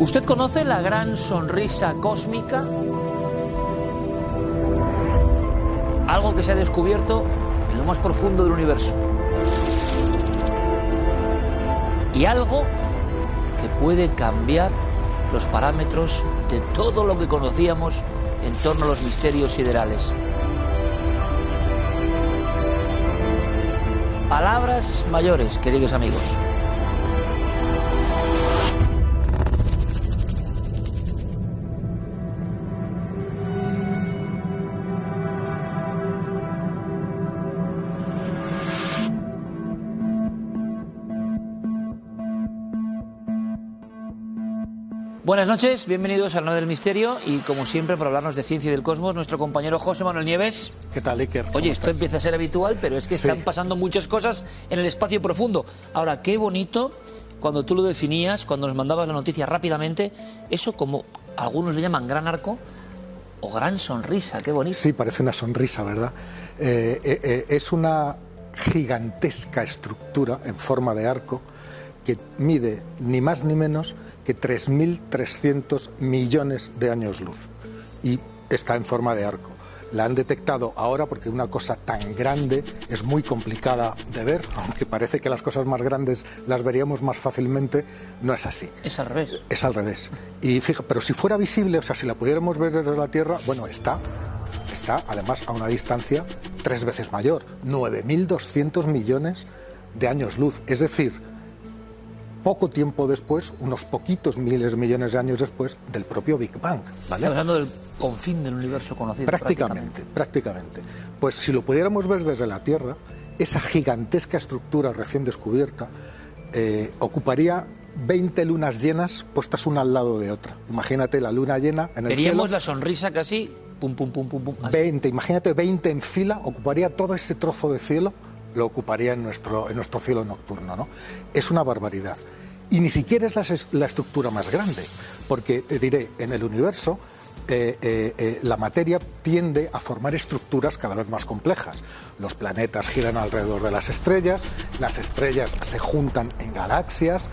¿Usted conoce la gran sonrisa cósmica? Algo que se ha descubierto en lo más profundo del universo. Y algo que puede cambiar los parámetros de todo lo que conocíamos en torno a los misterios siderales. Palabras mayores, queridos amigos. Buenas noches, bienvenidos al Nave del Misterio y como siempre para hablarnos de ciencia y del cosmos, nuestro compañero José Manuel Nieves. ¿Qué tal, Iker? Oye, esto empieza a ser habitual, pero es que están pasando muchas cosas en el espacio profundo. Ahora, qué bonito cuando tú lo definías, cuando nos mandabas la noticia rápidamente, eso como algunos le llaman gran arco o gran sonrisa, qué bonito. Sí, parece una sonrisa, ¿verdad? Es una gigantesca estructura en forma de arco que mide ni más ni menos que 3.300 millones de años luz y está en forma de arco. La han detectado ahora porque una cosa tan grande es muy complicada de ver, aunque parece que las cosas más grandes las veríamos más fácilmente, no es así. Es al revés. Es al revés. Y fíjate, pero si fuera visible, o sea, si la pudiéramos ver desde la Tierra, bueno, está además a una distancia 3 veces mayor, 9.200 millones de años luz, es decir, poco tiempo después, unos poquitos miles de millones de años después del propio Big Bang, ¿vale? Estamos hablando del confín del universo conocido. Prácticamente. Pues si lo pudiéramos ver desde la Tierra, esa gigantesca estructura recién descubierta ocuparía 20 lunas llenas puestas una al lado de otra. Imagínate la luna llena en el cielo. Veríamos la sonrisa casi, pum, pum, pum, pum, pum. 20, imagínate 20 en fila, ocuparía todo ese trozo de cielo, lo ocuparía en nuestro cielo nocturno, ¿no? Es una barbaridad. Y ni siquiera es la estructura más grande, porque te diré, en el universo la materia tiende a formar estructuras cada vez más complejas. Los planetas giran alrededor de las estrellas se juntan en galaxias,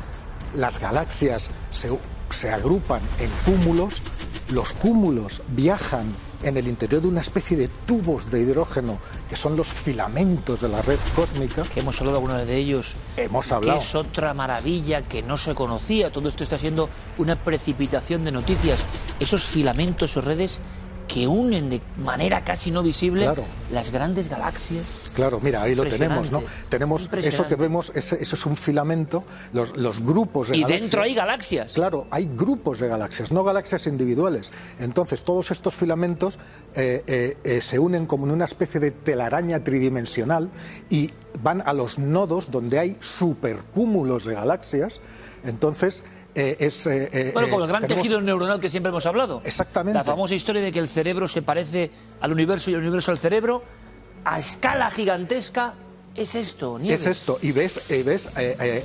las galaxias se agrupan en cúmulos, los cúmulos viajan en el interior de una especie de tubos de hidrógeno que son los filamentos de la red cósmica. Que hemos hablado alguna vez de ellos. Hemos hablado. Que es otra maravilla que no se conocía. Todo esto está siendo una precipitación de noticias. Esos filamentos o redes que unen de manera casi no visible las grandes galaxias. Claro, mira, ahí lo tenemos, ¿no? Tenemos eso que vemos, eso es un filamento, los grupos de galaxias. Y dentro hay galaxias. Claro, hay grupos de galaxias, no galaxias individuales. Entonces, todos estos filamentos se unen como en una especie de telaraña tridimensional y van a los nodos donde hay supercúmulos de galaxias. Entonces, bueno, como el gran tejido neuronal que siempre hemos hablado. Exactamente. La famosa historia de que el cerebro se parece al universo y el universo al cerebro, a escala gigantesca, es esto, Nieves. Es esto, y ves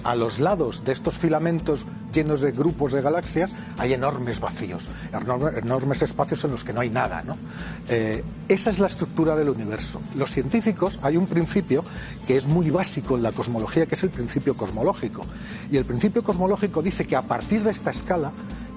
a los lados de estos filamentos llenos de grupos de galaxias hay enormes vacíos, enormes espacios en los que no hay nada, ¿no? Esa es la estructura del universo. Los científicos, hay un principio que es muy básico en la cosmología, que es el principio cosmológico. Y el principio cosmológico dice que a partir de esta escala,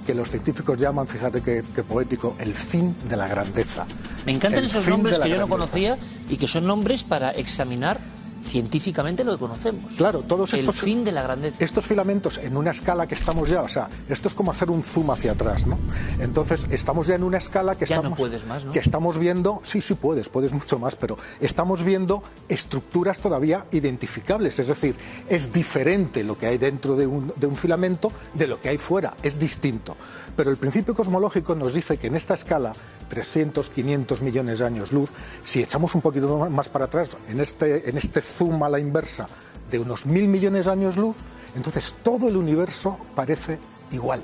que los científicos llaman, fíjate qué poético, el fin de la grandeza. Me encantan esos nombres que yo no conocía y que son nombres para examinar científicamente lo que conocemos. Claro, todos estos... El fin de la grandeza. Estos filamentos en una escala que estamos ya, o sea, esto es como hacer un zoom hacia atrás, ¿no? Entonces, estamos ya en una escala que ya no puedes más, ¿no? Que estamos viendo, sí puedes mucho más, pero estamos viendo estructuras todavía identificables, es decir, es diferente lo que hay dentro de un filamento de lo que hay fuera, es distinto. Pero el principio cosmológico nos dice que en esta escala, 300, 500 millones de años luz, si echamos un poquito más para atrás, en este zoom a la inversa de unos 1.000 millones de años luz, entonces todo el universo parece igual.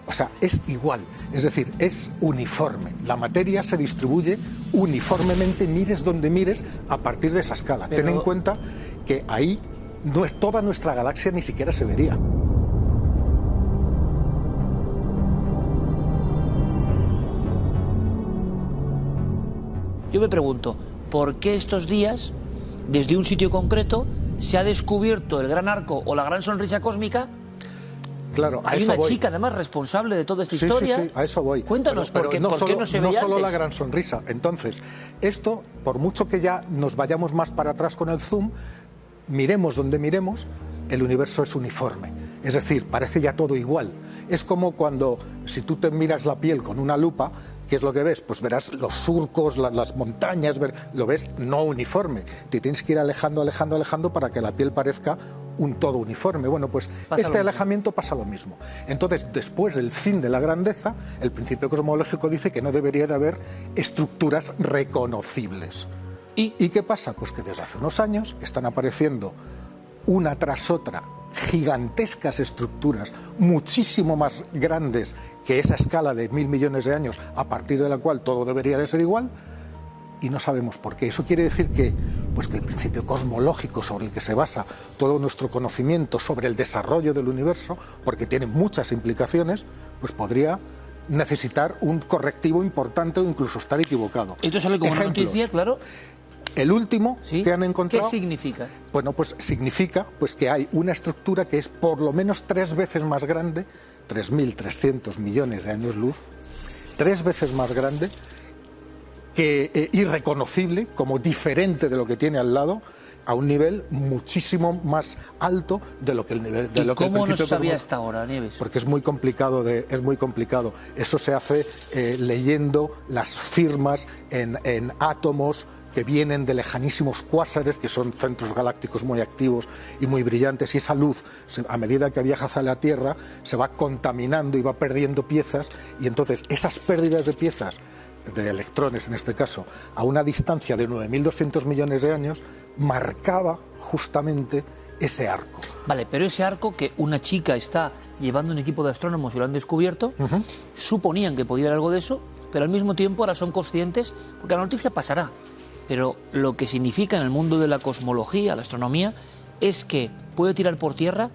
O sea, es igual, es decir, es uniforme. La materia se distribuye uniformemente, mires donde mires, a partir de esa escala. Ten en cuenta que ahí toda nuestra galaxia ni siquiera se vería. Yo me pregunto, ¿por qué estos días, desde un sitio concreto, se ha descubierto el gran arco o la gran sonrisa cósmica Claro, hay una chica además responsable de toda esta historia. Sí, a eso voy. Cuéntanos, pero ¿por qué no se no veía solo antes? la gran sonrisa. Entonces, esto, por mucho que ya nos vayamos más para atrás con el zoom, miremos donde miremos, el universo es uniforme. Es decir, parece ya todo igual. Es como cuando, si tú te miras la piel con una lupa, ¿qué es lo que ves? Pues verás los surcos, las montañas, lo ves no uniforme. Te tienes que ir alejando para que la piel parezca un todo uniforme. Bueno, pues este alejamiento pasa lo mismo. Entonces, después del fin de la grandeza, el principio cosmológico dice que no debería de haber estructuras reconocibles. ¿Y qué pasa? Pues que desde hace unos años están apareciendo una tras otra gigantescas estructuras muchísimo más grandes que esa escala de 1.000 millones de años a partir de la cual todo debería de ser igual, y no sabemos por qué. Eso quiere decir que el principio cosmológico sobre el que se basa todo nuestro conocimiento sobre el desarrollo del universo, porque tiene muchas implicaciones, pues podría necesitar un correctivo importante o incluso estar equivocado. Esto sale como una noticia, claro. El último que han encontrado... ¿Qué significa? Bueno, pues significa que hay una estructura que es por lo menos 3 veces más grande, 3.300 millones de años luz, 3 veces más grande, que irreconocible, como diferente de lo que tiene al lado, a un nivel muchísimo más alto de lo que el nivel de lo que el ¿Cómo no principio se sabía hasta ahora, Nieves? Porque es muy complicado eso se hace leyendo las firmas en átomos que vienen de lejanísimos cuásares, que son centros galácticos muy activos y muy brillantes, y esa luz, a medida que viaja hacia la Tierra, se va contaminando y va perdiendo piezas, y entonces esas pérdidas de piezas, de electrones en este caso, a una distancia de 9.200 millones de años, marcaba justamente ese arco. Vale, pero ese arco que una chica está llevando un equipo de astrónomos y lo han descubierto, suponían que podía haber algo de eso, pero al mismo tiempo ahora son conscientes, porque la noticia pasará, pero lo que significa en el mundo de la cosmología, la astronomía, es que puede tirar por tierra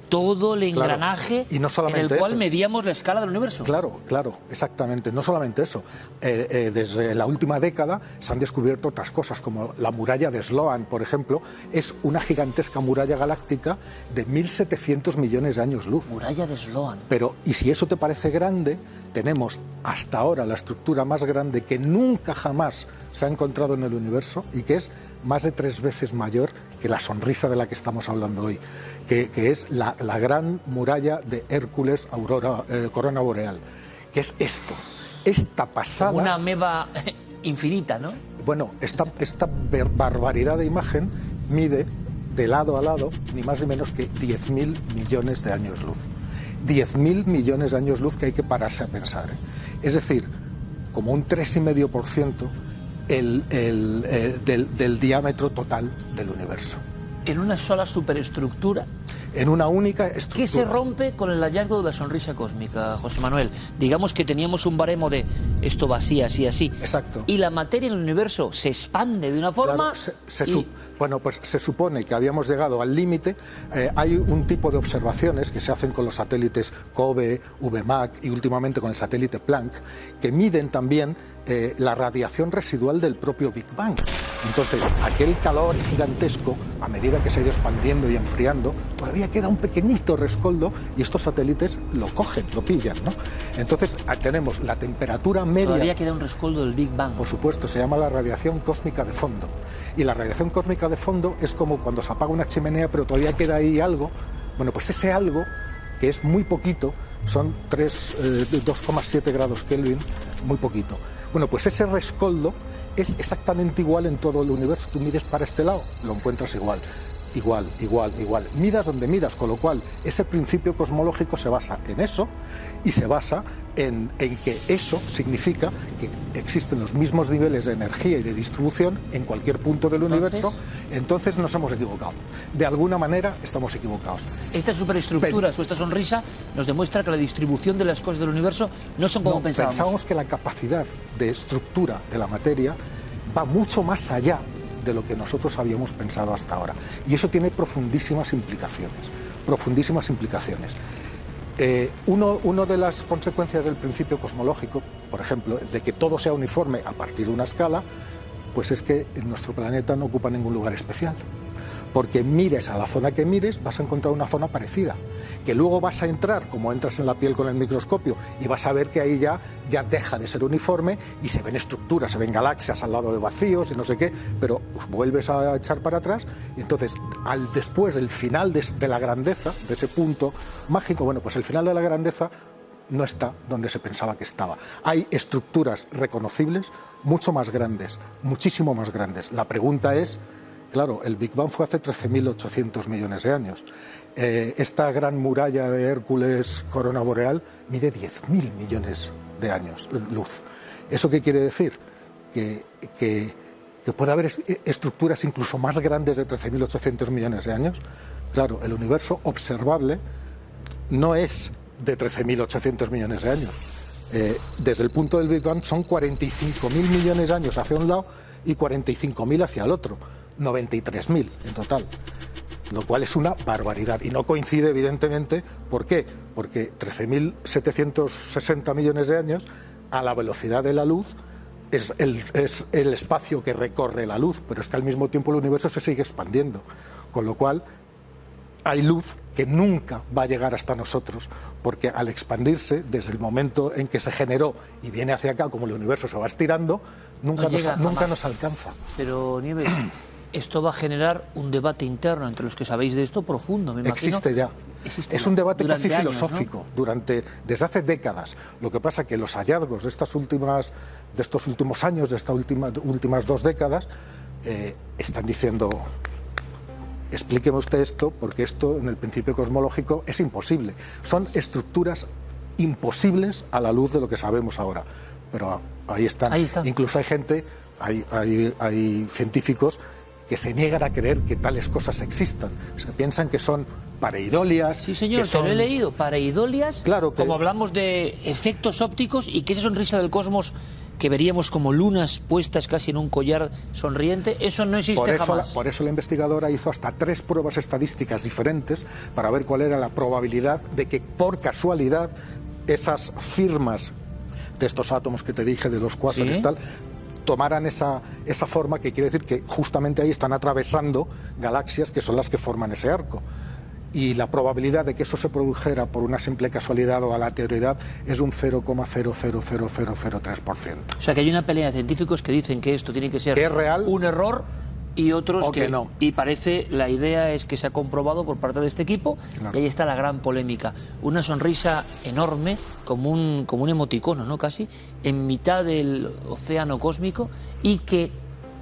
todo el engranaje y no solamente en el cual eso. medíamos la escala del universo. Claro, exactamente. No solamente eso. Desde la última década se han descubierto otras cosas, como la muralla de Sloan, por ejemplo. Es una gigantesca muralla galáctica de 1.700 millones de años luz. Muralla de Sloan. Pero, y si eso te parece grande, tenemos hasta ahora la estructura más grande que nunca jamás se ha encontrado en el universo, y que es más de 3 veces mayor que la sonrisa de la que estamos hablando hoy, que es la gran muralla de Hércules, corona boreal, que es esta pasada... Como una ameba infinita, ¿no? Bueno, esta barbaridad de imagen mide de lado a lado ni más ni menos que 10.000 millones de años luz. 10.000 millones de años luz que hay que pararse a pensar. Es decir, como un 3,5% del diámetro total del universo. En una sola superestructura. En una única estructura. ¿Qué se rompe con el hallazgo de la sonrisa cósmica, José Manuel? Digamos que teníamos un baremo de esto va así, así, así. Exacto. Y la materia en el universo se expande de una forma... Claro, bueno, pues se supone que habíamos llegado al límite. Hay un tipo de observaciones que se hacen con los satélites COBE, VMAC y últimamente con el satélite Planck, que miden también la radiación residual del propio Big Bang. Entonces, aquel calor gigantesco, a medida que se ha ido expandiendo y enfriando, todavía queda un pequeñito rescoldo y estos satélites lo cogen, lo pillan, ¿no? Entonces, tenemos la temperatura media... Todavía queda un rescoldo del Big Bang. Por supuesto, se llama la radiación cósmica de fondo. Y la radiación cósmica de fondo es como cuando se apaga una chimenea, pero todavía queda ahí algo. Bueno, pues ese algo, que es muy poquito, son 2,7 grados Kelvin, muy poquito. Bueno, pues ese rescoldo es exactamente igual en todo el universo. Tú mides para este lado, lo encuentras igual. Igual. Midas donde midas, con lo cual ese principio cosmológico se basa en eso y se basa en que eso significa que existen los mismos niveles de energía y de distribución en cualquier punto del universo. Entonces nos hemos equivocado. De alguna manera estamos equivocados. Estas superestructuras o esta sonrisa nos demuestra que la distribución de las cosas del universo no son como pensábamos. Pensábamos que la capacidad de estructura de la materia va mucho más allá de lo que nosotros habíamos pensado hasta ahora. Y eso tiene profundísimas implicaciones. Una de las consecuencias del principio cosmológico, por ejemplo, de que todo sea uniforme a partir de una escala, pues es que nuestro planeta no ocupa ningún lugar especial. porque mires a la zona que mires, vas a encontrar una zona parecida, que luego vas a entrar, como entras en la piel con el microscopio, y vas a ver que ahí ya deja de ser uniforme y se ven estructuras, se ven galaxias al lado de vacíos y no sé qué, pero vuelves a echar para atrás y entonces después del final de la grandeza, de ese punto mágico, bueno, pues el final de la grandeza no está donde se pensaba que estaba. Hay estructuras reconocibles mucho más grandes, muchísimo más grandes. La pregunta es, claro, el Big Bang fue hace 13.800 millones de años. Esta gran muralla de Hércules, corona boreal, mide 10.000 millones de años luz. ¿Eso qué quiere decir? Que puede haber estructuras incluso más grandes de 13.800 millones de años. Claro, el universo observable no es de 13.800 millones de años. Desde el punto del Big Bang son 45.000 millones de años hacia un lado y 45.000 hacia el otro, 93.000 en total, lo cual es una barbaridad y no coincide evidentemente. ¿Por qué? Porque 13.760 millones de años a la velocidad de la luz es el espacio que recorre la luz, pero es que al mismo tiempo el universo se sigue expandiendo, con lo cual hay luz que nunca va a llegar hasta nosotros, porque al expandirse, desde el momento en que se generó y viene hacia acá, como el universo se va estirando, nunca nos alcanza. Pero, Nieves, esto va a generar un debate interno entre los que sabéis de esto profundo, me imagino. Existe ya. Es un debate casi filosófico, ¿no? Desde hace décadas. Lo que pasa es que los hallazgos de estos últimos años, de estas últimas 2 décadas, están diciendo: explíqueme usted esto, porque esto en el principio cosmológico es imposible. Son estructuras imposibles a la luz de lo que sabemos ahora. Pero ahí están. Incluso hay gente, hay científicos que se niegan a creer que tales cosas existan. Se piensan que son pareidolias. Sí, señor, se lo he leído. Pareidolias, claro, como hablamos de efectos ópticos y que esa sonrisa del cosmos que veríamos como lunas puestas casi en un collar sonriente, eso no existe jamás. Por eso la investigadora hizo hasta 3 pruebas estadísticas diferentes para ver cuál era la probabilidad de que, por casualidad, esas firmas de estos átomos que te dije, de los cuásares y tal, tomaran esa forma, que quiere decir que justamente ahí están atravesando galaxias que son las que forman ese arco. Y la probabilidad de que eso se produjera por una simple casualidad o aleatoriedad es un 0,000003%. O sea que hay una pelea de científicos que dicen que esto tiene que ser real, un error, y otros que no. Y parece, la idea es que se ha comprobado por parte de este equipo, claro. Y ahí está la gran polémica. Una sonrisa enorme, como un emoticono, ¿no? Casi, en mitad del océano cósmico, y que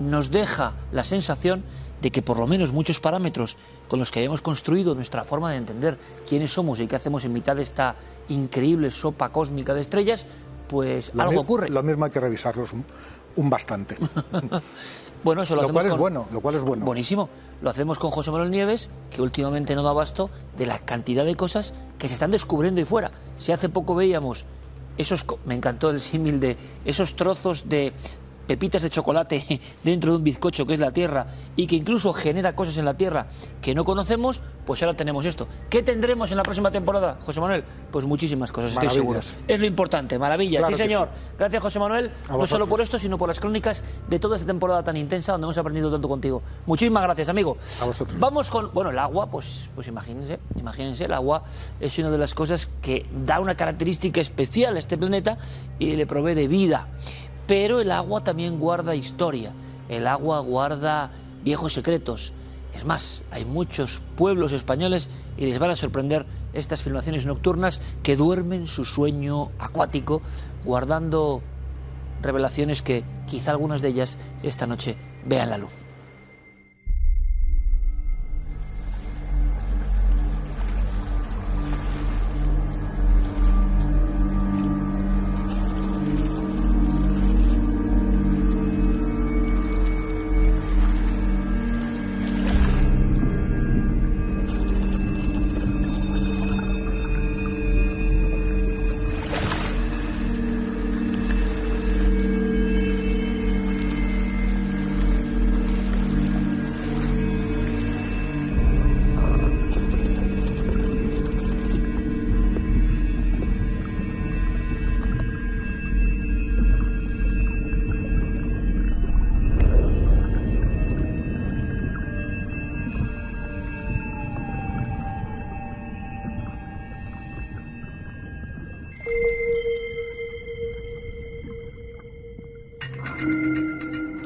nos deja la sensación de que por lo menos muchos parámetros con los que habíamos construido nuestra forma de entender quiénes somos y qué hacemos en mitad de esta increíble sopa cósmica de estrellas, pues algo ocurre. Lo mismo hay que revisarlos un bastante. Bueno, eso lo cual es bueno. Buenísimo. Lo hacemos con José Manuel Nieves, que últimamente no da abasto de la cantidad de cosas que se están descubriendo ahí fuera. Si hace poco veíamos me encantó el símil de esos trozos de pepitas de chocolate dentro de un bizcocho que es la Tierra y que incluso genera cosas en la Tierra que no conocemos, pues ahora tenemos esto. ¿Qué tendremos en la próxima temporada, José Manuel? Pues muchísimas cosas, estoy seguro. Es lo importante, maravillas. Claro, sí, señor. Sí. Gracias, José Manuel, no solo por esto, sino por las crónicas de toda esta temporada tan intensa donde hemos aprendido tanto contigo. Muchísimas gracias, amigo. A vosotros. Vamos con, el agua, pues imagínense, el agua es una de las cosas que da una característica especial a este planeta y le provee de vida. Pero el agua también guarda historia, el agua guarda viejos secretos. Es más, hay muchos pueblos españoles, y les van a sorprender estas filmaciones nocturnas, que duermen su sueño acuático, guardando revelaciones que quizá algunas de ellas esta noche vean la luz.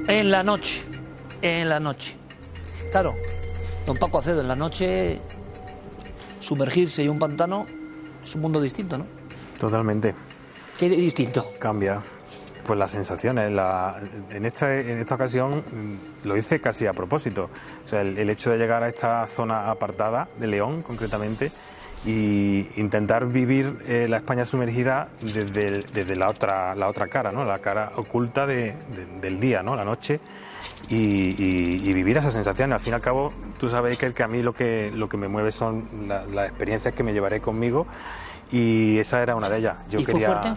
En la noche. Claro, don Paco Acedo, en la noche sumergirse en un pantano es un mundo distinto, ¿no? Totalmente. ¿Qué distinto? Cambia. Pues las sensaciones. En esta ocasión lo hice casi a propósito. O sea, el hecho de llegar a esta zona apartada de León, concretamente, y intentar vivir la España sumergida desde la otra cara, ¿no? La cara oculta del día, ¿no? La noche, y vivir esas sensaciones. Al fin y al cabo, tú sabes, Iker, que a mí lo que me mueve son las experiencias que me llevaré conmigo, y esa era una de ellas. ¿Y fue fuerte?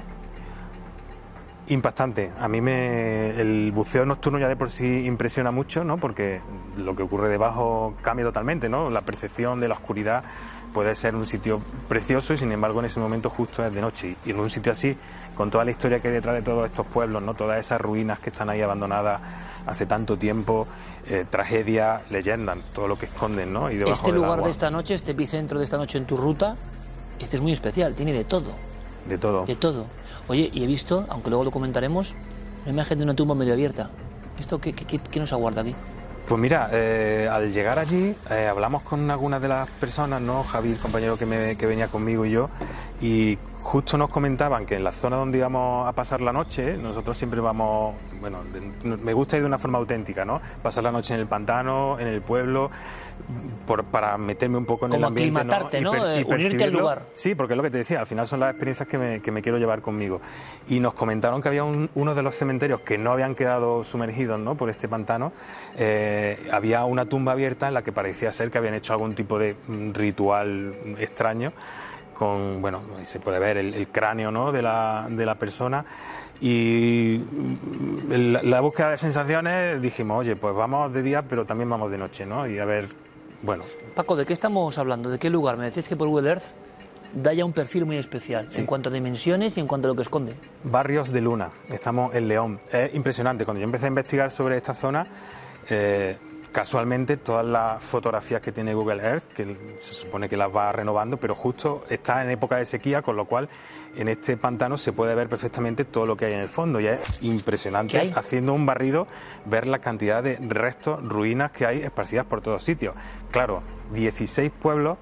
Impactante. A mí el buceo nocturno ya de por sí impresiona mucho, ¿no? Porque lo que ocurre debajo cambia totalmente, ¿no? La percepción de la oscuridad puede ser un sitio precioso y sin embargo en ese momento justo es de noche. Y en un sitio así, con toda la historia que hay detrás de todos estos pueblos, ¿no? Todas esas ruinas que están ahí abandonadas hace tanto tiempo, tragedia, leyenda, todo lo que esconden, ¿no? Y debajo este lugar agua. De esta noche, este epicentro de esta noche en tu ruta, este es muy especial, tiene de todo. De todo. De todo. Oye, y he visto, aunque luego lo comentaremos, una imagen de una tumba medio abierta. ¿Esto qué nos aguarda aquí? Pues mira, al llegar allí hablamos con algunas de las personas, ¿no? Javi, el compañero que venía conmigo y yo, y justo nos comentaban que en la zona donde íbamos a pasar la noche, nosotros siempre vamos, bueno, me gusta ir de una forma auténtica, ¿no? Pasar la noche en el pantano, en el pueblo, para meterme un poco en el ambiente, como aclimatarte, ¿no? Unirte al lugar. Sí, porque es lo que te decía, al final son las experiencias que me quiero llevar conmigo. Y nos comentaron que había uno de los cementerios que no habían quedado sumergidos, ¿no? Por este pantano. Había una tumba abierta en la que parecía ser que habían hecho algún tipo de ritual extraño. Bueno, se puede ver el cráneo, ¿no? de la persona, y la búsqueda de sensaciones dijimos, oye, pues vamos de día pero también vamos de noche, ¿no? Y a ver, bueno. Paco, ¿de qué estamos hablando? ¿De qué lugar? Me decís que por Google Earth da ya un perfil muy especial, sí, en cuanto a dimensiones y en cuanto a lo que esconde. Barrios de Luna, estamos en León. Es impresionante, cuando yo empecé a investigar sobre esta zona, casualmente todas las fotografías que tiene Google Earth, que se supone que las va renovando, pero justo está en época de sequía, con lo cual en este pantano se puede ver perfectamente todo lo que hay en el fondo, y es impresionante, haciendo un barrido, ver la cantidad de restos, ruinas que hay esparcidas por todos sitios. Claro, 16 pueblos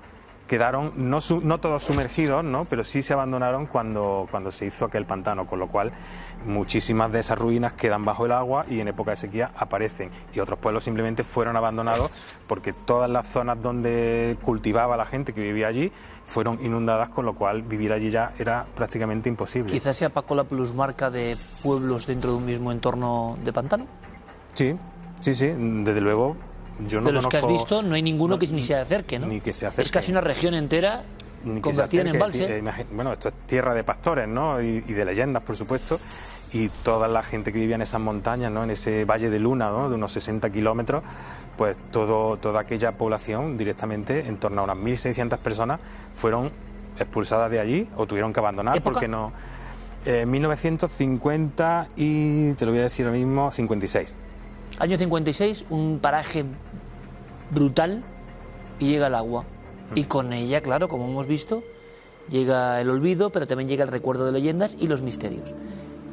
quedaron no todos sumergidos, ¿no? Pero sí se abandonaron cuando se hizo aquel pantano, con lo cual muchísimas de esas ruinas quedan bajo el agua y en época de sequía aparecen, y otros pueblos simplemente fueron abandonados porque todas las zonas donde cultivaba la gente que vivía allí fueron inundadas, con lo cual vivir allí ya era prácticamente imposible. Quizás sea, Paco, la plusmarca de pueblos dentro de un mismo entorno de pantano. Sí, desde luego. Yo no de los conozco, que has visto, no hay ninguno que ni se acerque, ¿no? Ni que se acerque. Es casi una región entera convertida en embalse. Bueno, esto es tierra de pastores, ¿no? Y de leyendas, por supuesto. Y toda la gente que vivía en esas montañas, ¿no? En ese Valle de Luna, ¿no? De unos 60 kilómetros, pues toda aquella población, directamente, en torno a unas 1.600 personas, fueron expulsadas de allí o tuvieron que abandonar. ¿Época? Porque no. 1950 y, te lo voy a decir ahora mismo, 56. Año 56, un paraje brutal, y llega el agua. Y con ella, claro, como hemos visto, llega el olvido, pero también llega el recuerdo de leyendas y los misterios.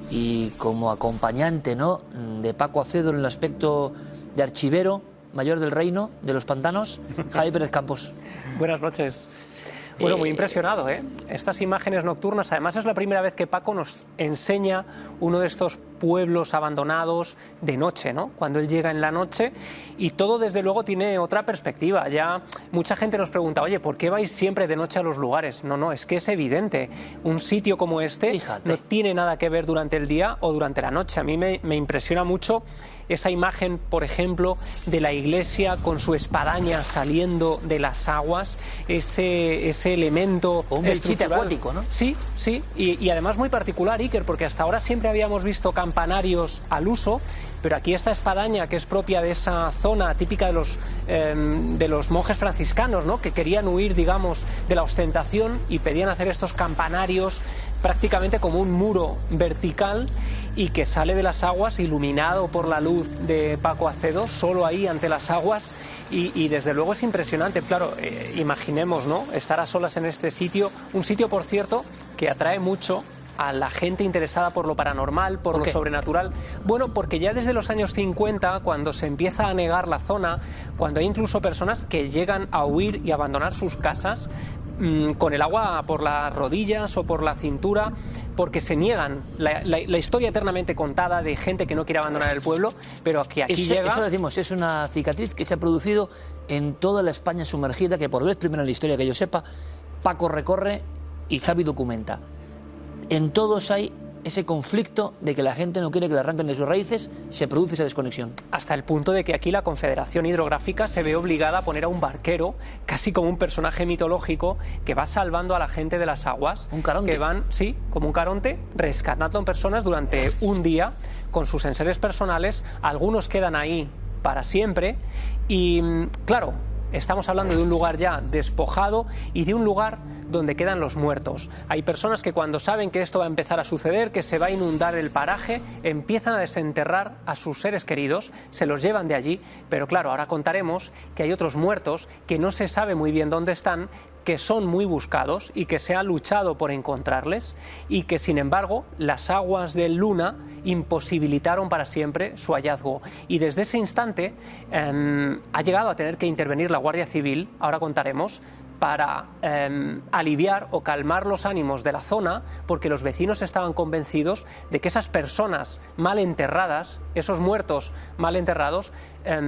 Y como acompañante, ¿no?, de Paco Acedo en el aspecto de archivero mayor del reino de los pantanos, Javi Pérez Campos. Buenas noches. Bueno, muy impresionado, ¿eh? Estas imágenes nocturnas, además es la primera vez que Paco nos enseña uno de estos pueblos abandonados de noche, ¿no? Cuando él llega en la noche, y todo desde luego tiene otra perspectiva. Ya mucha gente nos pregunta, oye, ¿por qué vais siempre de noche a los lugares? No, es que es evidente. Un sitio como este no tiene nada que ver durante el día o durante la noche. A mí me impresiona mucho esa imagen, por ejemplo, de la iglesia con su espadaña saliendo de las aguas, ese elemento o un belchite acuático, ¿no? Sí, y además muy particular, Iker, porque hasta ahora siempre habíamos visto campanarios al uso, pero aquí esta espadaña, que es propia de esa zona típica de los monjes franciscanos, ¿no?, que querían huir, digamos, de la ostentación y pedían hacer estos campanarios prácticamente como un muro vertical, y que sale de las aguas iluminado por la luz de Paco Acedo, solo ahí ante las aguas, y desde luego es impresionante. Claro, imaginemos, ¿no?, estar a solas en este sitio, un sitio, por cierto, que atrae mucho a la gente interesada por lo paranormal, por lo sobrenatural? Bueno, porque ya desde los años 50, cuando se empieza a negar la zona, cuando hay incluso personas que llegan a huir y abandonar sus casas con el agua por las rodillas o por la cintura, porque se niegan la historia eternamente contada de gente que no quiere abandonar el pueblo, pero que aquí llega... Eso decimos, es una cicatriz que se ha producido en toda la España sumergida, que por vez primera en la historia que yo sepa, Paco recorre y Javi documenta. En todos hay ese conflicto de que la gente no quiere que le arranquen de sus raíces, se produce esa desconexión. Hasta el punto de que aquí la Confederación Hidrográfica se ve obligada a poner a un barquero, casi como un personaje mitológico, que va salvando a la gente de las aguas. Un caronte. Que van, sí, como un caronte, rescatando a personas durante un día con sus enseres personales. Algunos quedan ahí para siempre y, claro, estamos hablando de un lugar ya despojado y de un lugar donde quedan los muertos. Hay personas que cuando saben que esto va a empezar a suceder, que se va a inundar el paraje, empiezan a desenterrar a sus seres queridos, se los llevan de allí, pero claro, ahora contaremos que hay otros muertos que no se sabe muy bien dónde están, que son muy buscados y que se ha luchado por encontrarles y que, sin embargo, las aguas del Luna imposibilitaron para siempre su hallazgo. Y desde ese instante ha llegado a tener que intervenir la Guardia Civil, ahora contaremos, para aliviar o calmar los ánimos de la zona, porque los vecinos estaban convencidos de que esas personas mal enterradas, esos muertos mal enterrados,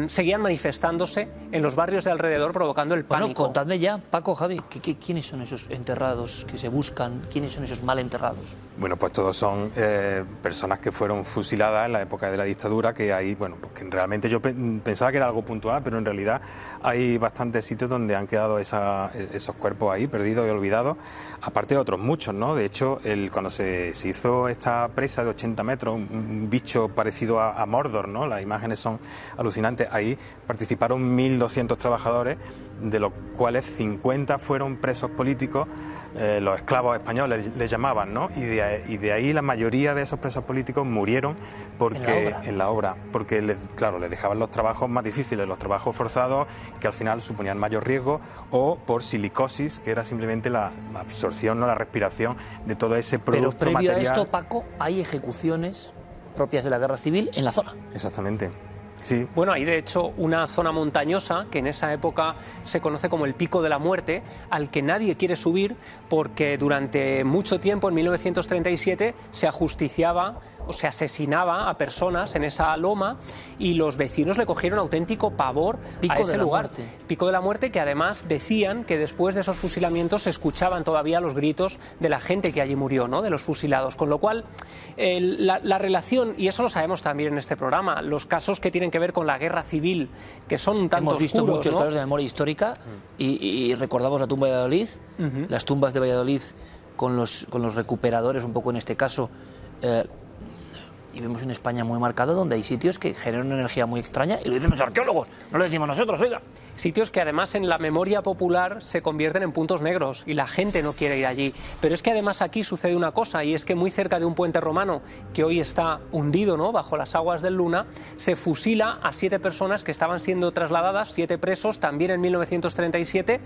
seguían manifestándose en los barrios de alrededor, provocando el pánico. Bueno, contadme ya, Paco, Javi, ¿quiénes son esos enterrados que se buscan? ¿Quiénes son esos mal enterrados? Bueno, pues todos son personas que fueron fusiladas en la época de la dictadura, que hay, bueno, pues que realmente yo pensaba que era algo puntual, pero en realidad hay bastantes sitios donde han quedado esos cuerpos ahí, perdidos y olvidados, aparte de otros muchos, ¿no? De hecho, cuando se hizo esta presa de 80 metros, un bicho parecido a Mordor, ¿no? Las imágenes son alucinantes. Ahí participaron 1.200 trabajadores, de los cuales 50 fueron presos políticos, los esclavos españoles les llamaban, ¿no? Y de ahí la mayoría de esos presos políticos murieron porque en la obra, porque les dejaban los trabajos más difíciles, los trabajos forzados, que al final suponían mayor riesgo, o por silicosis, que era simplemente la absorción, no la respiración de todo ese producto Pero previo material. a esto, Paco, hay ejecuciones propias de la guerra civil en la zona. Exactamente. Sí. Bueno, hay de hecho una zona montañosa que en esa época se conoce como el Pico de la Muerte, al que nadie quiere subir porque durante mucho tiempo, en 1937, se ajusticiaba o se asesinaba a personas en esa loma y los vecinos le cogieron auténtico pavor a ese lugar. Pico de la Muerte, que además decían que después de esos fusilamientos se escuchaban todavía los gritos de la gente que allí murió, ¿no? De los fusilados. Con lo cual, la relación, y eso lo sabemos también en este programa, los casos que tienen que ver con la guerra civil, que son un tanto Hemos visto oscuros, muchos ¿no? casos de memoria histórica y recordamos la tumba de Valladolid, las tumbas de Valladolid con los recuperadores, un poco en este caso. Y vemos en España muy marcado donde hay sitios que generan una energía muy extraña y lo dicen los arqueólogos, no lo decimos nosotros, oiga. Sitios que además en la memoria popular se convierten en puntos negros y la gente no quiere ir allí. Pero es que además aquí sucede una cosa, y es que muy cerca de un puente romano que hoy está hundido, ¿no?, bajo las aguas del Luna, se fusila a 7 personas que estaban siendo trasladadas, 7 presos, también en 1937,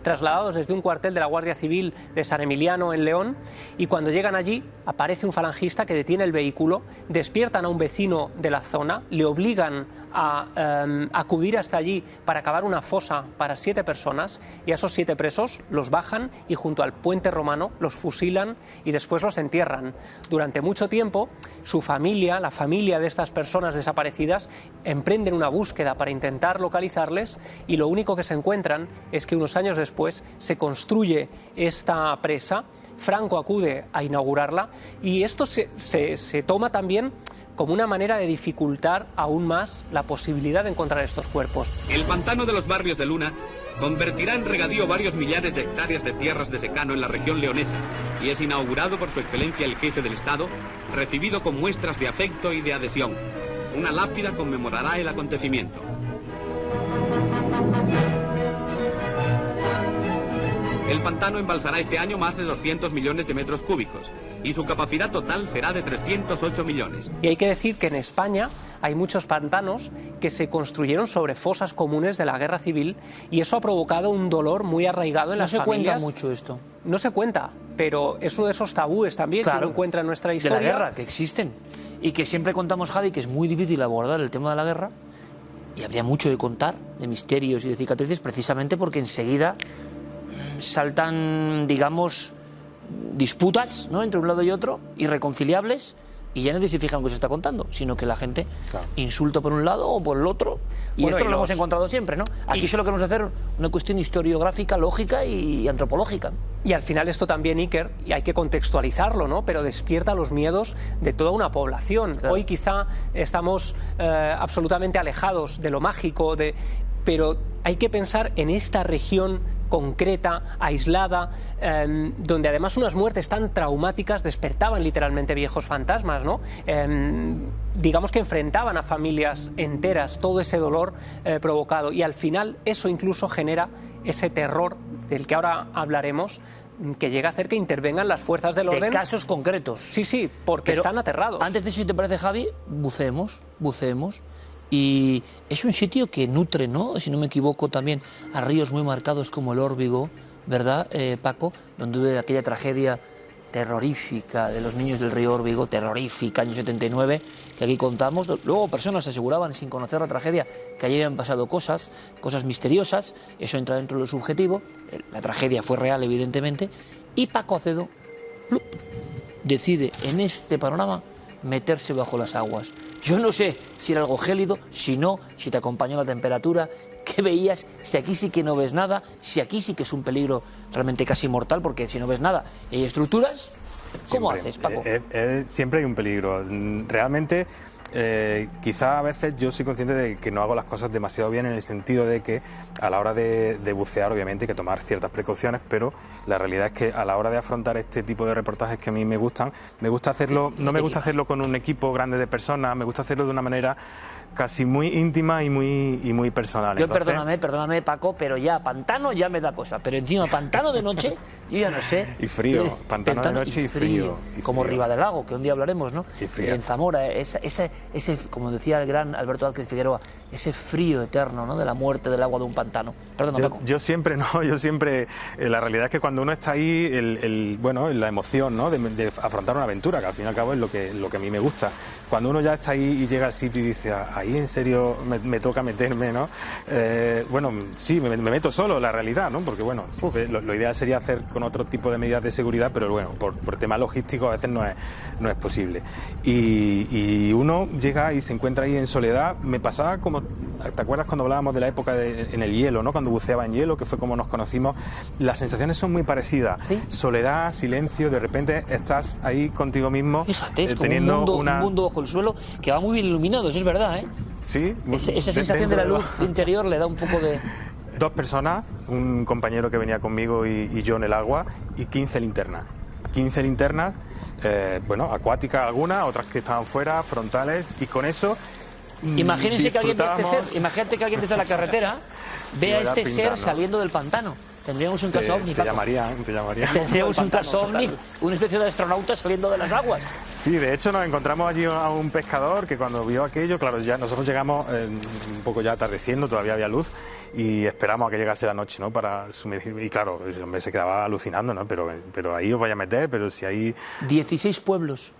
trasladados desde un cuartel de la Guardia Civil de San Emiliano en León, y cuando llegan allí aparece un falangista que detiene el vehículo, despiertan a un vecino de la zona, le obligan a acudir hasta allí para cavar una fosa para 7 personas, y a esos 7 presos los bajan y junto al puente romano los fusilan y después los entierran. Durante mucho tiempo su familia, la familia de estas personas desaparecidas, emprenden una búsqueda para intentar localizarles, y lo único que se encuentran es que unos años después se construye esta presa. Franco acude a inaugurarla y esto se toma también como una manera de dificultar aún más la posibilidad de encontrar estos cuerpos. El pantano de los barrios de Luna convertirá en regadío varios millares de hectáreas de tierras de secano en la región leonesa y es inaugurado por su excelencia el jefe del Estado, recibido con muestras de afecto y de adhesión. Una lápida conmemorará el acontecimiento. El pantano embalsará este año más de 200 millones de metros cúbicos y su capacidad total será de 308 millones. Y hay que decir que en España hay muchos pantanos que se construyeron sobre fosas comunes de la guerra civil y eso ha provocado un dolor muy arraigado en las familias. No se cuenta mucho esto. No se cuenta. pero es uno de esos tabúes también que uno encuentra en nuestra historia. De la guerra, que existen. Y que siempre contamos, Javi, que es muy difícil abordar el tema de la guerra, y habría mucho de contar, de misterios y de cicatrices, precisamente porque enseguida saltan, digamos, disputas, ¿no?, entre un lado y otro, irreconciliables, y ya nadie se fija en lo que se está contando, sino que la gente insulta por un lado o por el otro, y esto lo hemos encontrado siempre, ¿no? Aquí solo queremos hacer una cuestión historiográfica, lógica y antropológica. Y al final esto también, Iker, y hay que contextualizarlo, ¿no?, pero despierta los miedos de toda una población. Claro. Hoy quizá estamos absolutamente alejados de lo mágico, pero hay que pensar en esta región concreta, aislada, donde además unas muertes tan traumáticas despertaban literalmente viejos fantasmas, ¿no? Digamos que enfrentaban a familias enteras todo ese dolor provocado, y al final eso incluso genera ese terror del que ahora hablaremos, que llega a hacer que intervengan las fuerzas del orden. De casos concretos. Sí, porque están aterrados. Antes de eso, si te parece, Javi, buceemos. Y es un sitio que nutre, ¿no?, si no me equivoco, también a ríos muy marcados como el Órbigo, ¿verdad, Paco? Donde hubo aquella tragedia terrorífica de los niños del río Órbigo, terrorífica, año 79, que aquí contamos. Luego personas aseguraban, sin conocer la tragedia, que allí habían pasado cosas misteriosas. Eso entra dentro de lo subjetivo. La tragedia fue real, evidentemente. Y Paco Acedo decide, en este panorama, meterse bajo las aguas. Yo no sé si era algo gélido, si no, si te acompañó la temperatura, qué veías, si aquí sí que no ves nada, si aquí sí que es un peligro realmente casi mortal, porque si no ves nada y hay estructuras, ¿cómo haces, Paco? Siempre hay un peligro. Realmente, quizá a veces yo soy consciente de que no hago las cosas demasiado bien, en el sentido de que a la hora de bucear, obviamente, hay que tomar ciertas precauciones, pero la realidad es que a la hora de afrontar este tipo de reportajes que a mí me gusta hacerlo, no me gusta hacerlo con un equipo grande de personas, me gusta hacerlo de una manera casi muy íntima y muy personal. Yo, entonces, perdóname, Paco, pero ya pantano ya me da cosa, pero encima pantano de noche, yo ya no sé. Y frío, pantano de noche y frío. Como Ribadelago, que un día hablaremos, ¿no? Y frío. En Zamora, ese, como decía el gran Alberto Vázquez Figueroa, ese frío eterno, ¿no?, de la muerte del agua de un pantano. Perdona, Paco. Yo siempre, la realidad es que cuando uno está ahí, la emoción, ¿no?, de afrontar una aventura, que al fin y al cabo es lo que a mí me gusta. Cuando uno ya está ahí y llega al sitio y dice, ahí en serio me toca meterme, ¿no? Sí, me meto solo, la realidad, ¿no? Porque, lo ideal sería hacer con otro tipo de medidas de seguridad, pero por tema logístico a veces no es posible. Y uno llega y se encuentra ahí en soledad. Me pasaba como, ¿te acuerdas cuando hablábamos de la época en el hielo, ¿no?, cuando buceaba en hielo, que fue como nos conocimos? Las sensaciones son muy parecidas. ¿Sí? Soledad, silencio, de repente estás ahí contigo mismo. Fíjate, es como teniendo un mundo bajo el suelo que va muy bien iluminado, eso es verdad, ¿eh? Sí. Esa sensación de la luz interior le da un poco de... 2 personas, un compañero que venía conmigo y yo en el agua, y 15 linternas. 15 linternas, acuáticas algunas, otras que estaban fuera, frontales, y con eso... Imagínate que alguien desde la carretera vea a este ser saliendo del pantano. Tendríamos un caso ovni, Te llamarían. Tendríamos un caso ovni, una especie de astronauta saliendo de las aguas. Sí, de hecho nos encontramos allí a un pescador que cuando vio aquello, claro, ya nosotros llegamos un poco ya atardeciendo, todavía había luz, y esperamos a que llegase la noche, ¿no?, para sumergir. Y claro, el hombre se quedaba alucinando, ¿no? Pero ahí os vaya a meter, pero si hay... 16 pueblos.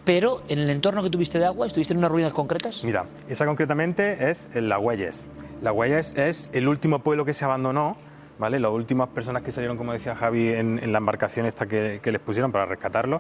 Pero en el entorno que tuviste de agua, ¿estuviste en unas ruinas concretas? Mira, esa concretamente es en La Huelles. La Huelles es el último pueblo que se abandonó, ¿vale? Las últimas personas que salieron, como decía Javi, en la embarcación esta que les pusieron para rescatarlo,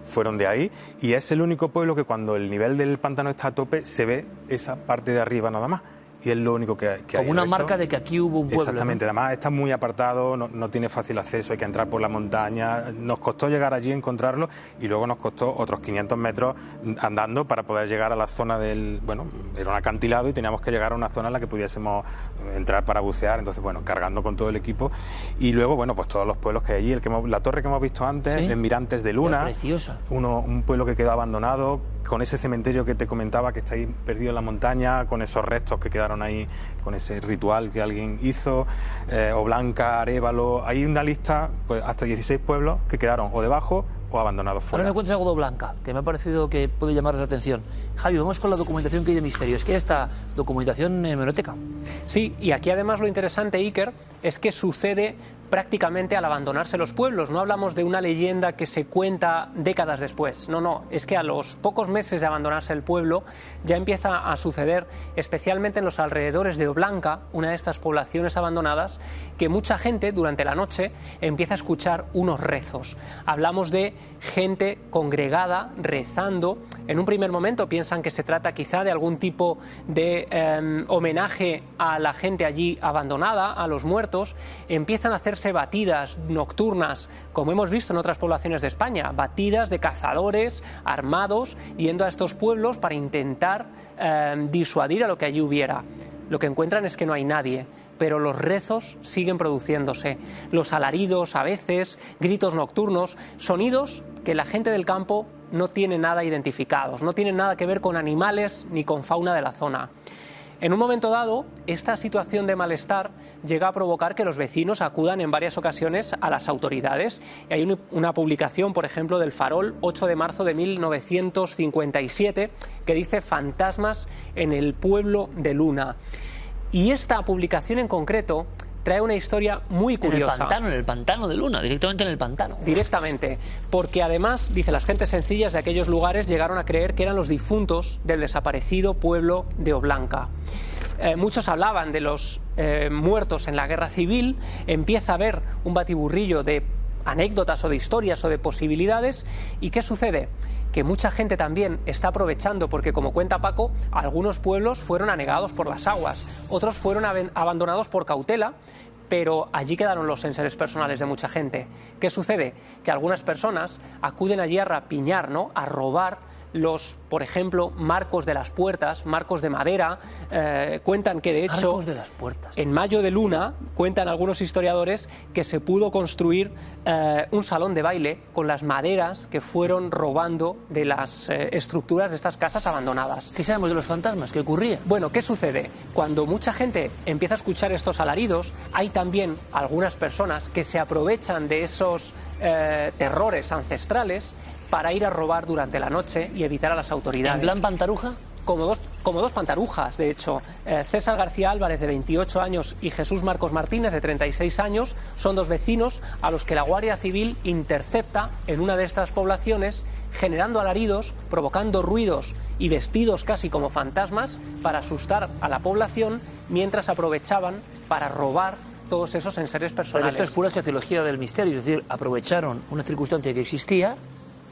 fueron de ahí, y es el único pueblo que cuando el nivel del pantano está a tope se ve esa parte de arriba nada más. Y es lo único que hay. Como una marca de que aquí hubo un pueblo. Exactamente, ¿no? Además está muy apartado, no tiene fácil acceso, hay que entrar por la montaña. Nos costó llegar allí, encontrarlo, y luego nos costó otros 500 metros andando para poder llegar a la zona del... era un acantilado y teníamos que llegar a una zona en la que pudiésemos entrar para bucear, entonces, cargando con todo el equipo. Y luego, pues todos los pueblos que hay allí, la torre que hemos visto antes, ¿sí?, en Mirantes de Luna. Preciosa. Un pueblo que quedó abandonado, con ese cementerio que te comentaba que está ahí perdido en la montaña, con esos restos que quedaron ahí, con ese ritual que alguien hizo, Oblanca, Arévalo. Hay una lista, pues hasta 16 pueblos que quedaron o debajo o abandonados fuera. Ahora me cuentas algo de Oblanca, que me ha parecido que puede llamar la atención. Javi, vamos con la documentación que hay de misterios. ¿Qué es esta documentación en hemeroteca? Sí, y aquí además lo interesante, Iker, es que sucede prácticamente al abandonarse los pueblos. No hablamos de una leyenda que se cuenta décadas después. No, es que a los pocos meses de abandonarse el pueblo ya empieza a suceder, especialmente en los alrededores de Oblanca, una de estas poblaciones abandonadas, que mucha gente durante la noche empieza a escuchar unos rezos. Hablamos de gente congregada rezando. En un primer momento piensan que se trata quizá de algún tipo de homenaje a la gente allí abandonada, a los muertos. Empiezan a hacerse batidas nocturnas, como hemos visto en otras poblaciones de España, batidas de cazadores armados yendo a estos pueblos para intentar disuadir a lo que allí hubiera. Lo que encuentran es que no hay nadie, pero los rezos siguen produciéndose, los alaridos a veces, gritos nocturnos, sonidos que la gente del campo no tiene nada identificados, no tienen nada que ver con animales ni con fauna de la zona. En un momento dado, esta situación de malestar llega a provocar que los vecinos acudan en varias ocasiones a las autoridades. Y hay una publicación, por ejemplo, del Farol, 8 de marzo de 1957, que dice fantasmas en el pueblo de Luna. Y esta publicación en concreto trae una historia muy curiosa. En el pantano de Luna, directamente en el pantano. Directamente, porque además, dice, las gentes sencillas de aquellos lugares llegaron a creer que eran los difuntos del desaparecido pueblo de Oblanca. Muchos hablaban de los muertos en la guerra civil. Empieza a haber un batiburrillo de anécdotas o de historias o de posibilidades. ¿Y qué sucede? Que mucha gente también está aprovechando, porque como cuenta Paco, algunos pueblos fueron anegados por las aguas, otros fueron abandonados por cautela, pero allí quedaron los enseres personales de mucha gente. ¿Qué sucede? Que algunas personas acuden allí a rapiñar, ¿no?, a robar los, por ejemplo, marcos de las puertas, marcos de madera. Cuentan que, de hecho, marcos de las puertas. En Mayo de Luna, cuentan algunos historiadores, que se pudo construir un salón de baile con las maderas que fueron robando de las estructuras de estas casas abandonadas. ¿Qué sabemos de los fantasmas? ¿Qué ocurría? Bueno, ¿qué sucede? Cuando mucha gente empieza a escuchar estos alaridos, hay también algunas personas que se aprovechan de esos terrores ancestrales para ir a robar durante la noche y evitar a las autoridades. ¿En plan pantaruja? Como dos pantarujas, de hecho. César García Álvarez, de 28 años, y Jesús Marcos Martínez, de 36 años, son dos vecinos a los que la Guardia Civil intercepta en una de estas poblaciones, generando alaridos, provocando ruidos y vestidos casi como fantasmas para asustar a la población, mientras aprovechaban para robar todos esos enseres personales. Pero esto es pura sociología del misterio, es decir, aprovecharon una circunstancia que existía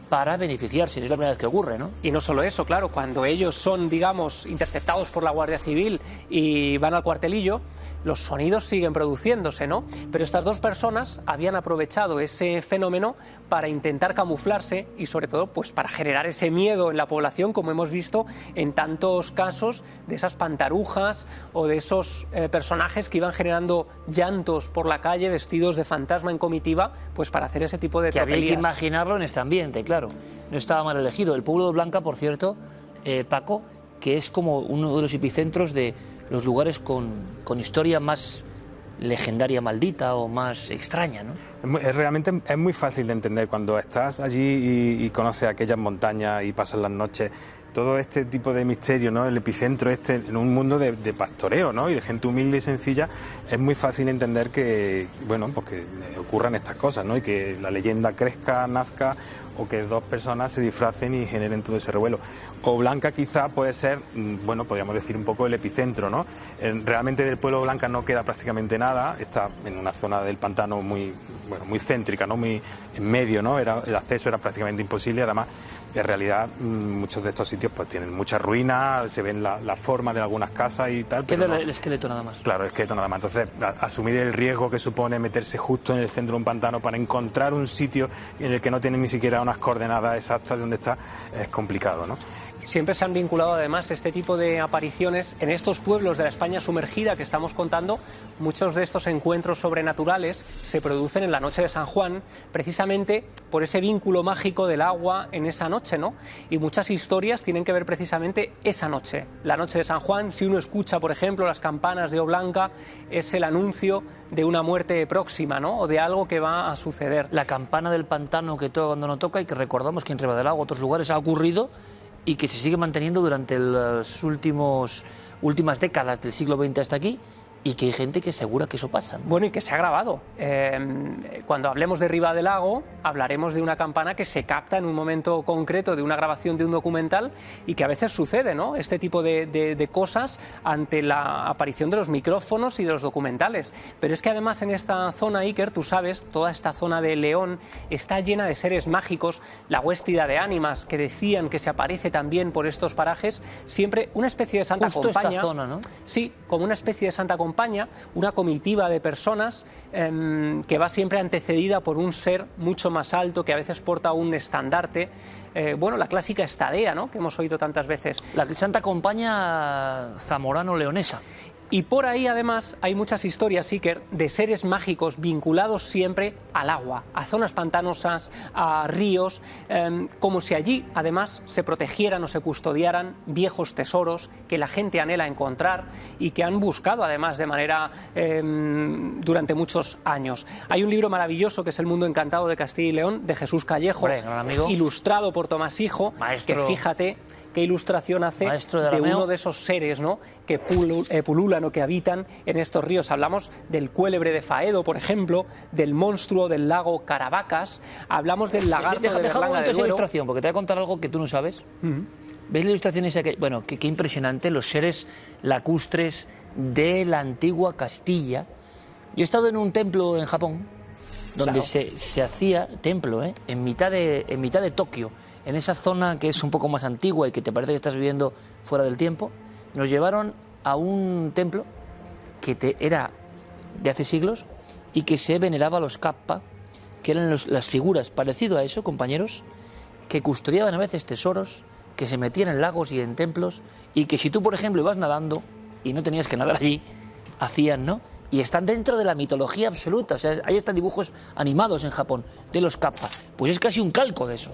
para beneficiarse, es la primera vez que ocurre, ¿no? Y no solo eso, claro, cuando ellos son, digamos, interceptados por la Guardia Civil y van al cuartelillo, los sonidos siguen produciéndose, ¿no? Pero estas dos personas habían aprovechado ese fenómeno para intentar camuflarse y, sobre todo, pues para generar ese miedo en la población, como hemos visto en tantos casos de esas pantarujas o de esos personajes que iban generando llantos por la calle vestidos de fantasma en comitiva, pues para hacer ese tipo de tropelías. Había que imaginarlo en este ambiente, claro. No estaba mal elegido. El pueblo de Oblanca, por cierto, Paco, que es como uno de los epicentros de los lugares con historia más legendaria maldita o más extraña, ¿no? Realmente es muy fácil de entender cuando estás allí y conoces aquellas montañas y pasas las noches. Todo este tipo de misterio, ¿no?, el epicentro en un mundo de pastoreo, ¿no?, y de gente humilde y sencilla, es muy fácil entender que, bueno, pues que ocurran estas cosas, ¿no?, y que la leyenda crezca, nazca, o que dos personas se disfracen y generen todo ese revuelo. Oblanca quizá puede ser, bueno, podríamos decir un poco el epicentro, ¿no? Realmente del pueblo de Oblanca no queda prácticamente nada, está en una zona del pantano muy céntrica, ¿no?, muy en medio, ¿no? El acceso era prácticamente imposible, además, en realidad, muchos de estos sitios pues tienen muchas ruinas, se ven la forma de algunas casas y tal. Queda el esqueleto nada más. Claro, el esqueleto nada más. Entonces, asumir el riesgo que supone meterse justo en el centro de un pantano para encontrar un sitio en el que no tienen ni siquiera unas coordenadas exactas de dónde está, es complicado, ¿no? Siempre se han vinculado además este tipo de apariciones en estos pueblos de la España sumergida que estamos contando. Muchos de estos encuentros sobrenaturales se producen en la noche de San Juan, precisamente por ese vínculo mágico del agua en esa noche, ¿no? Y muchas historias tienen que ver precisamente esa noche, la noche de San Juan. Si uno escucha, por ejemplo, las campanas de Oblanca, es el anuncio de una muerte próxima, ¿no?, o de algo que va a suceder. La campana del pantano que toca cuando no toca, y que recordamos que en Ribadelago, otros lugares, ha ocurrido y que se sigue manteniendo durante las últimas décadas del siglo XX hasta aquí, y que hay gente que asegura que eso pasa, ¿no? Bueno, y que se ha grabado. Cuando hablemos de Riva del Lago, hablaremos de una campana que se capta en un momento concreto de una grabación de un documental y que a veces sucede, ¿no? Este tipo de cosas ante la aparición de los micrófonos y de los documentales. Pero es que además en esta zona, Iker, tú sabes, toda esta zona de León está llena de seres mágicos, la huéspida de ánimas que decían que se aparece también por estos parajes, siempre una especie de santa Justo compañía. esta zona, ¿no? Sí, como una especie de santa compañía, una comitiva de personas que va siempre antecedida por un ser mucho más alto que a veces porta un estandarte. Bueno, la clásica estadea, ¿no?, que hemos oído tantas veces. La Santa Compañía zamorano-leonesa. Y por ahí, además, hay muchas historias, Iker, de seres mágicos vinculados siempre al agua, a zonas pantanosas, a ríos, como si allí, además, se protegieran o se custodiaran viejos tesoros que la gente anhela encontrar y que han buscado, además, de manera durante muchos años. Hay un libro maravilloso que es El Mundo Encantado de Castilla y León, de Jesús Callejo, ilustrado por Tomás Hijo, Maestro. que fíjate qué ilustración hace de uno de esos seres, ¿no?, que pululan o que habitan en estos ríos. Hablamos del cuélebre de Faedo, por ejemplo, del monstruo del lago Caravacas, hablamos del lagarto de Berlanga de Duero. Esa ilustración, porque te voy a contar algo que tú no sabes. ¿Ves la ilustración esa? Bueno, qué impresionante, los seres lacustres de la antigua Castilla. Yo he estado en un templo en Japón, donde se hacía templo, en mitad de Tokio, en esa zona que es un poco más antigua y que te parece que estás viviendo fuera del tiempo. Nos llevaron a un templo que era de hace siglos y que se veneraba a los kappa, que eran las figuras, parecido a eso, compañeros, que custodiaban a veces tesoros, que se metían en lagos y en templos, y que si tú, por ejemplo, ibas nadando y no tenías que nadar allí, hacían, ¿no? Y están dentro de la mitología absoluta. O sea, ahí están dibujos animados en Japón de los kappa. Pues es casi un calco de eso.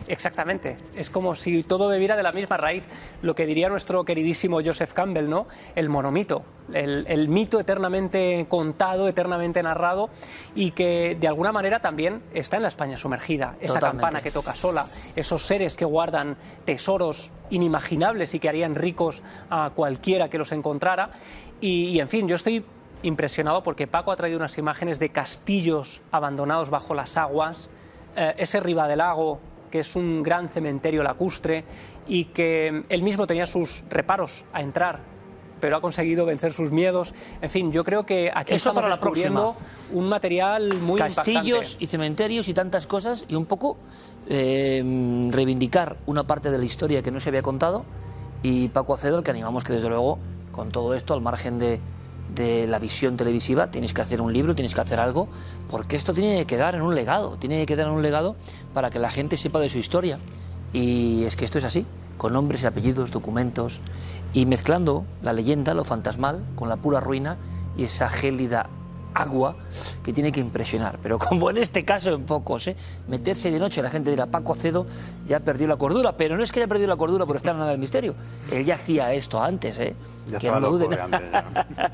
Exactamente. Es como si todo bebiera de la misma raíz. Lo que diría nuestro queridísimo Joseph Campbell, ¿no? El monomito. El mito eternamente contado, eternamente narrado, y que de alguna manera también está en la España sumergida. Esa campana que toca sola, esos seres que guardan tesoros inimaginables y que harían ricos a cualquiera que los encontrara. Y en fin, yo estoy impresionado porque Paco ha traído unas imágenes de castillos abandonados bajo las aguas, ese Riva del Lago, que es un gran cementerio lacustre y que él mismo tenía sus reparos a entrar, pero ha conseguido vencer sus miedos. En fin, yo creo que aquí eso estamos para la descubriendo un material muy castillos impactante. Y cementerios y tantas cosas, y un poco reivindicar una parte de la historia que no se había contado. Y Paco Acedo, al que animamos que desde luego, con todo esto, al margen de la visión televisiva, tienes que hacer un libro, tienes que hacer algo, porque esto tiene que quedar en un legado, para que la gente sepa de su historia. Y es que esto es así, con nombres y apellidos, documentos, y mezclando la leyenda, lo fantasmal, con la pura ruina y esa gélida agua que tiene que impresionar. Pero como en este caso en pocos, meterse de noche, la gente dirá, Paco Acedo ya perdió la cordura, pero no es que haya perdido la cordura por estar en nada del misterio, él ya hacía esto antes, Ya que no lo duden. antes, ya.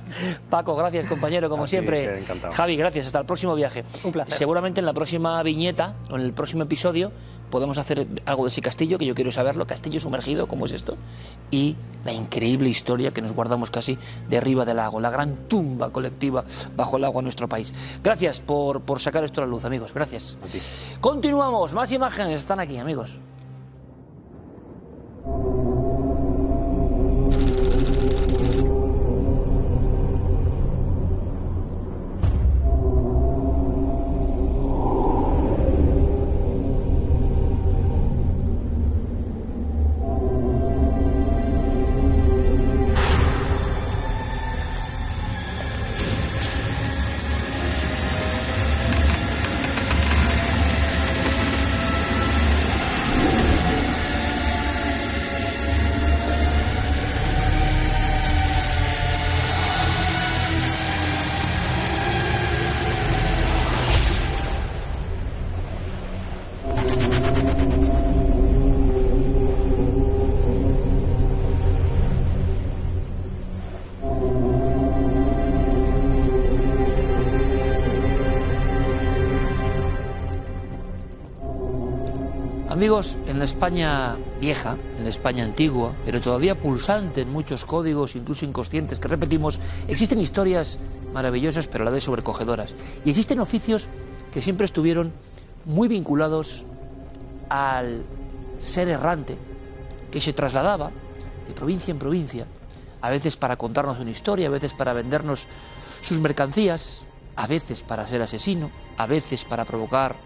Paco, gracias compañero, como siempre. Javi, gracias, hasta el próximo viaje. Un placer. Seguramente en la próxima viñeta o en el próximo episodio podemos hacer algo de ese castillo, que yo quiero saberlo, castillo sumergido, ¿cómo es esto? Y la increíble historia que nos guardamos casi de Riva del Lago, la gran tumba colectiva bajo el agua en nuestro país. Gracias por sacar esto a la luz, amigos, gracias. Continuamos, más imágenes están aquí, amigos. Amigos, en la España vieja, en la España antigua, pero todavía pulsante en muchos códigos, incluso inconscientes, que repetimos, existen historias maravillosas, pero a la vez sobrecogedoras. Y existen oficios que siempre estuvieron muy vinculados al ser errante, que se trasladaba de provincia en provincia, a veces para contarnos una historia, a veces para vendernos sus mercancías, a veces para ser asesino, a veces para provocar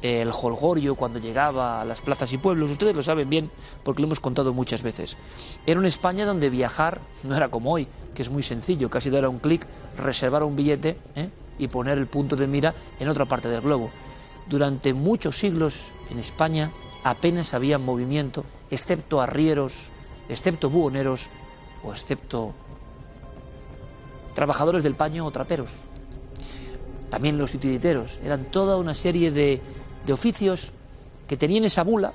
el jolgorio cuando llegaba a las plazas y pueblos. Ustedes lo saben bien porque lo hemos contado muchas veces. Era una España donde viajar no era como hoy, que es muy sencillo, casi dar a un clic, reservar un billete y poner el punto de mira en otra parte del globo. Durante muchos siglos en España apenas había movimiento, excepto arrieros, excepto buhoneros o excepto trabajadores del paño o traperos. También los titiriteros. Eran toda una serie de oficios que tenían esa bula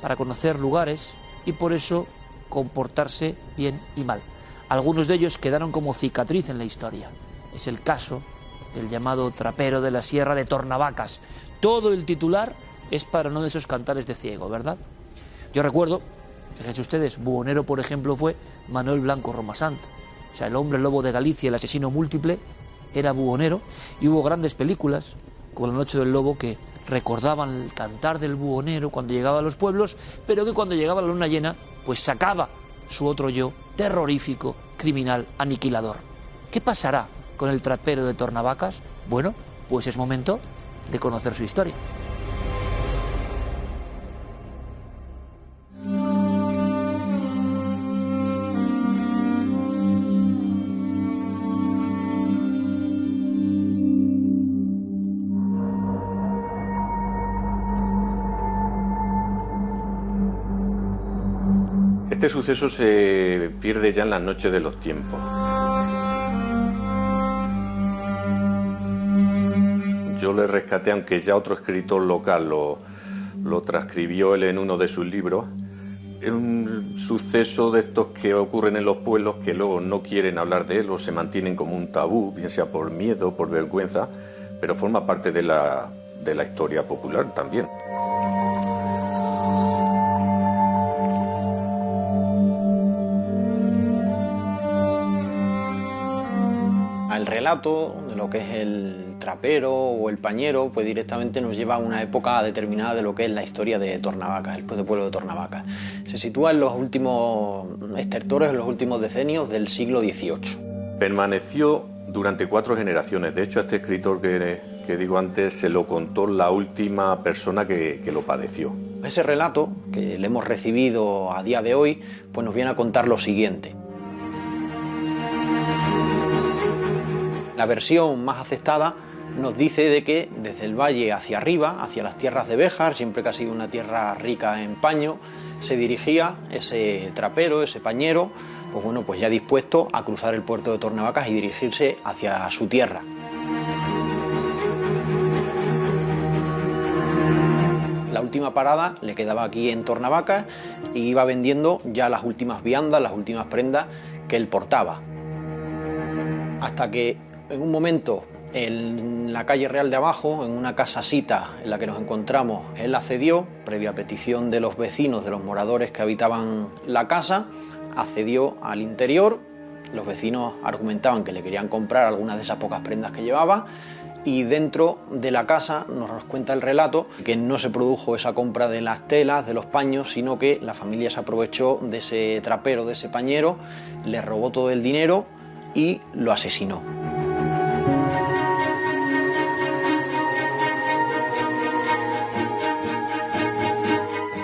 para conocer lugares y por eso comportarse bien y mal. Algunos de ellos quedaron como cicatriz en la historia. Es el caso del llamado trapero de la Sierra de Tornavacas. Todo el titular es para uno de esos cantares de ciego, ¿verdad? Yo recuerdo, fíjense ustedes, buhonero, por ejemplo, fue Manuel Blanco Romasant. O sea, el hombre lobo de Galicia, el asesino múltiple, era buhonero, y hubo grandes películas, como La noche del lobo, que recordaban el cantar del buhonero cuando llegaba a los pueblos, pero que cuando llegaba la luna llena, pues sacaba su otro yo, terrorífico, criminal, aniquilador. ¿Qué pasará con el trapero de Tornavacas? Bueno, pues es momento de conocer su historia. Este suceso se pierde ya en las noches de los tiempos. Yo le rescaté, aunque ya otro escritor local lo transcribió él en uno de sus libros. Es un suceso de estos que ocurren en los pueblos que luego no quieren hablar de él o se mantienen como un tabú, bien sea por miedo, por vergüenza, pero forma parte de la historia popular también. El relato de lo que es el trapero o el pañero pues directamente nos lleva a una época determinada de lo que es la historia de Tornavacas, el pueblo de Tornavacas. Se sitúa en los últimos estertores, en los últimos decenios del siglo XVIII. Permaneció durante 4 generaciones. De hecho, a este escritor que digo antes se lo contó la última persona que lo padeció. Ese relato que le hemos recibido a día de hoy pues nos viene a contar lo siguiente. La versión más aceptada nos dice de que desde el valle hacia arriba, hacia las tierras de Béjar, siempre que ha sido una tierra rica en paño, se dirigía ese trapero, ese pañero, pues bueno, pues ya dispuesto a cruzar el puerto de Tornavacas y dirigirse hacia su tierra. La última parada le quedaba aquí en Tornavacas y iba vendiendo ya las últimas viandas, las últimas prendas que él portaba. Hasta que en un momento, en la calle Real de abajo, en una casasita en la que nos encontramos, él accedió, previa petición de los vecinos, de los moradores que habitaban la casa, accedió al interior. Los vecinos argumentaban que le querían comprar algunas de esas pocas prendas que llevaba y dentro de la casa nos cuenta el relato que no se produjo esa compra de las telas, de los paños, sino que la familia se aprovechó de ese trapero, de ese pañero, le robó todo el dinero y lo asesinó.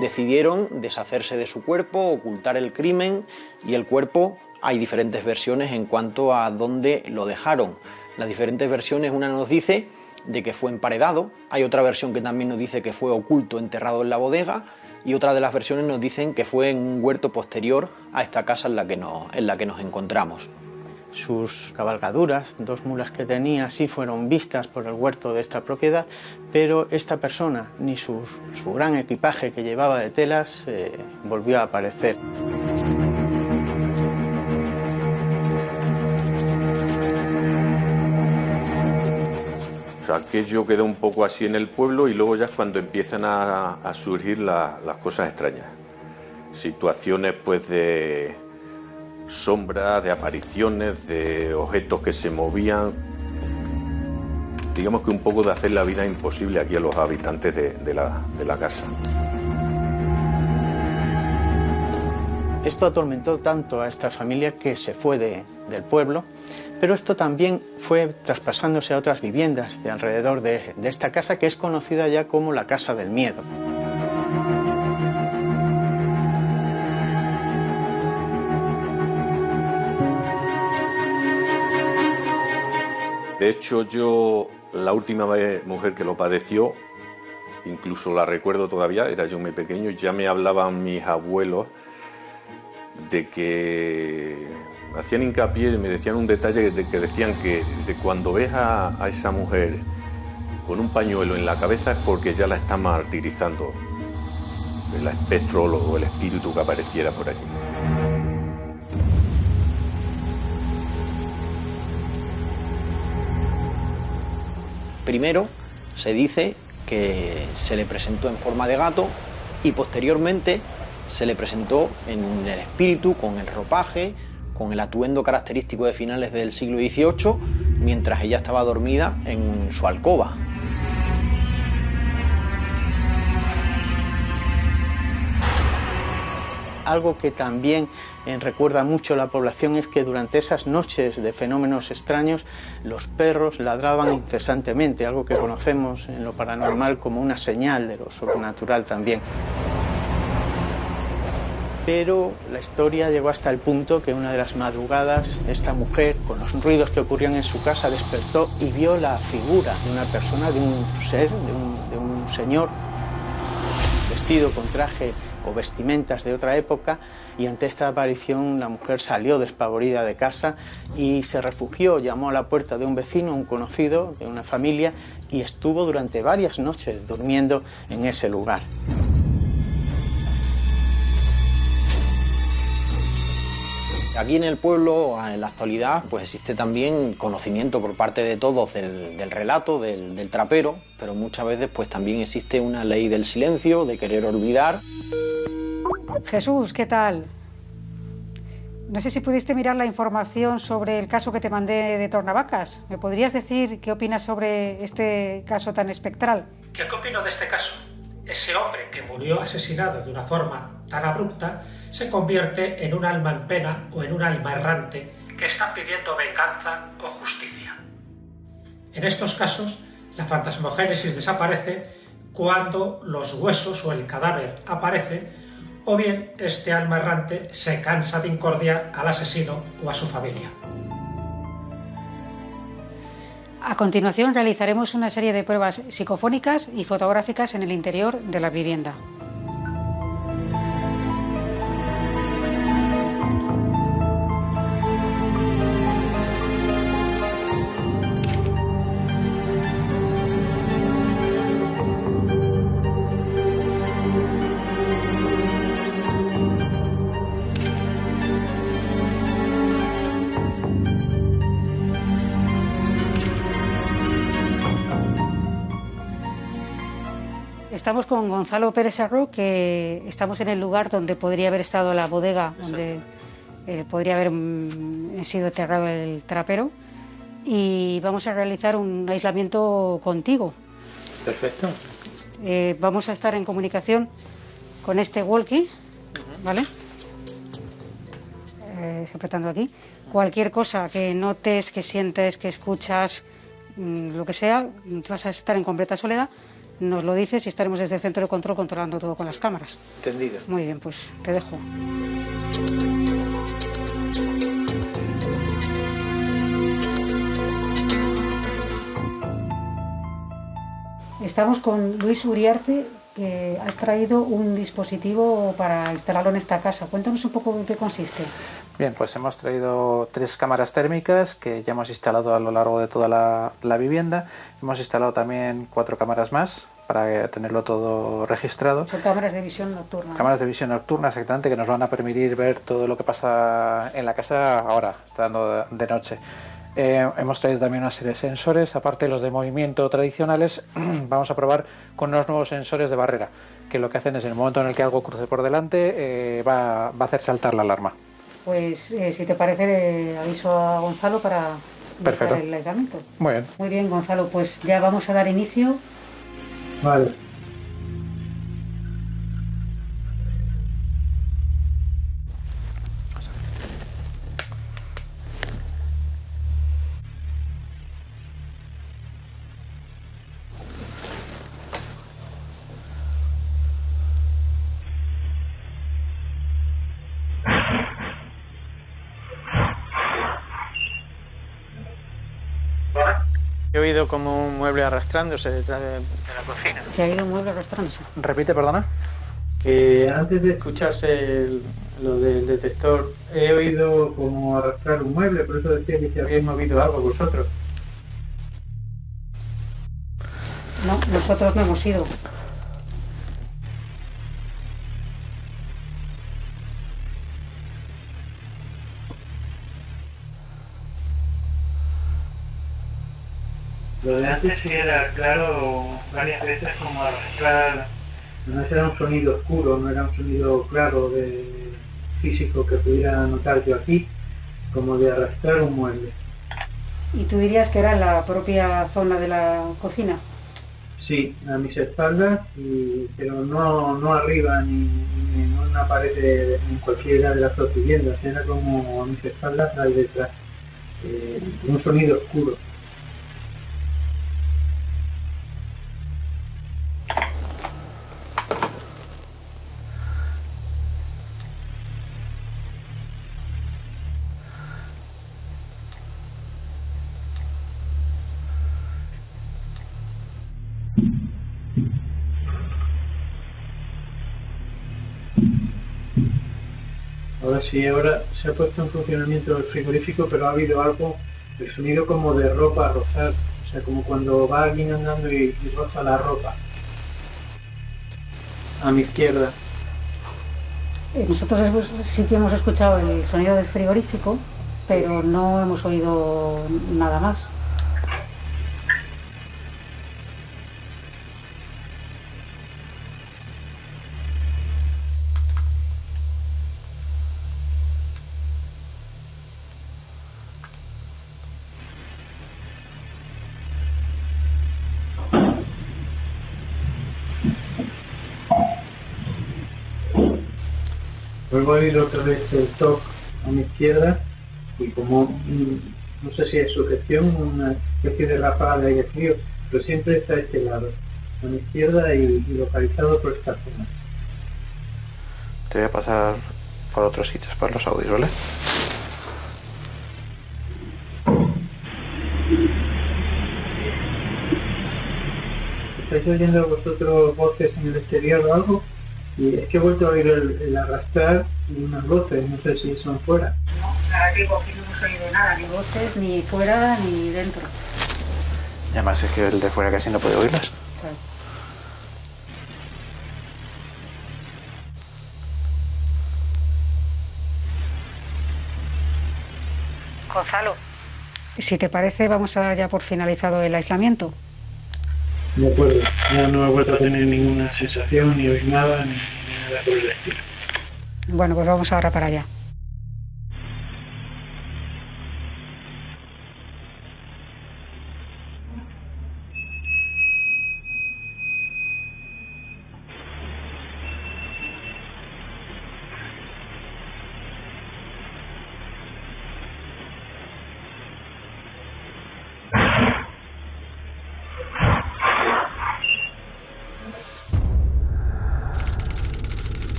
Decidieron deshacerse de su cuerpo, ocultar el crimen y el cuerpo. Hay diferentes versiones en cuanto a dónde lo dejaron. Las diferentes versiones, una nos dice de que fue emparedado, hay otra versión que también nos dice que fue oculto, enterrado en la bodega, y otra de las versiones nos dicen que fue en un huerto posterior a esta casa en la que nos encontramos. Sus cabalgaduras, 2 mulas que tenía, sí fueron vistas por el huerto de esta propiedad, pero esta persona ni su gran equipaje que llevaba de telas volvió a aparecer. sea, aquello quedó un poco así en el pueblo y luego ya es cuando empiezan a surgir las cosas extrañas. Situaciones pues de sombras, de apariciones, de objetos que se movían. Digamos que un poco de hacer la vida imposible aquí a los habitantes de la casa. Esto atormentó tanto a esta familia que se fue del pueblo, pero esto también fue traspasándose a otras viviendas de alrededor de esta casa, que es conocida ya como la Casa del Miedo. De hecho, yo, la última mujer que lo padeció, incluso la recuerdo todavía, era yo muy pequeño, y ya me hablaban mis abuelos de que hacían hincapié y me decían un detalle de que decían que cuando ves a esa mujer con un pañuelo en la cabeza es porque ya la está martirizando el espectro o el espíritu que apareciera por allí. Primero se dice que se le presentó en forma de gato y posteriormente se le presentó en el espíritu, con el ropaje, con el atuendo característico de finales del siglo XVIII, mientras ella estaba dormida en su alcoba. Algo que también recuerda mucho a la población es que durante esas noches de fenómenos extraños los perros ladraban incesantemente, algo que conocemos en lo paranormal como una señal de lo sobrenatural también. Pero la historia llegó hasta el punto que una de las madrugadas esta mujer, con los ruidos que ocurrían en su casa, despertó y vio la figura de una persona, de un ser, de un señor vestido con traje o vestimentas de otra época, y ante esta aparición la mujer salió despavorida de casa y se refugió, llamó a la puerta de un vecino, un conocido, de una familia, y estuvo durante varias noches durmiendo en ese lugar. Aquí en el pueblo, en la actualidad, pues existe también conocimiento por parte de todos del relato, del trapero, pero muchas veces pues también existe una ley del silencio, de querer olvidar. Jesús, ¿qué tal? No sé si pudiste mirar la información sobre el caso que te mandé de Tornavacas. ¿Me podrías decir qué opinas sobre este caso tan espectral? ¿Qué opino de este caso? Ese hombre que murió asesinado de una forma tan abrupta se convierte en un alma en pena o en un alma errante que está pidiendo venganza o justicia. En estos casos, la fantasmogénesis desaparece cuando los huesos o el cadáver aparece, o bien este alma errante se cansa de incordiar al asesino o a su familia. A continuación realizaremos una serie de pruebas psicofónicas y fotográficas en el interior de la vivienda. Estamos con Gonzalo Pérez Arro, que estamos en el lugar donde podría haber estado la bodega, donde podría haber sido enterrado el trapero, y vamos a realizar un aislamiento contigo. Perfecto. Vamos a estar en comunicación con este walkie, ¿vale? Apretando aquí. Cualquier cosa que notes, que sientes, que escuchas, lo que sea, vas a estar en completa soledad. Nos lo dices y estaremos desde el centro de control controlando todo con las cámaras. Entendido. Muy bien, pues te dejo. Estamos con Luis Uriarte, que has traído un dispositivo para instalarlo en esta casa. Cuéntanos un poco en qué consiste. Bien, pues hemos traído 3 cámaras térmicas que ya hemos instalado a lo largo de toda la vivienda. Hemos instalado también 4 cámaras más para tenerlo todo registrado. Son cámaras de visión nocturna. Cámaras de visión nocturna, exactamente, que nos van a permitir ver todo lo que pasa en la casa ahora, estando de noche. Hemos traído también una serie de sensores, aparte de los de movimiento tradicionales, vamos a probar con unos nuevos sensores de barrera, que lo que hacen es, en el momento en el que algo cruce por delante, va a hacer saltar la alarma. Pues si te parece, le aviso a Gonzalo para Perfecto. empezar el aislamiento. Muy bien. Muy bien, Gonzalo, pues ya vamos a dar inicio. Vale. He oído como un mueble arrastrándose detrás de la cocina. Que ha ido un mueble arrastrándose. Repite, perdona. Que antes de escucharse lo del detector, he oído como arrastrar un mueble, por eso decía que si habéis movido algo vosotros. No, nosotros no hemos ido. Lo de antes sí era claro varias veces como arrastrar, no era un sonido oscuro, no era un sonido claro de físico que pudiera notar yo aquí, como de arrastrar un mueble. ¿Y tú dirías que era en la propia zona de la cocina? Sí, a mis espaldas, pero no arriba ni en una pared ni en cualquiera de las dos viviendas, era como a mis espaldas al detrás, un sonido oscuro. Ahora sí, ahora se ha puesto en funcionamiento el frigorífico, pero ha habido algo, el sonido como de ropa rozar, o sea, como cuando va alguien andando y roza la ropa. A mi izquierda. Nosotros sí que hemos escuchado el sonido del frigorífico, pero no hemos oído nada más. Luego he oído otra vez el toque a mi izquierda y como, no sé si es sujeción, una especie de ráfaga de aire frío, pero siempre está a este lado, a mi izquierda y localizado por esta zona. Te voy a pasar por otros sitios, por los audios, ¿vale? ¿Estáis oyendo vosotros voces en el exterior o algo? Y es que he vuelto a oír el arrastrar y unas voces, no sé si son fuera. No, ahora digo que no hemos oído nada, ni voces, ni fuera, ni dentro. Y además es que el de fuera casi no puede oírlas. Claro. Gonzalo, si te parece, vamos a dar ya por finalizado el aislamiento. De acuerdo, ya no he vuelto a tener ninguna sensación, ni oír nada, ni nada por el estilo. Bueno, pues vamos ahora para allá.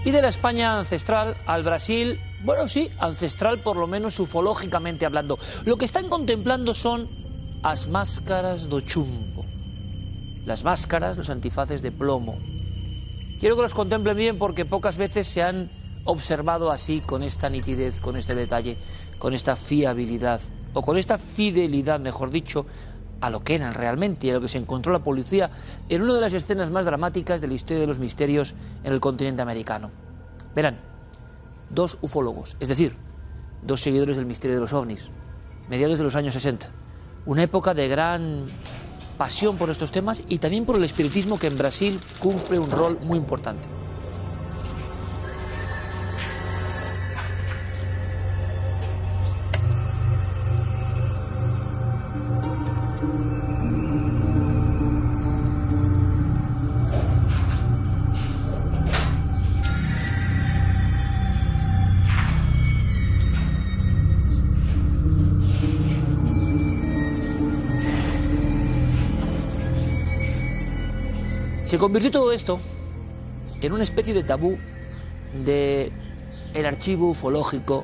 Y de la España ancestral al Brasil, bueno, sí, ancestral por lo menos ufológicamente hablando. Lo que están contemplando son as máscaras do chumbo. Las máscaras, los antifaces de plomo. Quiero que los contemplen bien porque pocas veces se han observado así, con esta nitidez, con este detalle, con esta fiabilidad, o con esta fidelidad, mejor dicho, a lo que eran realmente y a lo que se encontró la policía en una de las escenas más dramáticas de la historia de los misterios en el continente americano. Verán, 2 ufólogos, es decir, 2 seguidores del misterio de los ovnis, mediados de los años 60, una época de gran pasión por estos temas y también por el espiritismo, que en Brasil cumple un rol muy importante. Se convirtió todo esto en una especie de tabú del archivo ufológico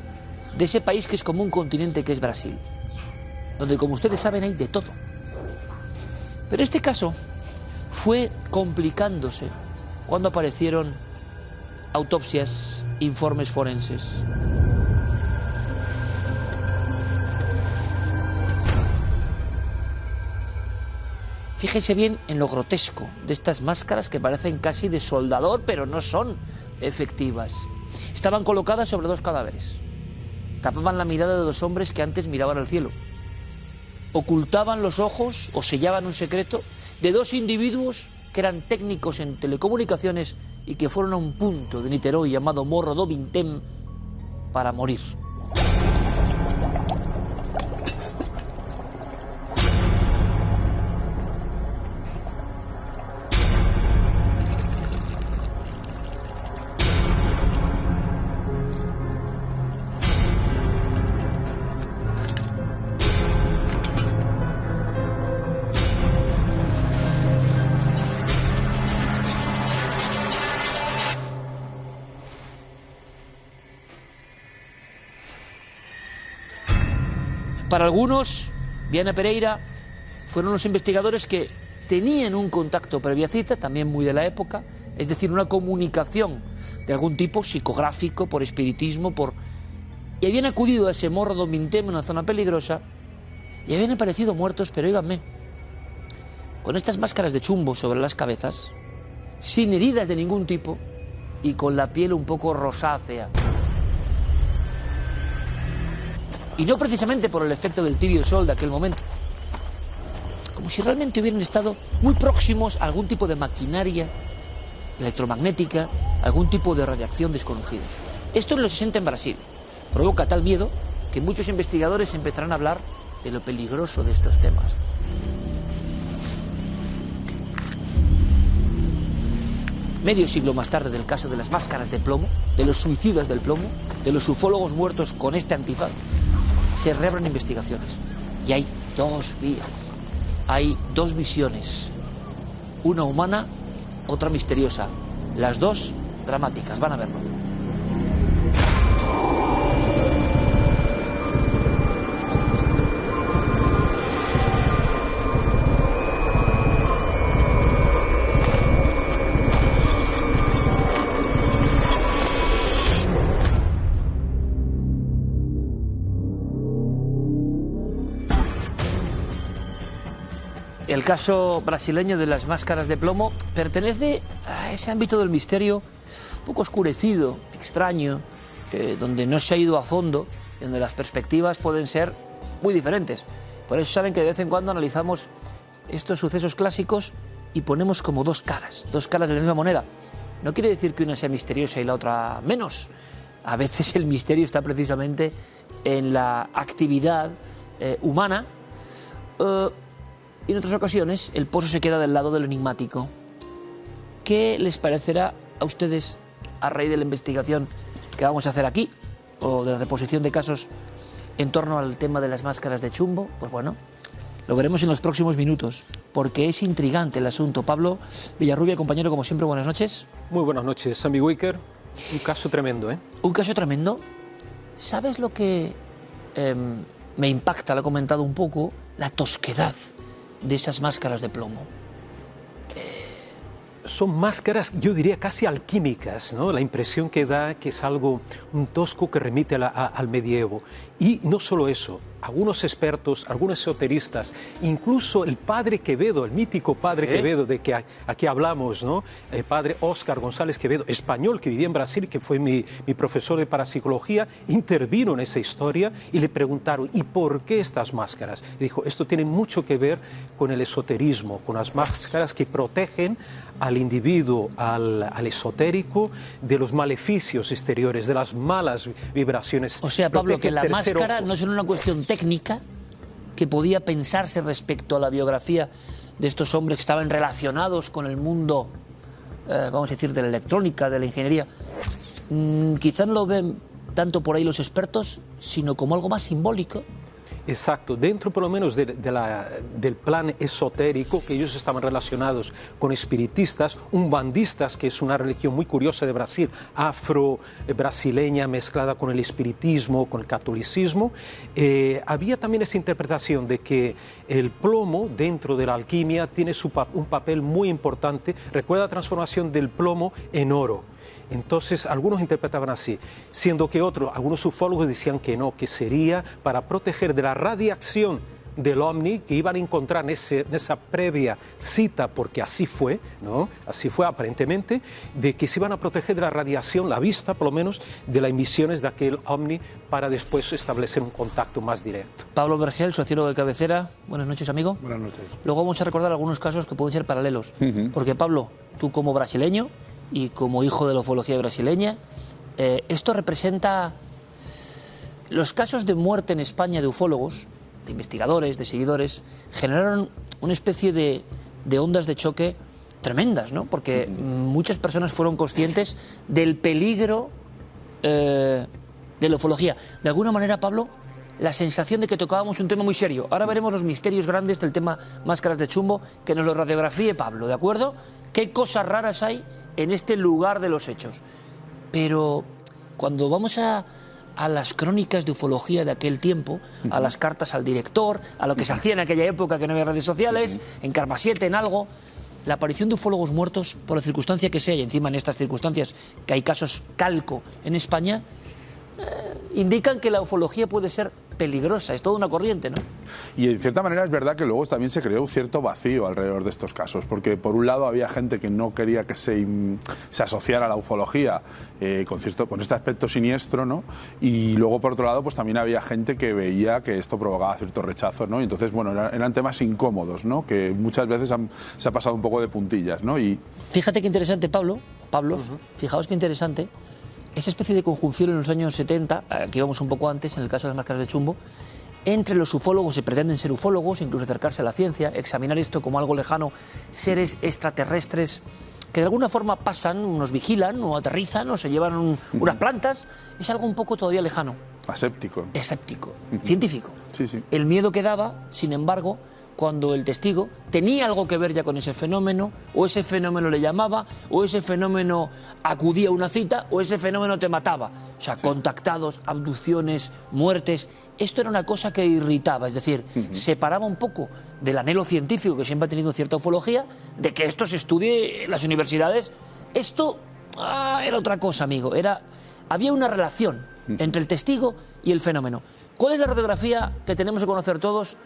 de ese país que es como un continente que es Brasil, donde, como ustedes saben, hay de todo. Pero este caso fue complicándose cuando aparecieron autopsias, informes forenses. Fíjense bien en lo grotesco de estas máscaras que parecen casi de soldador, pero no son efectivas. Estaban colocadas sobre 2 cadáveres. Tapaban la mirada de 2 hombres que antes miraban al cielo. Ocultaban los ojos o sellaban un secreto de 2 individuos que eran técnicos en telecomunicaciones y que fueron a un punto de Niterói llamado Morro do Vintém para morir. Para algunos, Viana Pereira fueron los investigadores que tenían un contacto previa cita, también muy de la época, es decir, una comunicación de algún tipo, psicográfico, por espiritismo, y habían acudido a ese Morro do Vintém, una zona peligrosa, y habían aparecido muertos, pero óiganme, con estas máscaras de chumbo sobre las cabezas, sin heridas de ningún tipo y con la piel un poco rosácea. Y no precisamente por el efecto del tibio sol de aquel momento, como si realmente hubieran estado muy próximos a algún tipo de maquinaria electromagnética, algún tipo de radiación desconocida. Esto en los 60 en Brasil provoca tal miedo que muchos investigadores empezarán a hablar de lo peligroso de estos temas. Medio siglo más tarde del caso de las máscaras de plomo, de los suicidas del plomo, de los ufólogos muertos con este antifaz, se reabren investigaciones. Y hay 2 vías, hay 2 visiones, una humana, otra misteriosa, las 2 dramáticas, van a verlo. El caso brasileño de las máscaras de plomo pertenece a ese ámbito del misterio un poco oscurecido, extraño, donde no se ha ido a fondo, donde las perspectivas pueden ser muy diferentes. Por eso saben que de vez en cuando analizamos estos sucesos clásicos y ponemos como 2 caras de la misma moneda. No quiere decir que una sea misteriosa y la otra menos. A veces el misterio está precisamente en la actividad humana, y en otras ocasiones el pozo se queda del lado de lo enigmático. ¿Qué les parecerá a ustedes a raíz de la investigación que vamos a hacer aquí, o de la reposición de casos en torno al tema de las máscaras de chumbo? Pues bueno, lo veremos en los próximos minutos, porque es intrigante el asunto. Pablo Villarrubia, compañero, como siempre, buenas noches. Muy buenas noches, Sammy Wicker. Un caso tremendo, ¿eh? Un caso tremendo. ¿Sabes lo que me impacta? Lo he comentado un poco, la tosquedad de esas máscaras de plomo. son máscaras, yo diría, casi alquímicas, ¿no? La impresión que da que es algo, un tosco que remite al medievo. Y no solo eso, algunos expertos, algunos esoteristas, incluso el padre Quevedo, el mítico padre Quevedo, de que aquí hablamos, ¿no? El padre Óscar González Quevedo, español, que vivía en Brasil, que fue mi profesor de parapsicología, intervino en esa historia y le preguntaron, ¿y por qué estas máscaras? Y dijo, esto tiene mucho que ver con el esoterismo, con las máscaras que protegen al individuo, al esotérico, de los maleficios exteriores, de las malas vibraciones. O sea, Pablo, que la máscara no es una cuestión técnica que podía pensarse respecto a la biografía de estos hombres que estaban relacionados con el mundo, vamos a decir, de la electrónica, de la ingeniería. Quizás no lo ven tanto por ahí los expertos, sino como algo más simbólico. Exacto, dentro por lo menos del plan esotérico, que ellos estaban relacionados con espiritistas, umbandistas, que es una religión muy curiosa de Brasil, afro-brasileña mezclada con el espiritismo, con el catolicismo. Había también esa interpretación de que el plomo dentro de la alquimia tiene un papel muy importante. Recuerda la transformación del plomo en oro. Entonces, algunos interpretaban así, siendo que algunos ufólogos decían que no, que sería para proteger de la radiación del ovni que iban a encontrar en esa previa cita, porque así fue, ¿no? Así fue aparentemente, de que se iban a proteger de la radiación, la vista por lo menos, de las emisiones de aquel ovni para después establecer un contacto más directo. Pablo Vergel, sociólogo de cabecera, buenas noches, amigo. Buenas noches. Luego vamos a recordar algunos casos que pueden ser paralelos, porque Pablo, tú como brasileño y como hijo de la ufología brasileña, esto representa los casos de muerte en España de ufólogos, de investigadores, de seguidores, generaron una especie de ondas de choque tremendas, ¿no? Porque muchas personas fueron conscientes del peligro de la ufología. De alguna manera, Pablo, la sensación de que tocábamos un tema muy serio. Ahora veremos los misterios grandes del tema máscaras de chumbo, que nos lo radiografíe Pablo, ¿de acuerdo? ¿Qué cosas raras hay en este lugar de los hechos? Pero cuando vamos a las crónicas de ufología de aquel tiempo, a las cartas al director, a lo que se hacía en aquella época que no había redes sociales, en Karma 7, en algo, la aparición de ufólogos muertos, por la circunstancia que sea, y encima en estas circunstancias que hay casos calco en España, indican que la ufología puede ser peligrosa, es toda una corriente, ¿no? Y en cierta manera es verdad que luego también se creó un cierto vacío alrededor de estos casos, porque por un lado había gente que no quería que se asociara a la ufología con este aspecto siniestro, ¿no? Y luego por otro lado pues también había gente que veía que esto provocaba cierto rechazo, ¿no? Y entonces, bueno, eran temas incómodos, ¿no? Que muchas veces se ha pasado un poco de puntillas, ¿no? Y fíjate qué interesante, Pablos, fijaos qué interesante, esa especie de conjunción en los años 70, aquí vamos un poco antes, en el caso de las máscaras de chumbo, entre los ufólogos, se pretenden ser ufólogos, incluso acercarse a la ciencia, examinar esto como algo lejano, seres extraterrestres que de alguna forma pasan, nos vigilan o aterrizan o se llevan unas plantas, es algo un poco todavía lejano. Aséptico. Escéptico, científico. Sí, sí. El miedo que daba, sin embargo, cuando el testigo tenía algo que ver ya con ese fenómeno, o ese fenómeno le llamaba, o ese fenómeno acudía a una cita, o ese fenómeno te mataba. O sea, contactados, abducciones, muertes. Esto era una cosa que irritaba, es decir, separaba un poco del anhelo científico que siempre ha tenido cierta ufología, de que esto se estudie en las universidades. Esto era otra cosa, amigo. Había una relación entre el testigo y el fenómeno. ¿Cuál es la radiografía que tenemos que conocer todos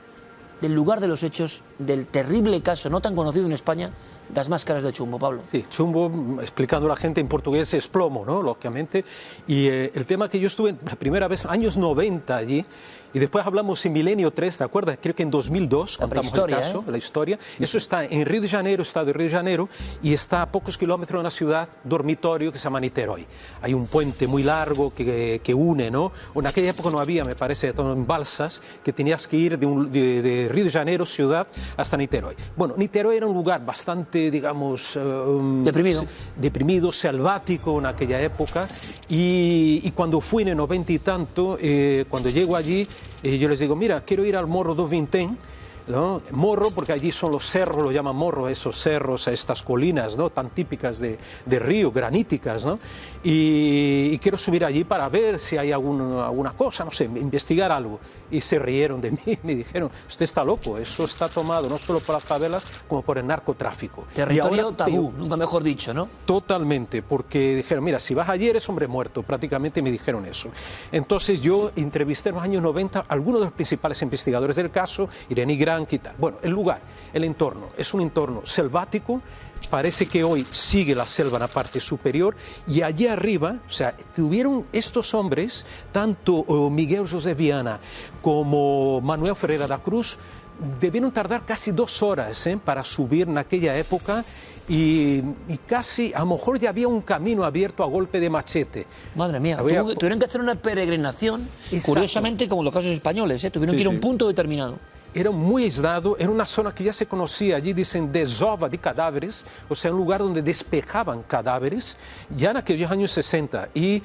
del lugar de los hechos, del terrible caso, no tan conocido en España, de las máscaras de chumbo, Pablo? Sí, chumbo, explicando a la gente en portugués, es plomo, ¿no? Lógicamente. Y el tema que yo estuve la primera vez, años 90 allí, y después hablamos en Milenio 3, ¿te acuerdas? Creo que en 2002 contamos el caso, la historia. Eso está en Río de Janeiro, estado de Río de Janeiro, y está a pocos kilómetros de una ciudad dormitorio que se llama Niterói. Hay un puente muy largo que une, ¿no? En aquella época no había, me parece, en balsas, que tenías que ir de Río de Janeiro, ciudad, hasta Niterói. Bueno, Niterói era un lugar bastante, digamos... deprimido, selvático en aquella época, y cuando fui en el 90 y tanto, cuando llego allí, yo les digo, mira, quiero ir al Morro do Vintém, ¿no? Morro, porque allí son los cerros, lo llaman morro, esos cerros, estas colinas, ¿no? Tan típicas de río, graníticas, ¿no? Y quiero subir allí para ver si hay alguna cosa, no sé, investigar algo. Y se rieron de mí, me dijeron, usted está loco, eso está tomado no solo por las favelas, como por el narcotráfico. Territorio tabú, nunca mejor dicho, ¿no? Totalmente, porque dijeron, mira, si vas allí eres hombre muerto, prácticamente me dijeron eso. Entonces yo entrevisté en los años 90 a algunos de los principales investigadores del caso, Irene Grant y tal. Bueno, el lugar, el entorno, es un entorno selvático. Parece que hoy sigue la selva en la parte superior y allí arriba, o sea, tuvieron estos hombres, tanto Miguel José Viana como Manuel Ferreira da Cruz, debieron tardar casi 2 horas para subir en aquella época y casi, a lo mejor ya había un camino abierto a golpe de machete. Madre mía, tuvieron que hacer una peregrinación, exacto, curiosamente como los casos españoles, tuvieron que ir a un punto determinado. Era muy aislado, era una zona que ya se conocía, allí dicen desova de cadáveres, o sea, un lugar donde despejaban cadáveres, ya en aquellos años 60, y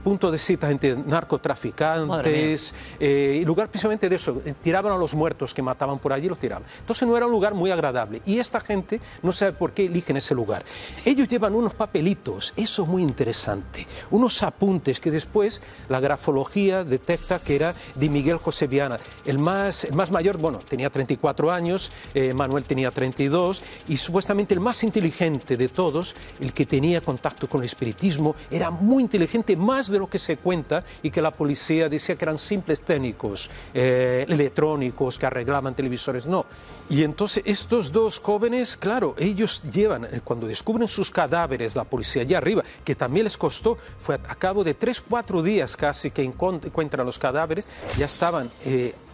punto de cita entre narcotraficantes, y lugar precisamente de eso, tiraban a los muertos que mataban por allí, los tiraban. Entonces no era un lugar muy agradable, y esta gente no sabe por qué eligen ese lugar. Ellos llevan unos papelitos, eso es muy interesante, unos apuntes que después la grafología detecta que era de Miguel José Viana, el más mayor, bueno, tenía 34 años, Manuel tenía 32, y supuestamente el más inteligente de todos, el que tenía contacto con el espiritismo, era muy inteligente, más de lo que se cuenta, y que la policía decía que eran simples técnicos electrónicos que arreglaban televisores, no. Y entonces estos dos jóvenes, claro, ellos llevan, cuando descubren sus cadáveres, la policía allá arriba, que también les costó, fue a cabo de 3-4 días casi que encuentran los cadáveres, ya estaban...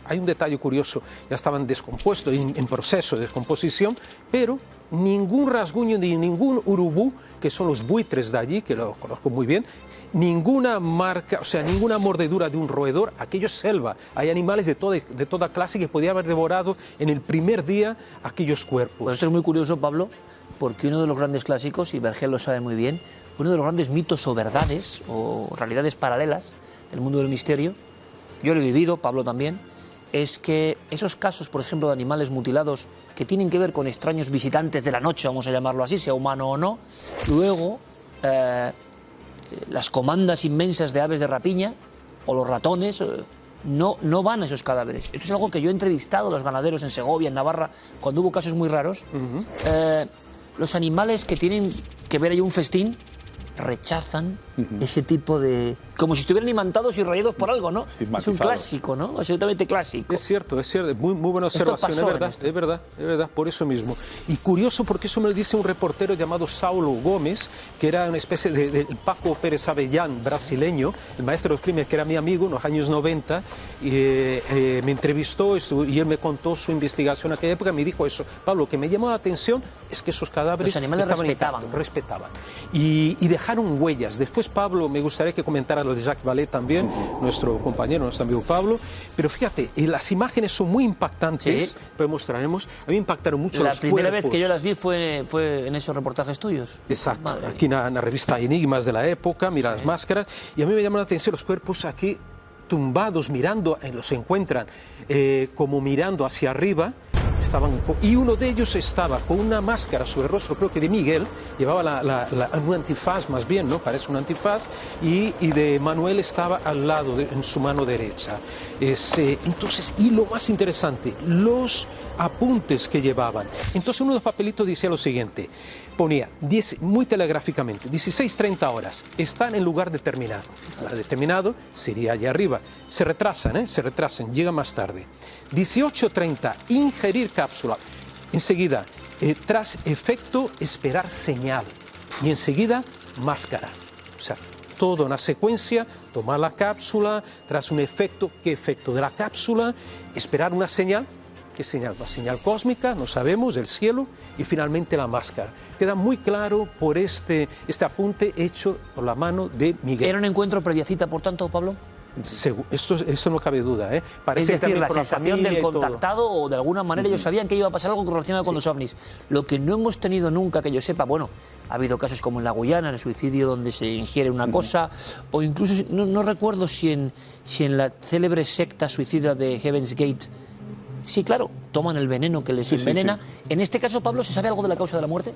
hay un detalle curioso, ya estaban descompuestos, en proceso de descomposición, pero ningún rasguño ni ningún urubú, que son los buitres de allí, que lo conozco muy bien, ninguna marca, o sea, ninguna mordedura de un roedor, aquello es selva, hay animales de toda clase que podían haber devorado en el primer día aquellos cuerpos. Pues esto es muy curioso, Pablo, porque uno de los grandes clásicos, y Vergel lo sabe muy bien, uno de los grandes mitos o verdades o realidades paralelas del mundo del misterio, yo lo he vivido, Pablo también, es que esos casos, por ejemplo, de animales mutilados que tienen que ver con extraños visitantes de la noche, vamos a llamarlo así, sea humano o no, luego las comandas inmensas de aves de rapiña o los ratones no van a esos cadáveres. Esto es algo que yo he entrevistado a los ganaderos en Segovia, en Navarra, cuando hubo casos muy raros. Los animales que tienen que ver ahí un festín rechazan ese tipo de... como si estuvieran imantados y rayados por algo, ¿no? Es un clásico, ¿no? Absolutamente clásico. Es cierto, muy buena observación, es verdad, por eso mismo. Y curioso porque eso me lo dice un reportero llamado Saulo Gómez, que era una especie de Paco Pérez Avellán brasileño, el maestro de los crímenes, que era mi amigo en los años 90, y me entrevistó y él me contó su investigación en aquella época, me dijo eso. Pablo, lo que me llamó la atención es que esos cadáveres los animales respetaban. Y dejaron huellas. Después, Pablo, me gustaría que comentara lo de Jacques Vallée también, nuestro compañero, nuestro amigo Pablo. Pero fíjate, las imágenes son muy impactantes, sí, pues mostraremos. A mí me impactaron mucho los cuerpos. La primera vez que yo las vi fue en esos reportajes tuyos. Exacto, aquí en la revista Enigmas de la época, mira las máscaras, y a mí me llamó la atención los cuerpos aquí tumbados, mirando, los encuentran como mirando hacia arriba. Y uno de ellos estaba con una máscara sobre el rostro, creo que de Miguel, llevaba un antifaz más bien, ¿no? Parece un antifaz, y de Manuel estaba al lado, en su mano derecha. Entonces, y lo más interesante, los apuntes que llevaban. Entonces uno de los papelitos decía lo siguiente, ponía, muy telegráficamente, 16:30 horas, están en lugar determinado. Lugar determinado sería allá arriba. Se retrasan, llegan más tarde. 18:30, ingerir cápsula. Enseguida, tras efecto, esperar señal. Y enseguida, máscara. O sea, todo una secuencia, tomar la cápsula, tras un efecto, ¿qué efecto de la cápsula? Esperar una señal. ¿Qué señal? Una señal cósmica, no sabemos, del cielo, y finalmente la máscara. Queda muy claro por este apunte hecho por la mano de Miguel. ¿Era un encuentro previa cita, por tanto, Pablo? Esto no cabe duda, Parece es decir, la sensación del contactado, o de alguna manera ellos sabían que iba a pasar algo relacionado con los ovnis. Lo que no hemos tenido nunca, que yo sepa, bueno, ha habido casos como en la Guyana, en el suicidio, donde se ingiere una cosa, o incluso, no recuerdo si en la célebre secta suicida de Heaven's Gate Sí, claro, toman el veneno que les envenena. En este caso, Pablo, ¿se sabe algo de la causa de la muerte?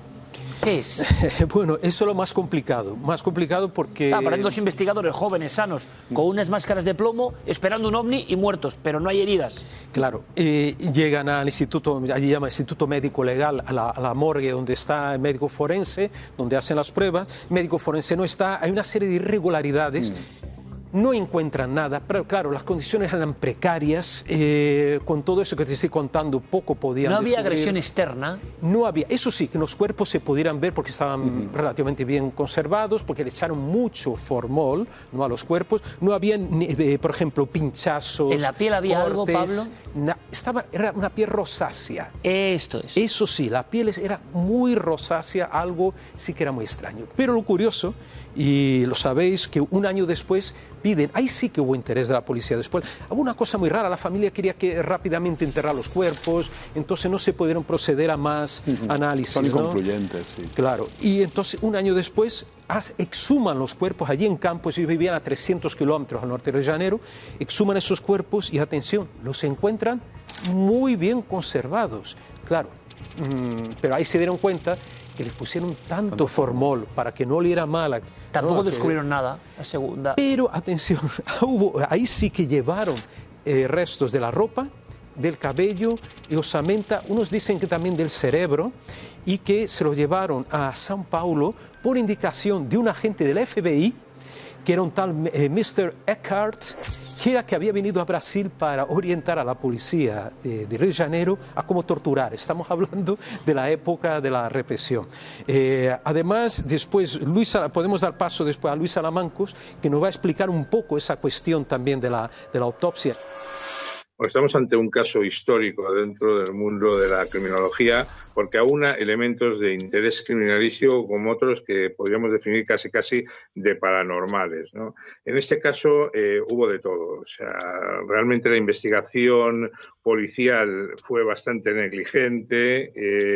¿Qué es? Bueno, eso es lo más complicado porque... Aparecen dos investigadores jóvenes, sanos, con unas máscaras de plomo, esperando un ovni y muertos, pero no hay heridas. Claro, llegan al instituto, allí llama Instituto Médico Legal, a la morgue donde está el médico forense, donde hacen las pruebas. El médico forense no está, hay una serie de irregularidades. No encuentran nada, pero claro, las condiciones eran precarias, con todo eso que te estoy contando, poco podían ¿No había descubrir. agresión externa? No había, eso sí, que los cuerpos se pudieran ver porque estaban relativamente bien conservados, porque le echaron mucho formol, ¿no?, a los cuerpos. No había, por ejemplo, pinchazos. ¿En la piel había algo, Pablo? Era una piel rosácea. Esto es. Eso sí, la piel era muy rosácea, algo sí que era muy extraño. Pero lo curioso, y lo sabéis, que un año después piden, ahí sí que hubo interés de la policía después. Hubo una cosa muy rara, la familia quería que rápidamente enterrar los cuerpos, entonces no se pudieron proceder a más análisis. Son inconcluyentes, sí. Claro, y entonces un año después exhuman los cuerpos allí en Campos, ellos vivían a 300 kilómetros al norte de Janeiro, exhuman esos cuerpos y atención, los encuentran muy bien conservados, claro, pero ahí se dieron cuenta que les pusieron tanto formol para que no oliera mal. Tampoco descubrieron nada, la segunda. Pero atención, ahí sí que llevaron restos de la ropa, del cabello y osamenta, unos dicen que también del cerebro, y que se lo llevaron a São Paulo por indicación de un agente del FBI, que era un tal Mr. Eckhart, que había venido a Brasil para orientar a la policía de Río de Janeiro a cómo torturar. Estamos hablando de la época de la represión. Además, después, podemos dar paso después a Luis Salamancos, que nos va a explicar un poco esa cuestión también de la autopsia. Estamos ante un caso histórico dentro del mundo de la criminología, porque aúna elementos de interés criminalístico como otros que podríamos definir casi de paranormales, ¿no? En este caso hubo de todo. O sea, realmente la investigación policial fue bastante negligente.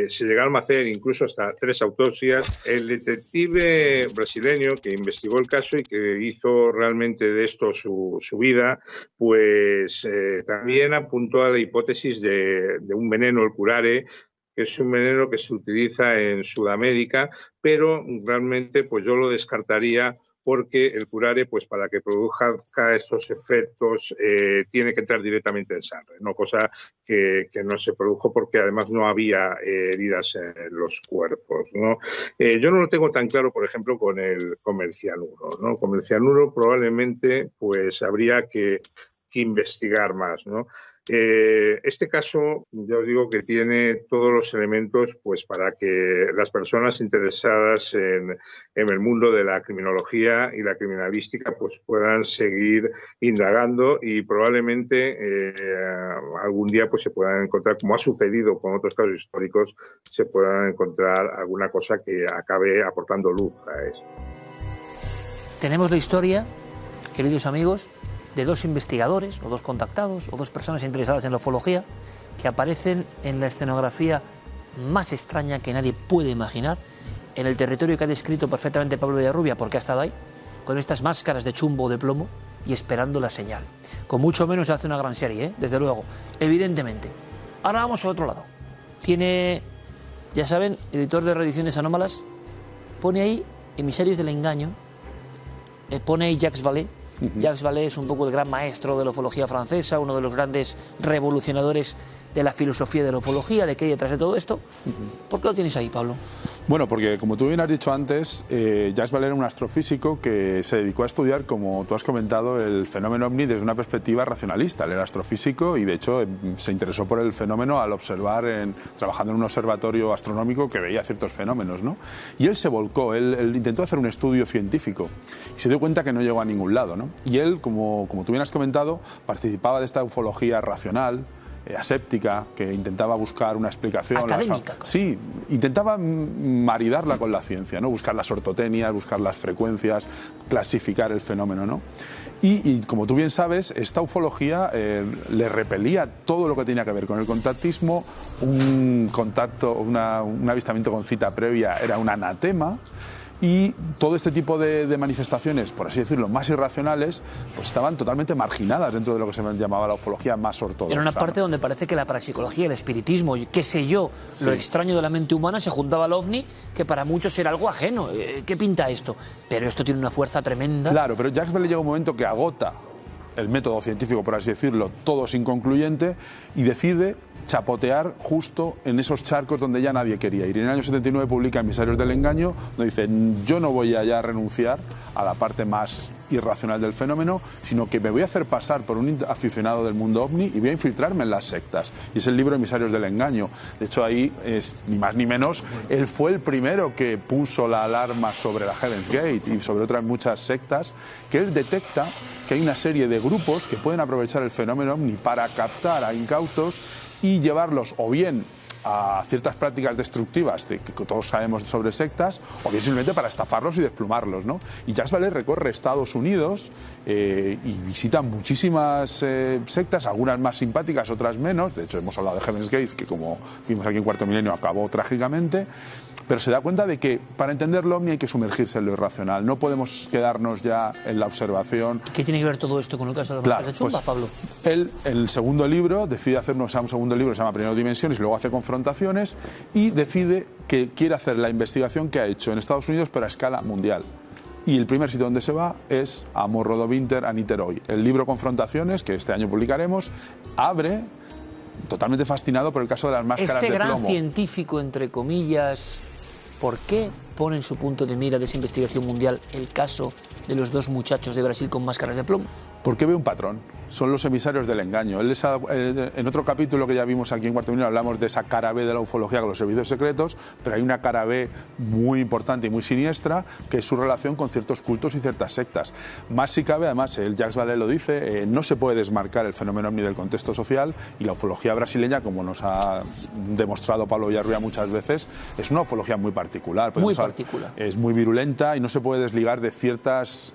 Se llegaron a hacer incluso hasta 3 autopsias. El detective brasileño que investigó el caso y que hizo realmente de esto su vida, pues también apuntó a la hipótesis de un veneno, el curare, que es un veneno que se utiliza en Sudamérica, pero realmente pues yo lo descartaría porque el curare, pues para que produzca estos efectos, tiene que entrar directamente en sangre, ¿no? Cosa que no se produjo porque además no había heridas en los cuerpos, ¿no? Yo no lo tengo tan claro, por ejemplo, con el cianuro, ¿no? Con el cianuro probablemente pues habría que investigar más, ¿no? Este caso, yo os digo que tiene todos los elementos pues para que las personas interesadas en el mundo de la criminología y la criminalística pues puedan seguir indagando y probablemente algún día pues se puedan encontrar, como ha sucedido con otros casos históricos, se puedan encontrar alguna cosa que acabe aportando luz a esto. Tenemos la historia, queridos amigos, de 2 investigadores, o 2 contactados, o 2 personas interesadas en la ufología, que aparecen en la escenografía más extraña que nadie puede imaginar, en el territorio que ha descrito perfectamente Pablo Villarrubia, porque ha estado ahí, con estas máscaras de chumbo o de plomo, y esperando la señal. Con mucho menos se hace una gran serie, desde luego, evidentemente. Ahora vamos al otro lado. Tiene, ya saben, editor de Reediciones Anómalas, pone ahí Emisarios del Engaño, pone ahí Jacques Vallée. Jacques Vallée es un poco el gran maestro de la ufología francesa, uno de los grandes revolucionadores de la filosofía de la ufología, de qué hay detrás de todo esto. ¿Por qué lo tienes ahí, Pablo? Bueno, porque como tú bien has dicho antes, Jacques Vallée era un astrofísico que se dedicó a estudiar, como tú has comentado, el fenómeno ovni desde una perspectiva racionalista. Él era astrofísico y de hecho se interesó por el fenómeno al observar, trabajando en un observatorio astronómico que veía ciertos fenómenos, ¿no? Y él se volcó, él intentó hacer un estudio científico y se dio cuenta que no llegó a ningún lado, ¿no? Y él, como tú bien has comentado, participaba de esta ufología racional, aséptica, que intentaba buscar una explicación. Académica. Sí, intentaba maridarla con la ciencia, ¿no? Buscar las ortotenias, buscar las frecuencias, clasificar el fenómeno, ¿no? Y como tú bien sabes, esta ufología le repelía todo lo que tenía que ver con el contactismo. Un contacto, un avistamiento con cita previa era un anatema. y todo este tipo de manifestaciones, por así decirlo, más irracionales, pues estaban totalmente marginadas dentro de lo que se llamaba la ufología más ortodoxa. Era una parte donde parece que la parapsicología, el espiritismo, qué sé yo, lo extraño de la mente humana se juntaba al ovni, que para muchos era algo ajeno. ¿Qué pinta esto? Pero esto tiene una fuerza tremenda. Claro, pero Jacques Vallée llega un momento que agota el método científico, por así decirlo, todo es inconcluyente, y decide chapotear justo en esos charcos donde ya nadie quería ir. Y en el año 79 publica Emisarios del Engaño, donde dice: yo no voy a ya renunciar a la parte más irracional del fenómeno, sino que me voy a hacer pasar por un aficionado del mundo ovni y voy a infiltrarme en las sectas. Y es el libro Emisarios del Engaño. De hecho, ahí es ni más ni menos, él fue el primero que puso la alarma sobre la Heaven's Gate y sobre otras muchas sectas, que él detecta que hay una serie de grupos que pueden aprovechar el fenómeno ovni para captar a incautos y llevarlos o bien a ciertas prácticas destructivas que todos sabemos sobre sectas, o bien simplemente para estafarlos y desplumarlos, ¿no? Y Jacques Vallée recorre Estados Unidos y visita muchísimas sectas, algunas más simpáticas, otras menos. De hecho, hemos hablado de Heaven's Gate, que como vimos aquí en Cuarto Milenio acabó trágicamente. Pero se da cuenta de que para entender lo ovni hay que sumergirse en lo irracional. No podemos quedarnos ya en la observación. ¿Qué tiene que ver todo esto con el caso de las máscaras de chumba, Pablo? Él, en el segundo libro, decide hacer un segundo libro que se llama Primero Dimensiones, y luego hace Confrontaciones, y decide que quiere hacer la investigación que ha hecho en Estados Unidos, pero a escala mundial. Y el primer sitio donde se va es a Morro do Winter, a Niterói. El libro Confrontaciones, que este año publicaremos, abre totalmente fascinado por el caso de las máscaras de plomo. Este gran científico, entre comillas, ¿por qué pone en su punto de mira de esa investigación mundial el caso de los dos muchachos de Brasil con máscaras de plomo? Porque ve un patrón. Son los emisarios del engaño. En otro capítulo que ya vimos aquí en Cuarto Milenio hablamos de esa cara B de la ufología con los servicios secretos, pero hay una cara B muy importante y muy siniestra, que es su relación con ciertos cultos y ciertas sectas. Más si cabe, además, el Jacques Vallée lo dice, no se puede desmarcar el fenómeno ovni del contexto social, y la ufología brasileña, como nos ha demostrado Pablo Villarruya muchas veces, es una ufología muy particular. Muy particular. Es muy virulenta y no se puede desligar de ciertas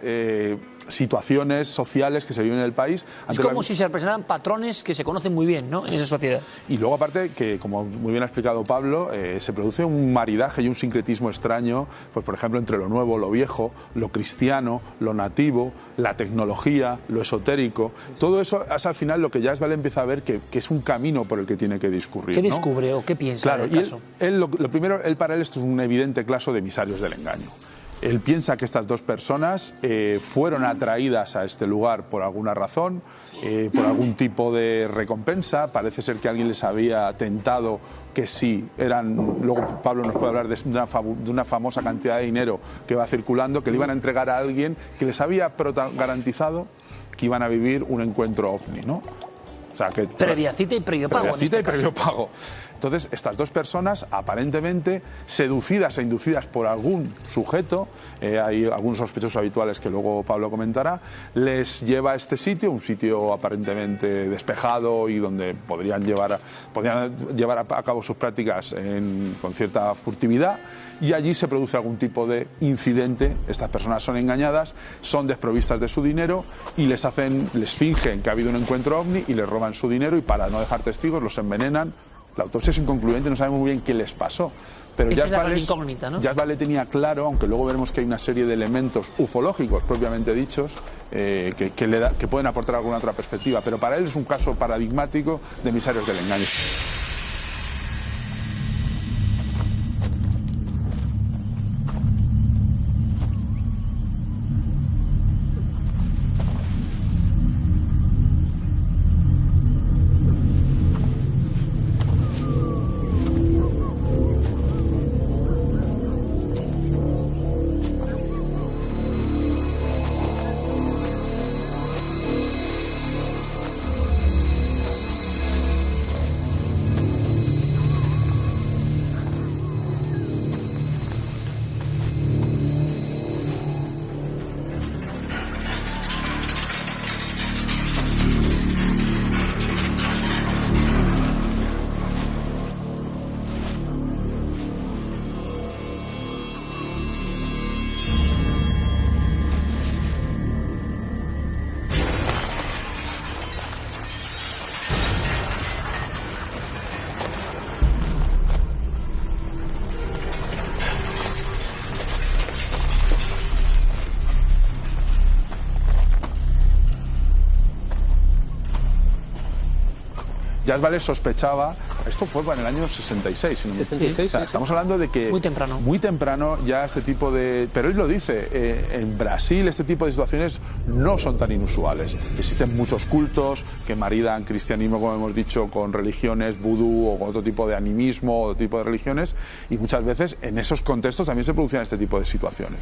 situaciones sociales que se viven en el país. Es como si se representaran patrones que se conocen muy bien, ¿no?, en esa sociedad. Y luego, aparte, que como muy bien ha explicado Pablo, se produce un maridaje y un sincretismo extraño, pues por ejemplo, entre lo nuevo, lo viejo, lo cristiano, lo nativo, la tecnología, lo esotérico. Todo eso es al final lo que Jacques Vallée empieza a ver que es un camino por el que tiene que discurrir. ¿Qué descubre o qué piensa Claro, del caso? Lo primero, para él esto es un evidente caso de emisarios del engaño. Él piensa que estas dos personas fueron atraídas a este lugar por alguna razón, por algún tipo de recompensa. Parece ser que alguien les había tentado que sí eran. Luego Pablo nos puede hablar de una famosa cantidad de dinero que va circulando, que le iban a entregar a alguien que les había garantizado que iban a vivir un encuentro ovni, ¿no? O sea, que previa cita y previo pago. Previa cita y previo pago. Entonces, estas dos personas, aparentemente seducidas e inducidas por algún sujeto, hay algunos sospechosos habituales que luego Pablo comentará, les lleva a este sitio, un sitio aparentemente despejado y donde podrían llevar a cabo sus prácticas con cierta furtividad, y allí se produce algún tipo de incidente. Estas personas son engañadas, son desprovistas de su dinero y les fingen que ha habido un encuentro ovni y les roban su dinero, y para no dejar testigos los envenenan. La autopsia es inconcluyente, no sabemos muy bien qué les pasó. Pero Jacques Vallée tenía claro, aunque luego veremos que hay una serie de elementos ufológicos propiamente dichos que pueden aportar alguna otra perspectiva. Pero para él es un caso paradigmático de emisarios del engaño. Jacques Vallée sospechaba, esto fue en el año 66, si no me equivoco. 66, o sea, estamos hablando de que muy temprano ya este tipo de... Pero él lo dice, en Brasil este tipo de situaciones no son tan inusuales. Existen muchos cultos que maridan cristianismo, como hemos dicho, con religiones, vudú o con otro tipo de animismo, otro tipo de religiones, y muchas veces en esos contextos también se producen este tipo de situaciones.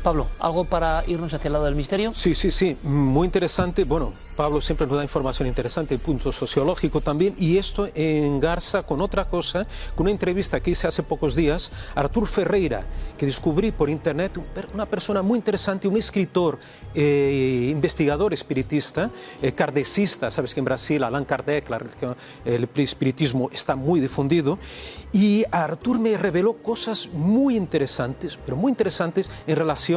Pablo, ¿algo para irnos hacia el lado del misterio? Sí, muy interesante. Bueno, Pablo siempre nos da información interesante, el punto sociológico también, y esto engarza con otra cosa, con una entrevista que hice hace pocos días a Artur Ferreira, que descubrí por internet, una persona muy interesante, un escritor, investigador espiritista, kardecista. Sabes que en Brasil Allan Kardec, el espiritismo está muy difundido, y Artur me reveló cosas muy interesantes, pero muy interesantes en relación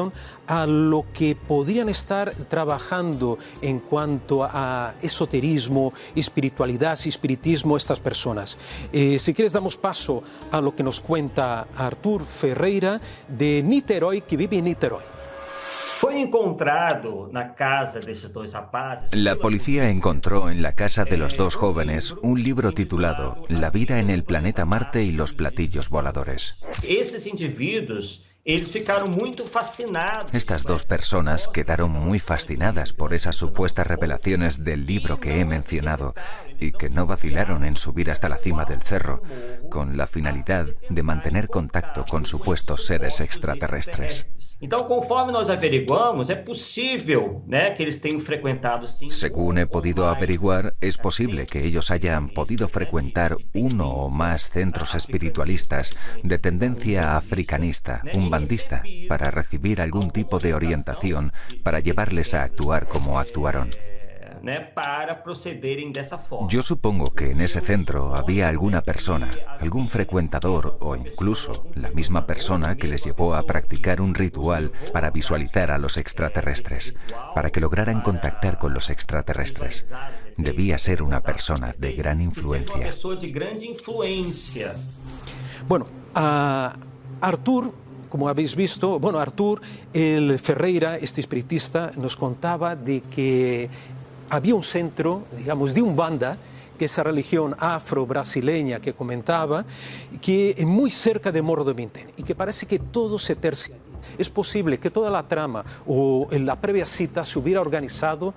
a lo que podrían estar trabajando en cuanto a esoterismo, espiritualidad, espiritismo, estas personas. Si quieres damos paso a lo que nos cuenta Artur Ferreira de Niterói, que vive en Niterói. Fue encontrado na casa de estos dos rapazes. La policía encontró en la casa de los dos jóvenes un libro titulado La vida en el planeta Marte y los platillos voladores. Esses indivíduos, eles ficaron muy fascinados. Estas dos personas quedaron muy fascinadas por esas supuestas revelaciones del libro que he mencionado y que no vacilaron en subir hasta la cima del cerro con la finalidad de mantener contacto con supuestos seres extraterrestres. Então, conforme nós averiguamos, é possível, que eles tenham frecuentado. Según he podido averiguar, es posible que ellos hayan podido frecuentar uno o más centros espiritualistas de tendencia africanista, umbandista, para recibir algún tipo de orientación para llevarles a actuar como actuaron. Para procederem dessa forma. Yo supongo que en ese centro había alguna persona, algún frecuentador o incluso la misma persona que les llevó a practicar un ritual para visualizar a los extraterrestres, para que lograran contactar con los extraterrestres. Debía ser una persona de gran influencia. Bueno, Artur, como habéis visto, Artur, el Ferreira, este espiritista, nos contaba de que había un centro, digamos, de Umbanda, que esa religión afro-brasileña que comentaba, que es muy cerca de Morro do Vintém, y que parece que todo se tercia. Es posible que toda la trama o en la previa cita se hubiera organizado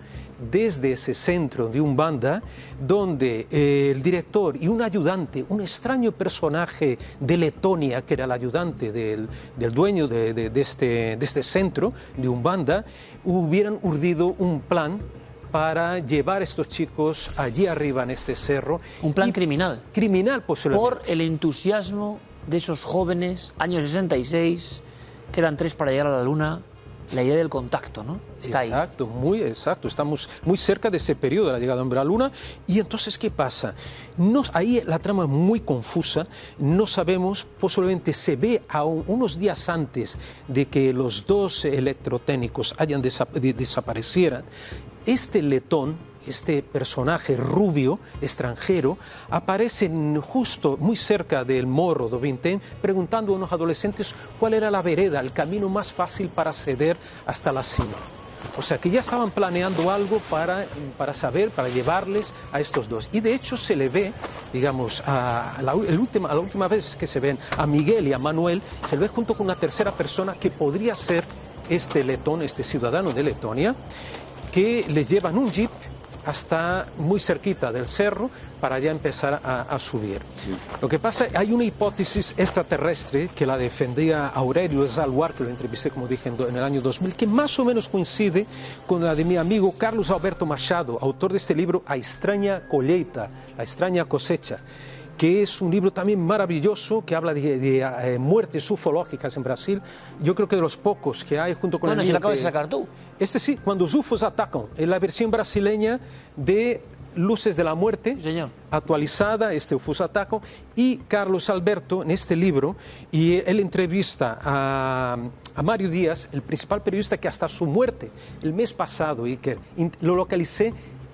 desde ese centro de Umbanda, donde el director y un ayudante, un extraño personaje de Letonia, que era el ayudante del dueño de este centro de Umbanda, hubieran urdido un plan para llevar a estos chicos allí arriba en este cerro. Un plan criminal. Criminal, posiblemente. Por el entusiasmo de esos jóvenes, año 66, quedan 3 para llegar a la Luna, la idea del contacto, ¿no? Está ahí. Exacto, muy exacto. Estamos muy cerca de ese periodo de la llegada del hombre a la Luna. Y entonces, ¿qué pasa? Ahí la trama es muy confusa. No sabemos, posiblemente se ve unos días antes de que los dos electrotécnicos desaparecieran. Este letón, este personaje rubio, extranjero, aparece justo muy cerca del Morro do Vintém, preguntando a unos adolescentes cuál era la vereda, el camino más fácil para acceder hasta la cima. O sea, que ya estaban planeando algo para saber, para llevarles a estos dos. Y de hecho se le ve, digamos, a la última vez que se ven a Miguel y a Manuel, se le ve junto con una tercera persona que podría ser este letón, este ciudadano de Letonia, que les llevan un jeep hasta muy cerquita del cerro para ya empezar a subir. Lo que pasa, hay una hipótesis extraterrestre que la defendía Aurélio Salguar, que lo entrevisté, como dije, en el año 2000, que más o menos coincide con la de mi amigo Carlos Alberto Machado, autor de este libro A Extraña Colheita, La Extraña Cosecha, que es un libro también maravilloso que habla de muertes ufológicas en Brasil. Yo creo que de los pocos que hay, junto con el mío. ¿Si lo acabas de sacar tú? Este sí, Cuando os UFOs Atacan, en la versión brasileña de Luces de la Muerte, señor, actualizada, UFOs Atacan, y Carlos Alberto en este libro, y él entrevista a Mario Díaz, el principal periodista que hasta su muerte, el mes pasado, Iker, lo localicé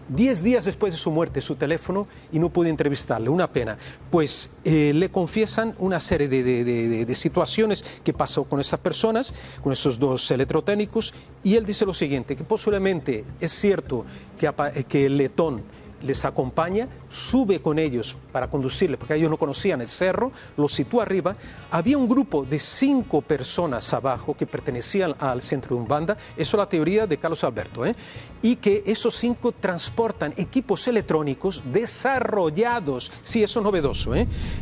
10 días después de su muerte, su teléfono, y no pude entrevistarle, una pena. Pues le confiesan una serie de situaciones que pasó con estas personas, con estos dos electrotécnicos, y él dice lo siguiente, que posiblemente es cierto que el letón les acompaña, sube con ellos para conducirles, porque ellos no conocían el cerro, los sitúa arriba. Había un grupo de 5 personas abajo que pertenecían al centro de Umbanda, eso es la teoría de Carlos Alberto, y que esos 5 transportan equipos electrónicos desarrollados, sí, eso es novedoso,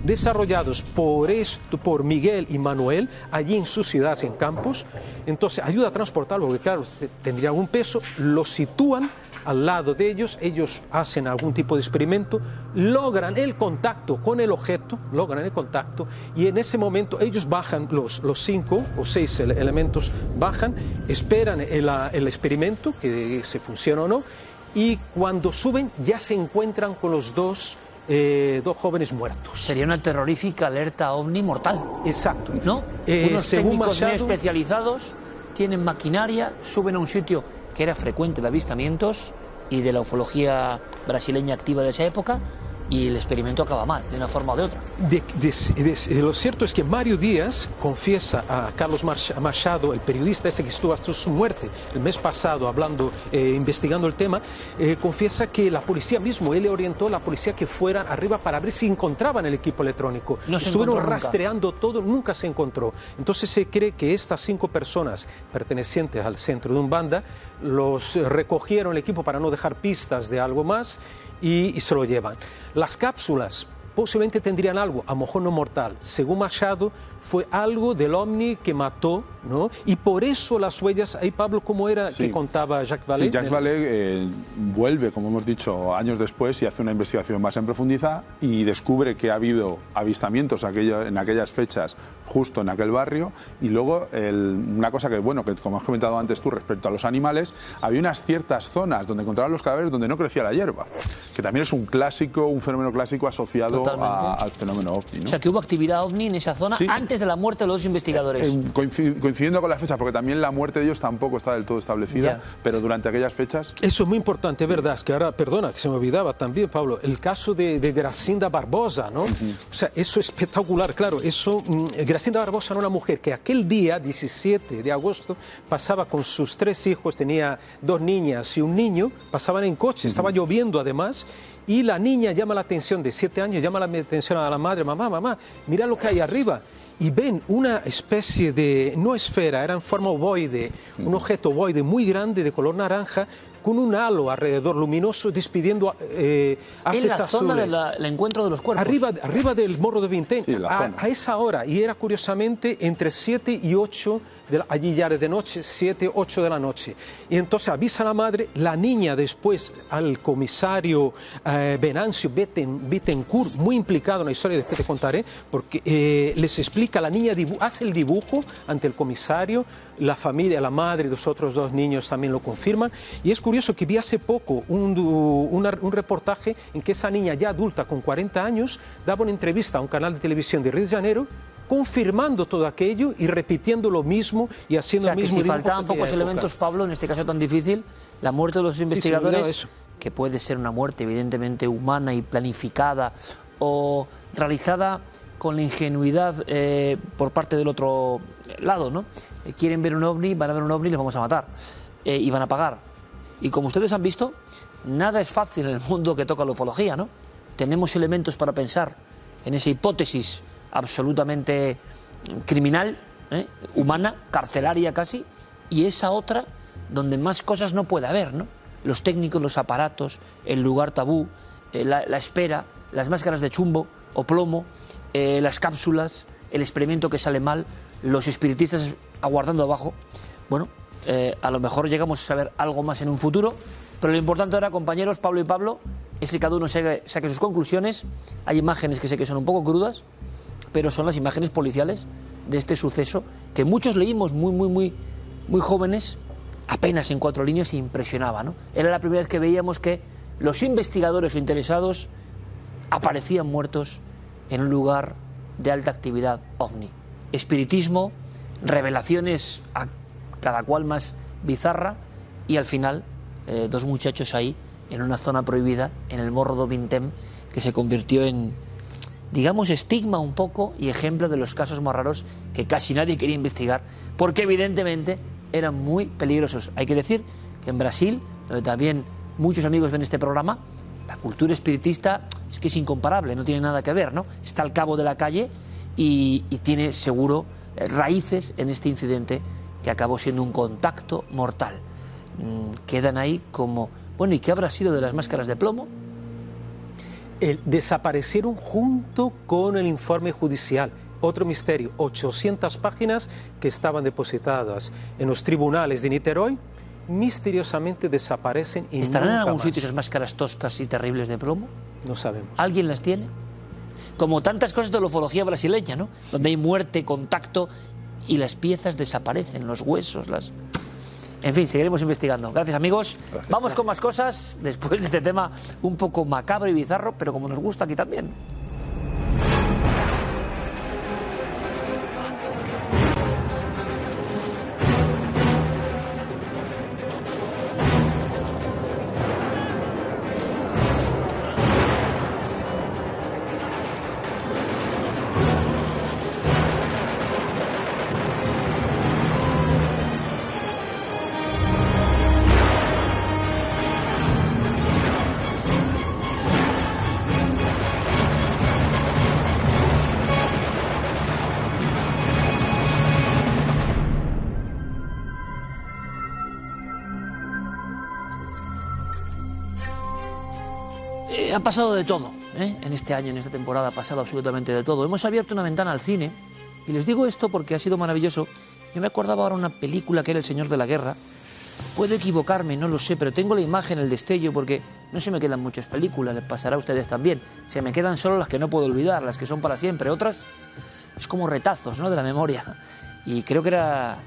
desarrollados por Miguel y Manuel, allí en sus ciudades, en campos. Entonces ayuda a transportarlo, porque claro, tendría algún peso, lo sitúan al lado de ellos, ellos hacen algún tipo de experimento, logran el contacto con el objeto, y en ese momento ellos bajan, los 5 o 6 elementos bajan, esperan el experimento, que se funciona o no, y cuando suben ya se encuentran con los dos jóvenes muertos. Sería una terrorífica alerta ovni mortal. Exacto. ¿No? Unos técnicos muy especializados, tienen maquinaria, suben a un sitio que era frecuente de avistamientos y de la ufología brasileña activa de esa época, y el experimento acaba mal, de una forma o de otra. Lo cierto es que Mario Díaz confiesa a Carlos Machado, el periodista ese que estuvo hasta su muerte el mes pasado hablando, investigando el tema, confiesa que la policía mismo, él le orientó a la policía que fueran arriba para ver si encontraban el equipo electrónico. Estuvieron rastreando todo, nunca se encontró. Entonces se cree que estas 5 personas pertenecientes al centro de Umbanda los recogieron el equipo para no dejar pistas de algo más, y se lo llevan. Las cápsulas posiblemente tendrían algo, a lo mejor no mortal. Según Machado, fue algo del ovni que mató, ¿no? Y por eso las huellas, ahí Pablo, ¿cómo era que contaba Jacques Vallée? Sí, Jacques Vallée vuelve, como hemos dicho, años después y hace una investigación más en profundidad y descubre que ha habido avistamientos en aquellas fechas, justo en aquel barrio, y luego una cosa que, bueno, que como has comentado antes tú respecto a los animales, había unas ciertas zonas donde encontraban los cadáveres donde no crecía la hierba, que también es un fenómeno clásico asociado al fenómeno ovni, ¿no? O sea, que hubo actividad ovni en esa zona antes de la muerte de los investigadores. Coincidiendo con las fechas, porque también la muerte de ellos tampoco está del todo establecida, pero durante aquellas fechas... Eso es muy importante, es verdad, es que ahora, perdona, que se me olvidaba también, Pablo, el caso de Gracinda Barbosa, ¿no? O sea, eso es espectacular, claro, Gracinda Barbosa era una mujer que aquel día, 17 de agosto, pasaba con sus 3 hijos, tenía 2 niñas y un niño, pasaban en coche, estaba lloviendo además, y la niña llama la atención, de 7 años, llama la atención a la madre, mamá, mira lo que hay arriba. Y ven una especie de, no esfera, era en forma ovoide, un objeto ovoide muy grande de color naranja, con un halo alrededor luminoso despidiendo haces azules. En la zona del encuentro de los cuerpos. Arriba del Morro de Vintén, a esa hora, y era curiosamente entre 7 y 8, allí ya de noche, 7, 8 de la noche. Y entonces avisa a la madre, la niña después al comisario Venancio Bittencourt, muy implicado en la historia, después te contaré, porque les explica, la niña hace el dibujo ante el comisario, la familia, la madre y los otros 2 niños también lo confirman, y es curioso que vi hace poco un reportaje en que esa niña ya adulta con 40 años daba una entrevista a un canal de televisión de Río de Janeiro confirmando todo aquello y repitiendo lo mismo y haciendo el mismo dibujo. Si faltaban pocos elementos, Pablo, en este caso tan difícil, la muerte de los investigadores, que puede ser una muerte evidentemente humana y planificada o realizada con la ingenuidad por parte del otro lado, ¿no? Quieren ver un ovni, van a ver un ovni y les vamos a matar y van a pagar. Y como ustedes han visto, nada es fácil en el mundo que toca la ufología, ¿no? Tenemos elementos para pensar en esa hipótesis absolutamente criminal, humana, carcelaria casi, y esa otra donde más cosas no puede haber, ¿no? Los técnicos, los aparatos, el lugar tabú, la espera, las máscaras de chumbo o plomo, las cápsulas, el experimento que sale mal, los espiritistas aguardando abajo. Bueno, a lo mejor llegamos a saber algo más en un futuro, pero lo importante ahora, compañeros, Pablo y Pablo, es que cada uno saque sus conclusiones. Hay imágenes que sé que son un poco crudas, pero son las imágenes policiales de este suceso que muchos leímos muy jóvenes, apenas en 4 líneas, e impresionaba, ¿no? Era la primera vez que veíamos que los investigadores o interesados aparecían muertos en un lugar de alta actividad ovni. Espiritismo, revelaciones a cada cual más bizarra, y al final 2 muchachos ahí en una zona prohibida, en el Morro do Vintém, que se convirtió en, digamos, estigma un poco y ejemplo de los casos más raros que casi nadie quería investigar, porque evidentemente eran muy peligrosos. Hay que decir que en Brasil, donde también muchos amigos ven este programa, La cultura espiritista es que es incomparable, no tiene nada que ver, ¿no? Está al cabo de la calle y tiene seguro raíces en este incidente que acabó siendo un contacto mortal. Quedan ahí como... Bueno, ¿y qué habrá sido de las máscaras de plomo? Desaparecieron junto con el informe judicial. Otro misterio, 800 páginas que estaban depositadas en los tribunales de Niterói, misteriosamente desaparecen y ¿estarán en algún más. sitio esas máscaras toscas y terribles de plomo? No sabemos. ¿Alguien las tiene? Como tantas cosas de la ufología brasileña, ¿no? Donde hay muerte, contacto y las piezas desaparecen, los huesos, las... En fin, seguiremos investigando. Gracias, amigos. Gracias. Vamos con más cosas después de este tema un poco macabro y bizarro, pero como nos gusta aquí también. Ha pasado de todo, en este año, en esta temporada, ha pasado absolutamente de todo. Hemos abierto una ventana al cine, y les digo esto porque ha sido maravilloso. Yo me acordaba ahora una película que era El Señor de la Guerra. Puedo equivocarme, no lo sé, pero tengo la imagen, el destello, porque no se me quedan muchas películas, les pasará a ustedes también. Se me quedan solo las que no puedo olvidar, las que son para siempre. Otras es como retazos, ¿no?, de la memoria. Y creo que era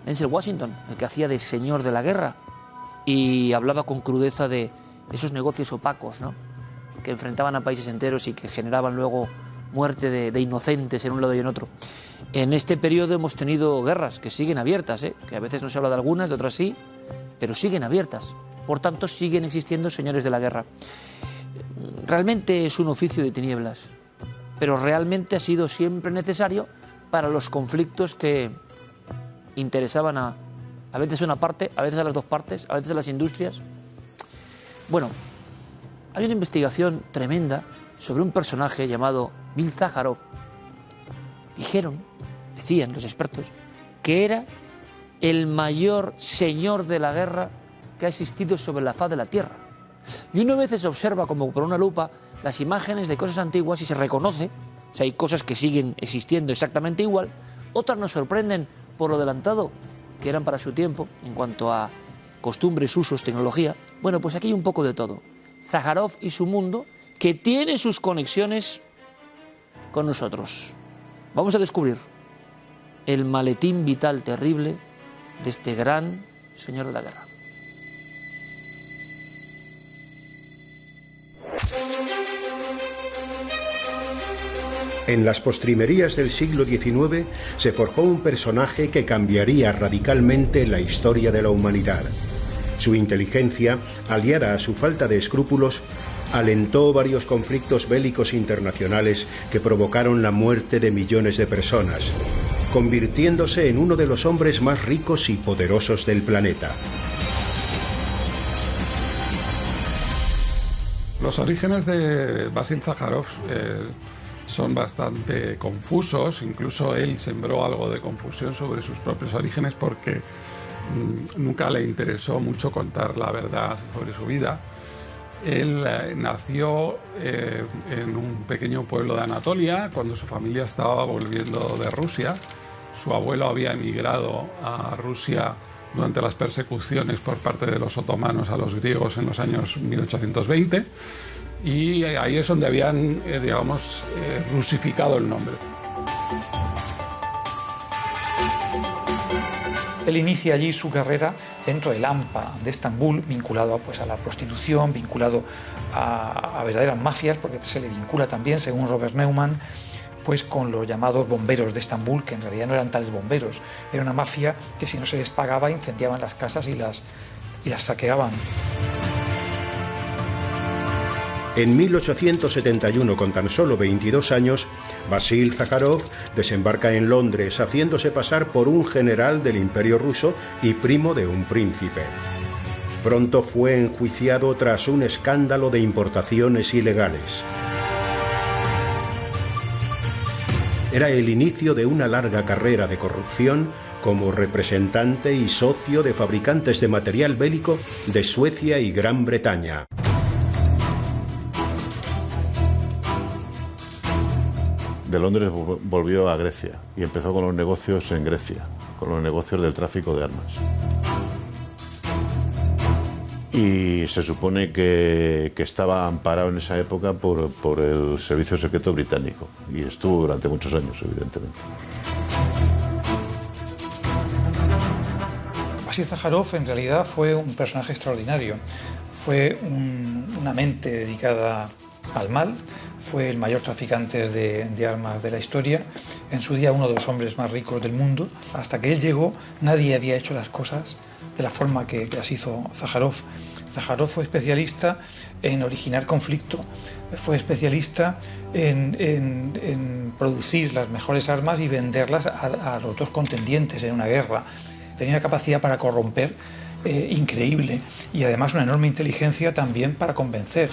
Denzel Washington el que hacía de Señor de la Guerra y hablaba con crudeza de esos negocios opacos, ¿no?, que enfrentaban a países enteros y que generaban luego muerte de inocentes en un lado y en otro. En este periodo hemos tenido guerras que siguen abiertas, que a veces no se habla de algunas, de otras sí, pero siguen abiertas. Por tanto, siguen existiendo señores de la guerra. Realmente es un oficio de tinieblas, pero realmente ha sido siempre necesario para los conflictos que interesaban a veces a una parte, a veces a las dos partes, a veces a las industrias. Bueno, hay una investigación tremenda sobre un personaje llamado Mil Zájarov. Decían los expertos, que era el mayor señor de la guerra que ha existido sobre la faz de la Tierra. Y uno a veces observa como por una lupa las imágenes de cosas antiguas y se reconoce, o sea, hay cosas que siguen existiendo exactamente igual, otras nos sorprenden por lo adelantado que eran para su tiempo en cuanto a costumbres, usos, tecnología. Bueno, pues aquí hay un poco de todo. Zájarov y su mundo, que tiene sus conexiones con nosotros. Vamos a descubrir el maletín vital terrible de este gran señor de la guerra. En las postrimerías del siglo XIX se forjó un personaje que cambiaría radicalmente la historia de la humanidad. Su inteligencia, aliada a su falta de escrúpulos, alentó varios conflictos bélicos internacionales que provocaron la muerte de millones de personas, convirtiéndose en uno de los hombres más ricos y poderosos del planeta. Los orígenes de Vasil Zájarov son bastante confusos, incluso él sembró algo de confusión sobre sus propios orígenes porque nunca le interesó mucho contar la verdad sobre su vida. Él nació en un pequeño pueblo de Anatolia cuando su familia estaba volviendo de Rusia. Su abuelo había emigrado a Rusia durante las persecuciones por parte de los otomanos a los griegos en los años 1820 y ahí es donde habían, rusificado el nombre. Él inicia allí su carrera dentro del AMPA de Estambul, vinculado a la prostitución, vinculado a verdaderas mafias, porque se le vincula también, según Robert Neumann, pues con los llamados bomberos de Estambul, que en realidad no eran tales bomberos, era una mafia que si no se les pagaba incendiaban las casas y las saqueaban. En 1871, con tan solo 22 años, Vasil Zájarov desembarca en Londres, haciéndose pasar por un general del Imperio ruso y primo de un príncipe. Pronto fue enjuiciado tras un escándalo de importaciones ilegales. Era el inicio de una larga carrera de corrupción como representante y socio de fabricantes de material bélico de Suecia y Gran Bretaña. De Londres volvió a Grecia y empezó con los negocios en Grecia, con los negocios del tráfico de armas. Y se supone que estaba amparado en esa época por el Servicio Secreto Británico y estuvo durante muchos años, evidentemente. Basil Zaharov en realidad fue un personaje extraordinario. Fue una mente dedicada al mal, fue el mayor traficante de armas de la historia, en su día uno de los hombres más ricos del mundo. Hasta que él llegó, nadie había hecho las cosas de la forma que las hizo Zaharov. Zaharov fue especialista en originar conflicto, fue especialista en producir las mejores armas y venderlas a los dos contendientes en una guerra. Tenía una capacidad para corromper increíble y además una enorme inteligencia también para convencer.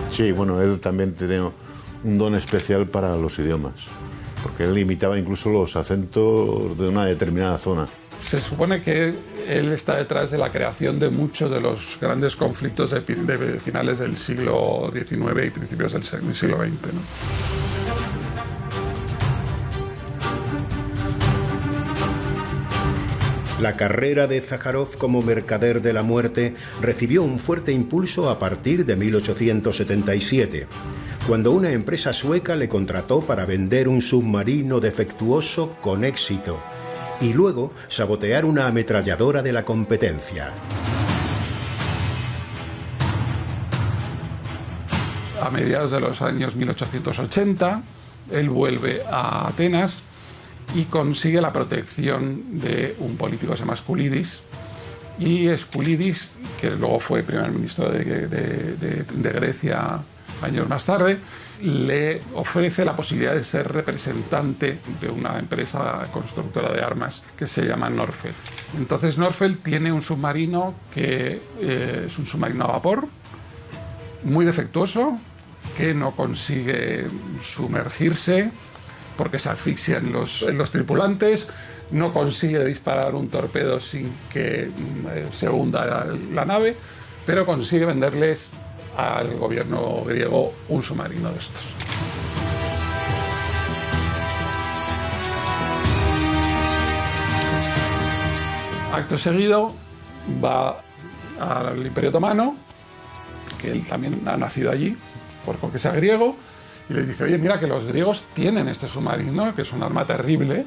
Sí, bueno, él también tenía un don especial para los idiomas, porque él imitaba incluso los acentos de una determinada zona. Se supone que él está detrás de la creación de muchos de los grandes conflictos de finales del siglo XIX y principios del siglo XX, ¿no? La carrera de Zaharov como mercader de la muerte recibió un fuerte impulso a partir de 1877, cuando una empresa sueca le contrató para vender un submarino defectuoso con éxito y luego sabotear una ametralladora de la competencia. A mediados de los años 1880, él vuelve a Atenas y consigue la protección de un político que se llama Skulidis. Y Skulidis, que luego fue primer ministro de Grecia años más tarde, le ofrece la posibilidad de ser representante de una empresa constructora de armas que se llama Norfeld. Entonces Norfeld tiene un submarino que es un submarino a vapor, muy defectuoso, que no consigue sumergirse porque se asfixian los tripulantes, no consigue disparar un torpedo sin que se hunda la nave, pero consigue venderles al gobierno griego un submarino de estos. Acto seguido va al Imperio Otomano, que él también ha nacido allí, porque sea griego, y les dice, oye, mira que los griegos tienen este submarino, que es un arma terrible,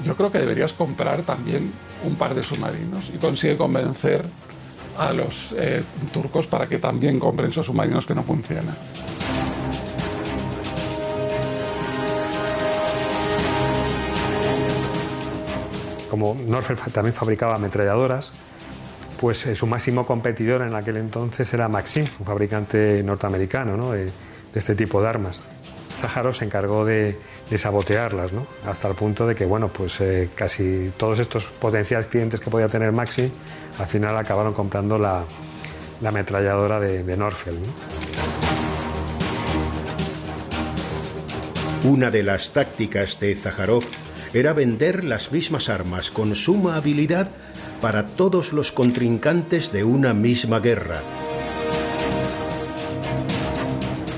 yo creo que deberías comprar también un par de submarinos. Y consigue convencer a los turcos para que también compren esos submarinos que no funcionan. Como Norfeld también fabricaba ametralladoras, pues su máximo competidor en aquel entonces era Maxim, un fabricante norteamericano, ¿no?, de este tipo de armas. Zaharov se encargó de sabotearlas, ¿no?, hasta el punto de que, bueno, pues casi todos estos potenciales clientes que podía tener Maxim al final acabaron comprando la ametralladora de Norfeld, ¿no? Una de las tácticas de Zaharov era vender las mismas armas con suma habilidad para todos los contrincantes de una misma guerra.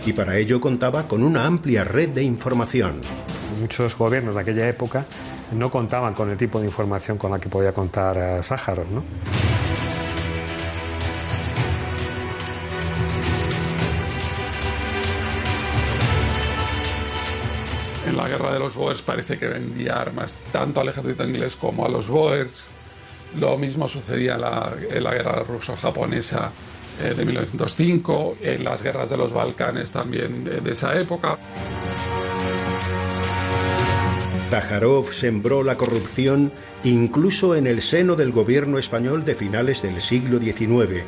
Y para ello contaba con una amplia red de información. Muchos gobiernos de aquella época no contaban con el tipo de información con la que podía contar Zaharov, ¿no? En la guerra de los Boers parece que vendía armas tanto al ejército inglés como a los Boers. Lo mismo sucedía en la guerra ruso-japonesa de 1905, en las guerras de los Balcanes también de esa época. Zaharov sembró la corrupción incluso en el seno del gobierno español de finales del siglo XIX,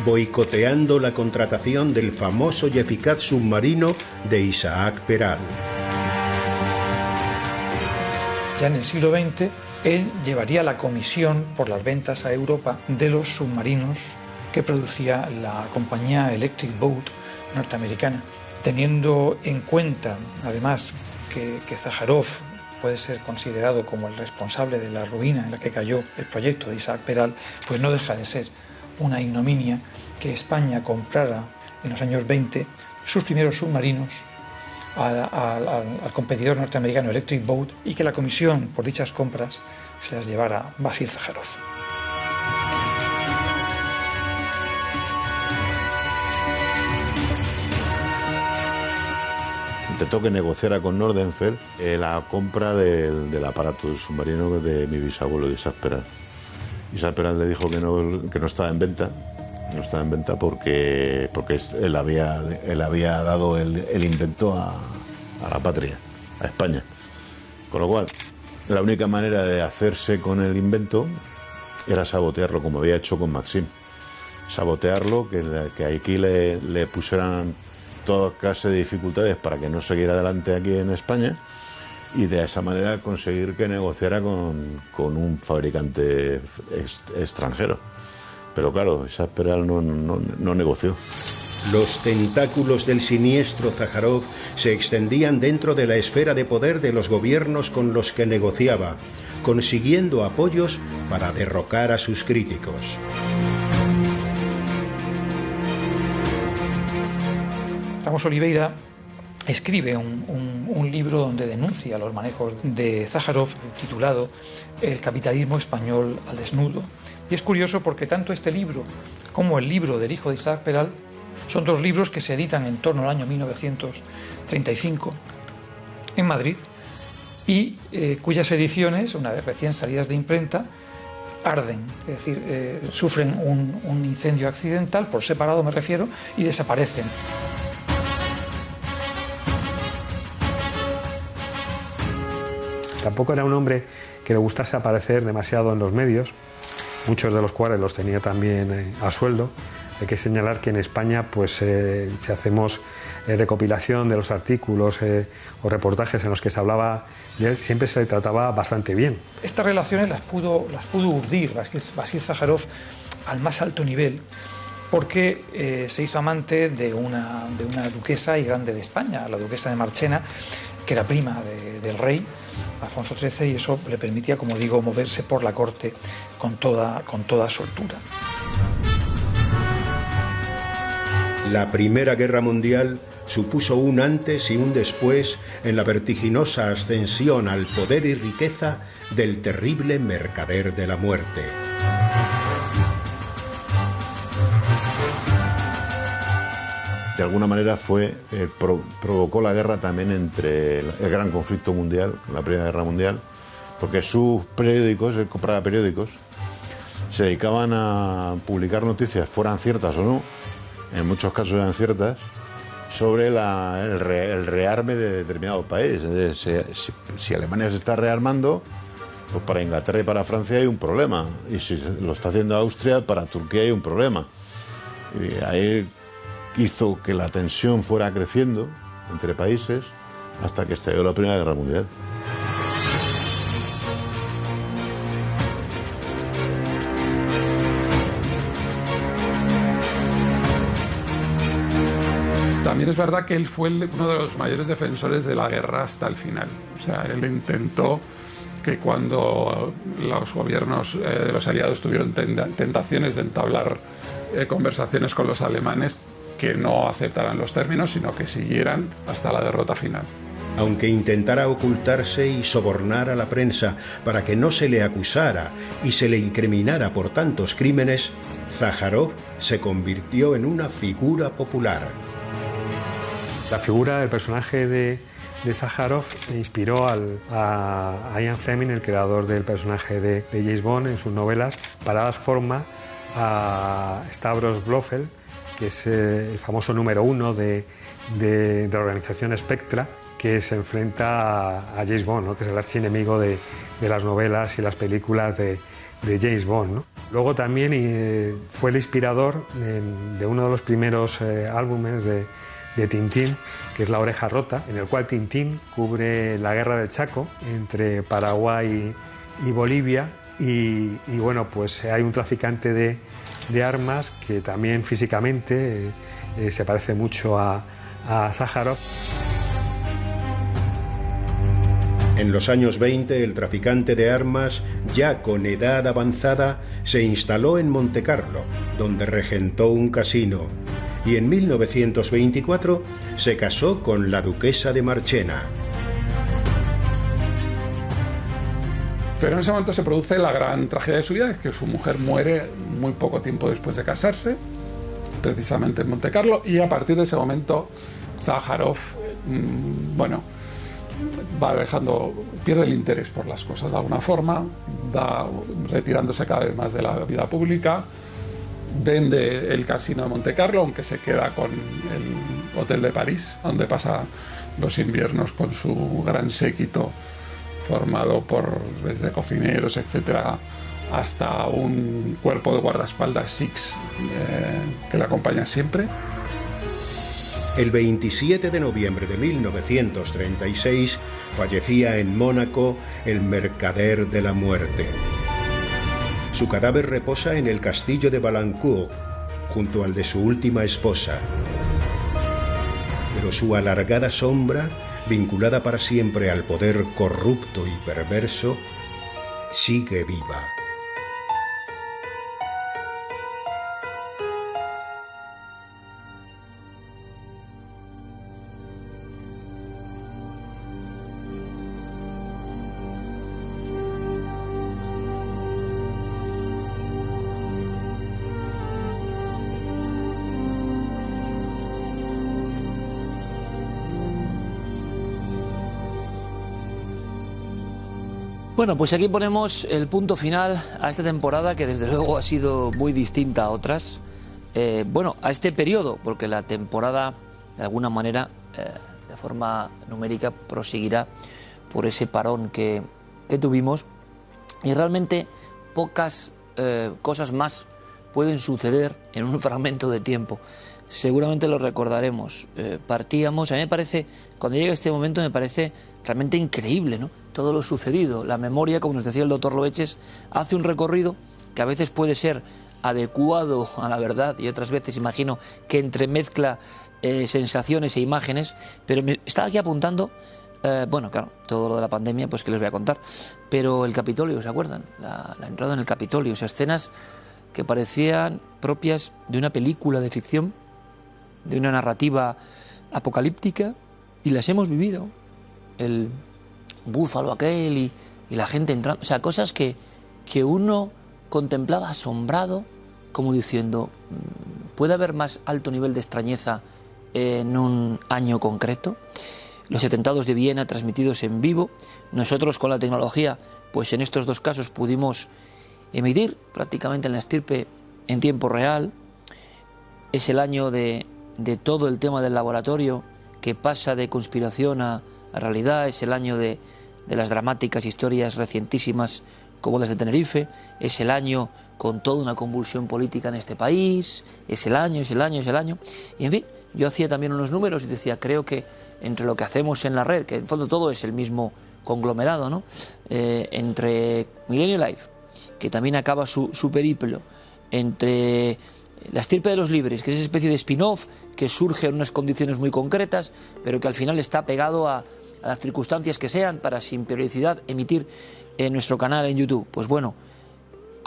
boicoteando la contratación del famoso y eficaz submarino de Isaac Peral. Ya en el siglo XX, él llevaría la comisión por las ventas a Europa de los submarinos que producía la compañía Electric Boat norteamericana. Teniendo en cuenta, además, que Zájarov puede ser considerado como el responsable de la ruina en la que cayó el proyecto de Isaac Peral, pues no deja de ser una ignominia que España comprara en los años 20 sus primeros submarinos al competidor norteamericano Electric Boat y que la comisión por dichas compras se las llevara Basil Zájarov. Intentó que negociara con Nordenfeld la compra del aparato del submarino de mi bisabuelo, de Isaac Peral. Isaac Peral le dijo que no estaba en venta. No estaba en venta porque él había dado el invento a la patria, a España. Con lo cual, la única manera de hacerse con el invento era sabotearlo, como había hecho con Maxim. Sabotearlo, que aquí le pusieran toda clase de dificultades para que no siguiera adelante aquí en España, y de esa manera conseguir que negociara con un fabricante extranjero. Pero claro, Isaac Peral no negoció. Los tentáculos del siniestro Zájarov se extendían dentro de la esfera de poder de los gobiernos con los que negociaba, consiguiendo apoyos para derrocar a sus críticos. Ramos Oliveira escribe un libro donde denuncia los manejos de Zájarov, titulado El capitalismo español al desnudo. Y es curioso porque tanto este libro como el libro del hijo de Isaac Peral son dos libros que se editan en torno al año 1935 en Madrid y cuyas ediciones, una vez recién salidas de imprenta, arden, es decir, sufren un incendio accidental, por separado me refiero, y desaparecen. Tampoco era un hombre que le gustase aparecer demasiado en los medios, muchos de los cuales los tenía también a sueldo. Hay que señalar que en España, pues, si hacemos recopilación de los artículos o reportajes en los que se hablaba de él, siempre se le trataba bastante bien. Estas relaciones las pudo urdir Basil Zájarov al más alto nivel, porque se hizo amante de una duquesa y grande de España, la duquesa de Marchena, que era prima del rey Alfonso XIII, y eso le permitía, como digo, moverse por la corte con toda soltura. La Primera Guerra Mundial supuso un antes y un después en la vertiginosa ascensión al poder y riqueza del terrible mercader de la muerte. De alguna manera provocó la guerra también entre el gran conflicto mundial, la Primera Guerra Mundial, porque sus periódicos, él compraba periódicos, se dedicaban a publicar noticias, fueran ciertas o no, en muchos casos eran ciertas, sobre el rearme de determinado país. Si Alemania se está rearmando, pues para Inglaterra y para Francia hay un problema, y si lo está haciendo Austria, para Turquía hay un problema. Y ahí hizo que la tensión fuera creciendo entre países hasta que estalló la Primera Guerra Mundial. También es verdad que él fue uno de los mayores defensores de la guerra hasta el final. O sea, él intentó que cuando los gobiernos de los aliados tuvieron tentaciones de entablar conversaciones con los alemanes, que no aceptaran los términos, sino que siguieran hasta la derrota final. Aunque intentara ocultarse y sobornar a la prensa para que no se le acusara y se le incriminara por tantos crímenes, Zájarov se convirtió en una figura popular. La figura del personaje de Zájarov inspiró a Ian Fleming, el creador del personaje de James Bond, en sus novelas, para dar forma a Stavros Blofeld, que es el famoso número 1 de la organización Spectra, que se enfrenta a James Bond, ¿no? Que es el archienemigo de las novelas y las películas de James Bond, ¿no? Luego también fue el inspirador de uno de los primeros álbumes de de Tintín, que es La oreja rota, en el cual Tintín cubre la guerra del Chaco entre Paraguay y Bolivia, y bueno, pues hay un traficante de armas que también físicamente se parece mucho a Sájarov. En los años 20, el traficante de armas, ya con edad avanzada, se instaló en Montecarlo, donde regentó un casino, y en 1924 se casó con la duquesa de Marchena. Pero en ese momento se produce la gran tragedia de su vida, es que su mujer muere muy poco tiempo después de casarse, precisamente en Montecarlo, y a partir de ese momento Sájarov, pierde el interés por las cosas de alguna forma, va retirándose cada vez más de la vida pública, vende el casino de Montecarlo, aunque se queda con el Hotel de París, donde pasa los inviernos con su gran séquito formado desde cocineros, etcétera, hasta un cuerpo de guardaespaldas Six que le acompaña siempre. El 27 de noviembre de 1936 fallecía en Mónaco el mercader de la muerte. Su cadáver reposa en el castillo de Balancourt, junto al de su última esposa. Pero su alargada sombra, vinculada para siempre al poder corrupto y perverso, sigue viva. Bueno, pues aquí ponemos el punto final a esta temporada, que desde luego ha sido muy distinta a otras. A este periodo, porque la temporada, de alguna manera, de forma numérica, proseguirá por ese parón que tuvimos. Y realmente pocas cosas más pueden suceder en un fragmento de tiempo. Seguramente lo recordaremos. Partíamos, a mí me parece, cuando llega este momento, me parece realmente increíble, ¿no? Todo lo sucedido. La memoria, como nos decía el doctor Loeches, hace un recorrido que a veces puede ser adecuado a la verdad y otras veces imagino que entremezcla sensaciones e imágenes, pero me estaba aquí apuntando, claro, todo lo de la pandemia, pues que les voy a contar, pero el Capitolio, ¿se acuerdan? La entrada en el Capitolio, esas escenas que parecían propias de una película de ficción, de una narrativa apocalíptica, y las hemos vivido. El búfalo aquel y la gente entrando, o sea, cosas que uno contemplaba asombrado, como diciendo, ¿puede haber más alto nivel de extrañeza en un año concreto? Los atentados de Viena transmitidos en vivo. Nosotros con la tecnología, pues en estos dos casos pudimos emitir prácticamente en la estirpe en tiempo real. Es el año de todo el tema del laboratorio, que pasa de conspiración a realidad. Es el año de las dramáticas historias recientísimas como las de Tenerife. Es el año con toda una convulsión política en este país. Es el año. Y en fin, yo hacía también unos números y decía, creo que entre lo que hacemos en la red, que en el fondo todo es el mismo conglomerado, ¿no? Entre Millennium Live, que también acaba su periplo, entre La estirpe de los libres, que es esa especie de spin-off que surge en unas condiciones muy concretas, pero que al final está pegado a las circunstancias que sean, para sin periodicidad emitir en nuestro canal en YouTube. Pues bueno,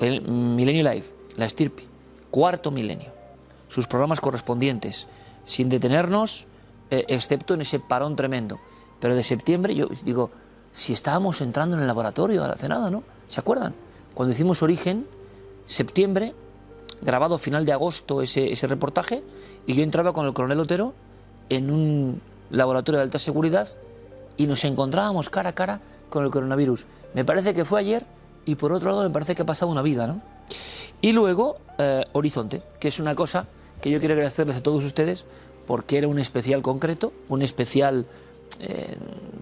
Millennium Live, La estirpe, cuarto milenio, sus programas correspondientes, sin detenernos, excepto en ese parón tremendo. Pero de septiembre, yo digo, si estábamos entrando en el laboratorio hace nada, ¿no? ¿Se acuerdan? Cuando hicimos Origen, septiembre, grabado a final de agosto ese reportaje, y yo entraba con el coronel Otero en un laboratorio de alta seguridad y nos encontrábamos cara a cara con el coronavirus. Me parece que fue ayer, y por otro lado me parece que ha pasado una vida, ¿no? Y luego Horizonte, que es una cosa que yo quiero agradecerles a todos ustedes, porque era un especial concreto, un especial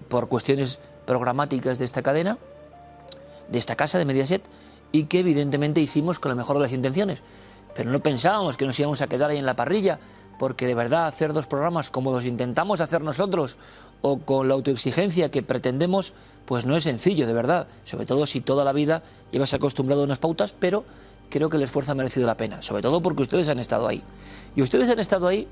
por cuestiones programáticas de esta cadena, de esta casa de Mediaset, y que evidentemente hicimos con la mejor de las intenciones. Pero no pensábamos que nos íbamos a quedar ahí en la parrilla, porque de verdad hacer 2 programas como los intentamos hacer nosotros o con la autoexigencia que pretendemos, pues no es sencillo, de verdad, sobre todo si toda la vida llevas acostumbrado a unas pautas, pero creo que el esfuerzo ha merecido la pena, sobre todo porque ustedes han estado ahí. Y ustedes han estado ahí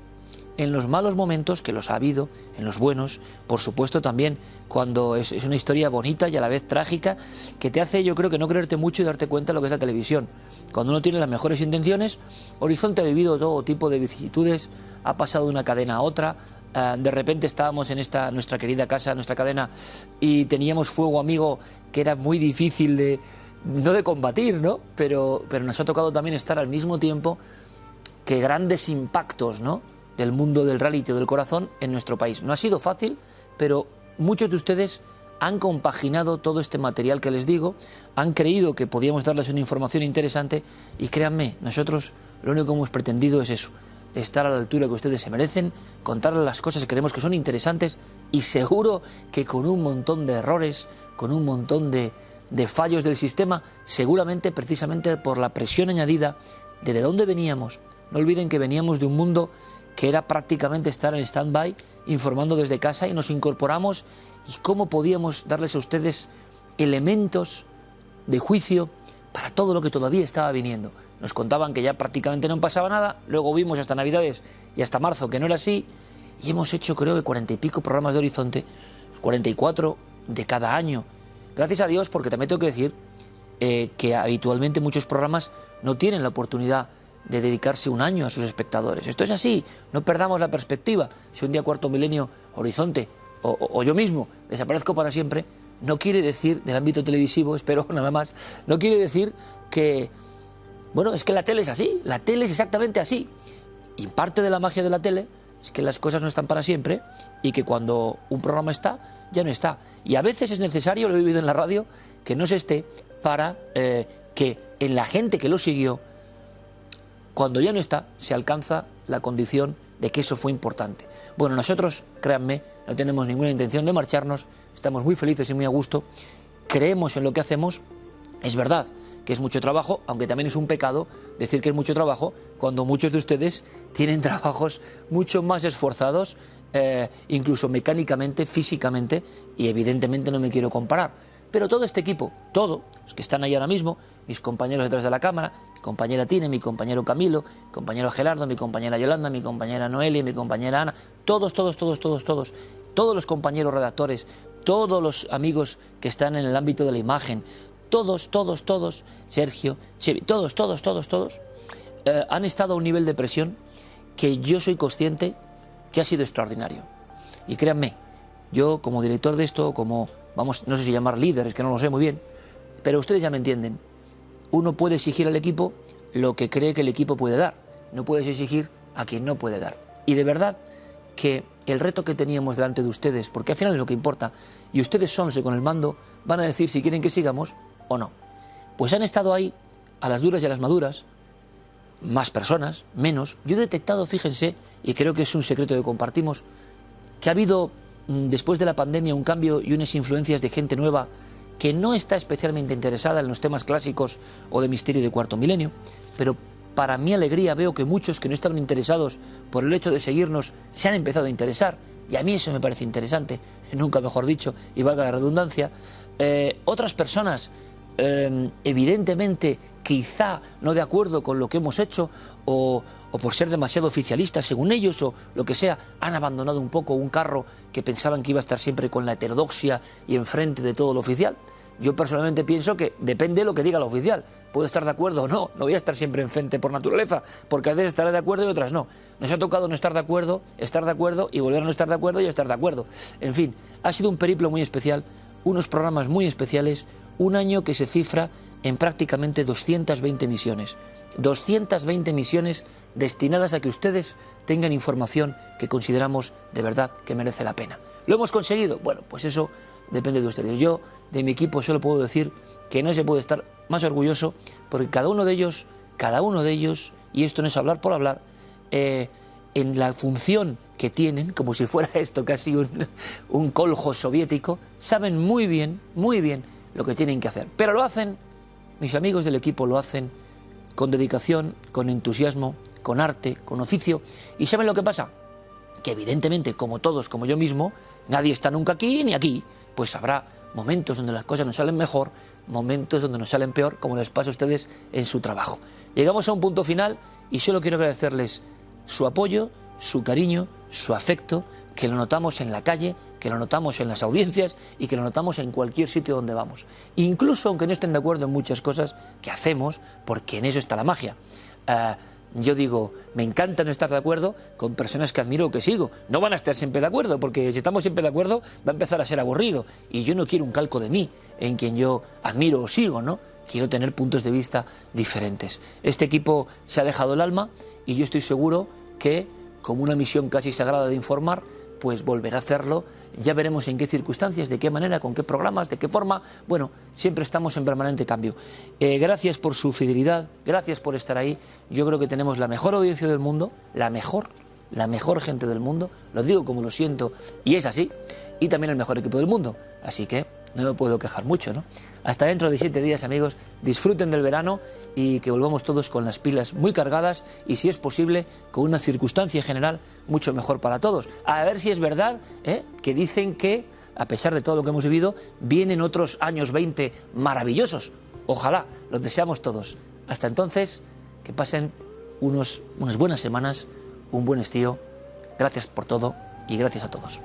en los malos momentos, que los ha habido, en los buenos, por supuesto también, cuando es una historia bonita y a la vez trágica, que te hace, yo creo, que no creerte mucho y darte cuenta de lo que es la televisión. Cuando uno tiene las mejores intenciones, Horizonte ha vivido todo tipo de vicisitudes, ha pasado de una cadena a otra, de repente estábamos en nuestra querida casa, nuestra cadena, y teníamos Fuego Amigo, que era muy difícil no de combatir, ¿no? Pero nos ha tocado también estar al mismo tiempo que grandes impactos, ¿no?, del mundo del reality o del corazón en nuestro país. No ha sido fácil, pero muchos de ustedes han compaginado todo este material que les digo, han creído que podíamos darles una información interesante y créanme, nosotros lo único que hemos pretendido es eso, estar a la altura que ustedes se merecen, contarles las cosas que creemos que son interesantes y seguro que con un montón de errores, con un montón de fallos del sistema, seguramente precisamente por la presión añadida de dónde veníamos. No olviden que veníamos de un mundo que era prácticamente estar en stand-by, informando desde casa, y nos incorporamos, y cómo podíamos darles a ustedes elementos de juicio para todo lo que todavía estaba viniendo. Nos contaban que ya prácticamente no pasaba nada, luego vimos hasta Navidades y hasta marzo que no era así, y hemos hecho creo que 40 y pico programas de Horizonte, 44 de cada año. Gracias a Dios, porque también tengo que decir que habitualmente muchos programas no tienen la oportunidad de dedicarse un año a sus espectadores. Esto es así, no perdamos la perspectiva. Si un día Cuarto Milenio, Horizonte o yo mismo desaparezco para siempre, no quiere decir, del ámbito televisivo, espero nada más, no quiere decir que, bueno, es que la tele es así, la tele es exactamente así. Y parte de la magia de la tele es que las cosas no están para siempre y que cuando un programa está, ya no está. Y a veces es necesario, lo he vivido en la radio, que no se esté para que en la gente que lo siguió, cuando ya no está, se alcanza la condición de que eso fue importante. Bueno, nosotros, créanme, no tenemos ninguna intención de marcharnos, estamos muy felices y muy a gusto, creemos en lo que hacemos. Es verdad que es mucho trabajo, aunque también es un pecado decir que es mucho trabajo cuando muchos de ustedes tienen trabajos mucho más esforzados, incluso mecánicamente, físicamente, y evidentemente no me quiero comparar. Pero todo este equipo, todos los que están ahí ahora mismo, mis compañeros detrás de la cámara, mi compañera Tine, mi compañero Camilo, mi compañero Gerardo, mi compañera Yolanda, mi compañera Noelia, mi compañera Ana, todos los compañeros redactores, todos los amigos que están en el ámbito de la imagen, todos, Sergio, Chevi, todos, han estado a un nivel de presión que yo soy consciente que ha sido extraordinario. Y créanme, yo como director de esto, como, vamos, no sé si llamar líder, es que no lo sé muy bien, pero ustedes ya me entienden. Uno puede exigir al equipo lo que cree que el equipo puede dar, no puedes exigir a quien no puede dar. Y de verdad que el reto que teníamos delante de ustedes, porque al final es lo que importa, y ustedes son los que con el mando van a decir si quieren que sigamos o no. Pues han estado ahí, a las duras y a las maduras, más personas, menos. Yo he detectado, fíjense, y creo que es un secreto que compartimos, que ha habido, después de la pandemia, un cambio y unas influencias de gente nueva que no está especialmente interesada en los temas clásicos o de misterio de Cuarto Milenio, pero para mi alegría veo que muchos que no estaban interesados por el hecho de seguirnos se han empezado a interesar, y a mí eso me parece interesante, nunca mejor dicho, y valga la redundancia. Otras personas, evidentemente, quizá no de acuerdo con lo que hemos hecho o por ser demasiado oficialistas según ellos o lo que sea, han abandonado un poco un carro que pensaban que iba a estar siempre con la heterodoxia y enfrente de todo lo oficial. Yo personalmente pienso que depende de lo que diga lo oficial. Puedo estar de acuerdo o no, no voy a estar siempre enfrente por naturaleza, porque a veces estaré de acuerdo y otras no. Nos ha tocado no estar de acuerdo y volver a no estar de acuerdo y estar de acuerdo. En fin, ha sido un periplo muy especial, unos programas muy especiales, un año que se cifra en prácticamente 220 misiones. 220 misiones destinadas a que ustedes tengan información que consideramos de verdad que merece la pena. ¿Lo hemos conseguido? Bueno, pues eso depende de ustedes. Yo, de mi equipo, solo puedo decir que no se puede estar más orgulloso, porque cada uno de ellos, y esto no es hablar por hablar, en la función que tienen, como si fuera esto casi un coljo soviético, saben muy bien lo que tienen que hacer. Pero lo hacen, mis amigos del equipo lo hacen con dedicación, con entusiasmo, con arte, con oficio. ¿Y saben lo que pasa? Que evidentemente, como todos, como yo mismo, nadie está nunca aquí ni aquí. Pues habrá momentos donde las cosas nos salen mejor, momentos donde nos salen peor, como les pasa a ustedes en su trabajo. Llegamos a un punto final y solo quiero agradecerles su apoyo, su cariño, su afecto, que lo notamos en la calle, que lo notamos en las audiencias y que lo notamos en cualquier sitio donde vamos. Incluso aunque no estén de acuerdo en muchas cosas que hacemos, porque en eso está la magia. Yo digo, me encanta no estar de acuerdo con personas que admiro o que sigo. No van a estar siempre de acuerdo, porque si estamos siempre de acuerdo va a empezar a ser aburrido. Y yo no quiero un calco de mí, en quien yo admiro o sigo, ¿no? Quiero tener puntos de vista diferentes. Este equipo se ha dejado el alma y yo estoy seguro que, como una misión casi sagrada de informar, pues volverá a hacerlo. Ya veremos en qué circunstancias, de qué manera, con qué programas, de qué forma. Bueno, siempre estamos en permanente cambio. Gracias por su fidelidad, gracias por estar ahí. Yo creo que tenemos la mejor audiencia del mundo, la mejor gente del mundo. Lo digo como lo siento y es así. Y también el mejor equipo del mundo. Así que no me puedo quejar mucho, ¿no? Hasta dentro de 7 días, amigos. Disfruten del verano y que volvamos todos con las pilas muy cargadas y, si es posible, con una circunstancia general mucho mejor para todos. A ver si es verdad, que dicen que, a pesar de todo lo que hemos vivido, vienen otros años 20 maravillosos. Ojalá, los deseamos todos. Hasta entonces, que pasen unas buenas semanas, un buen estío. Gracias por todo y gracias a todos.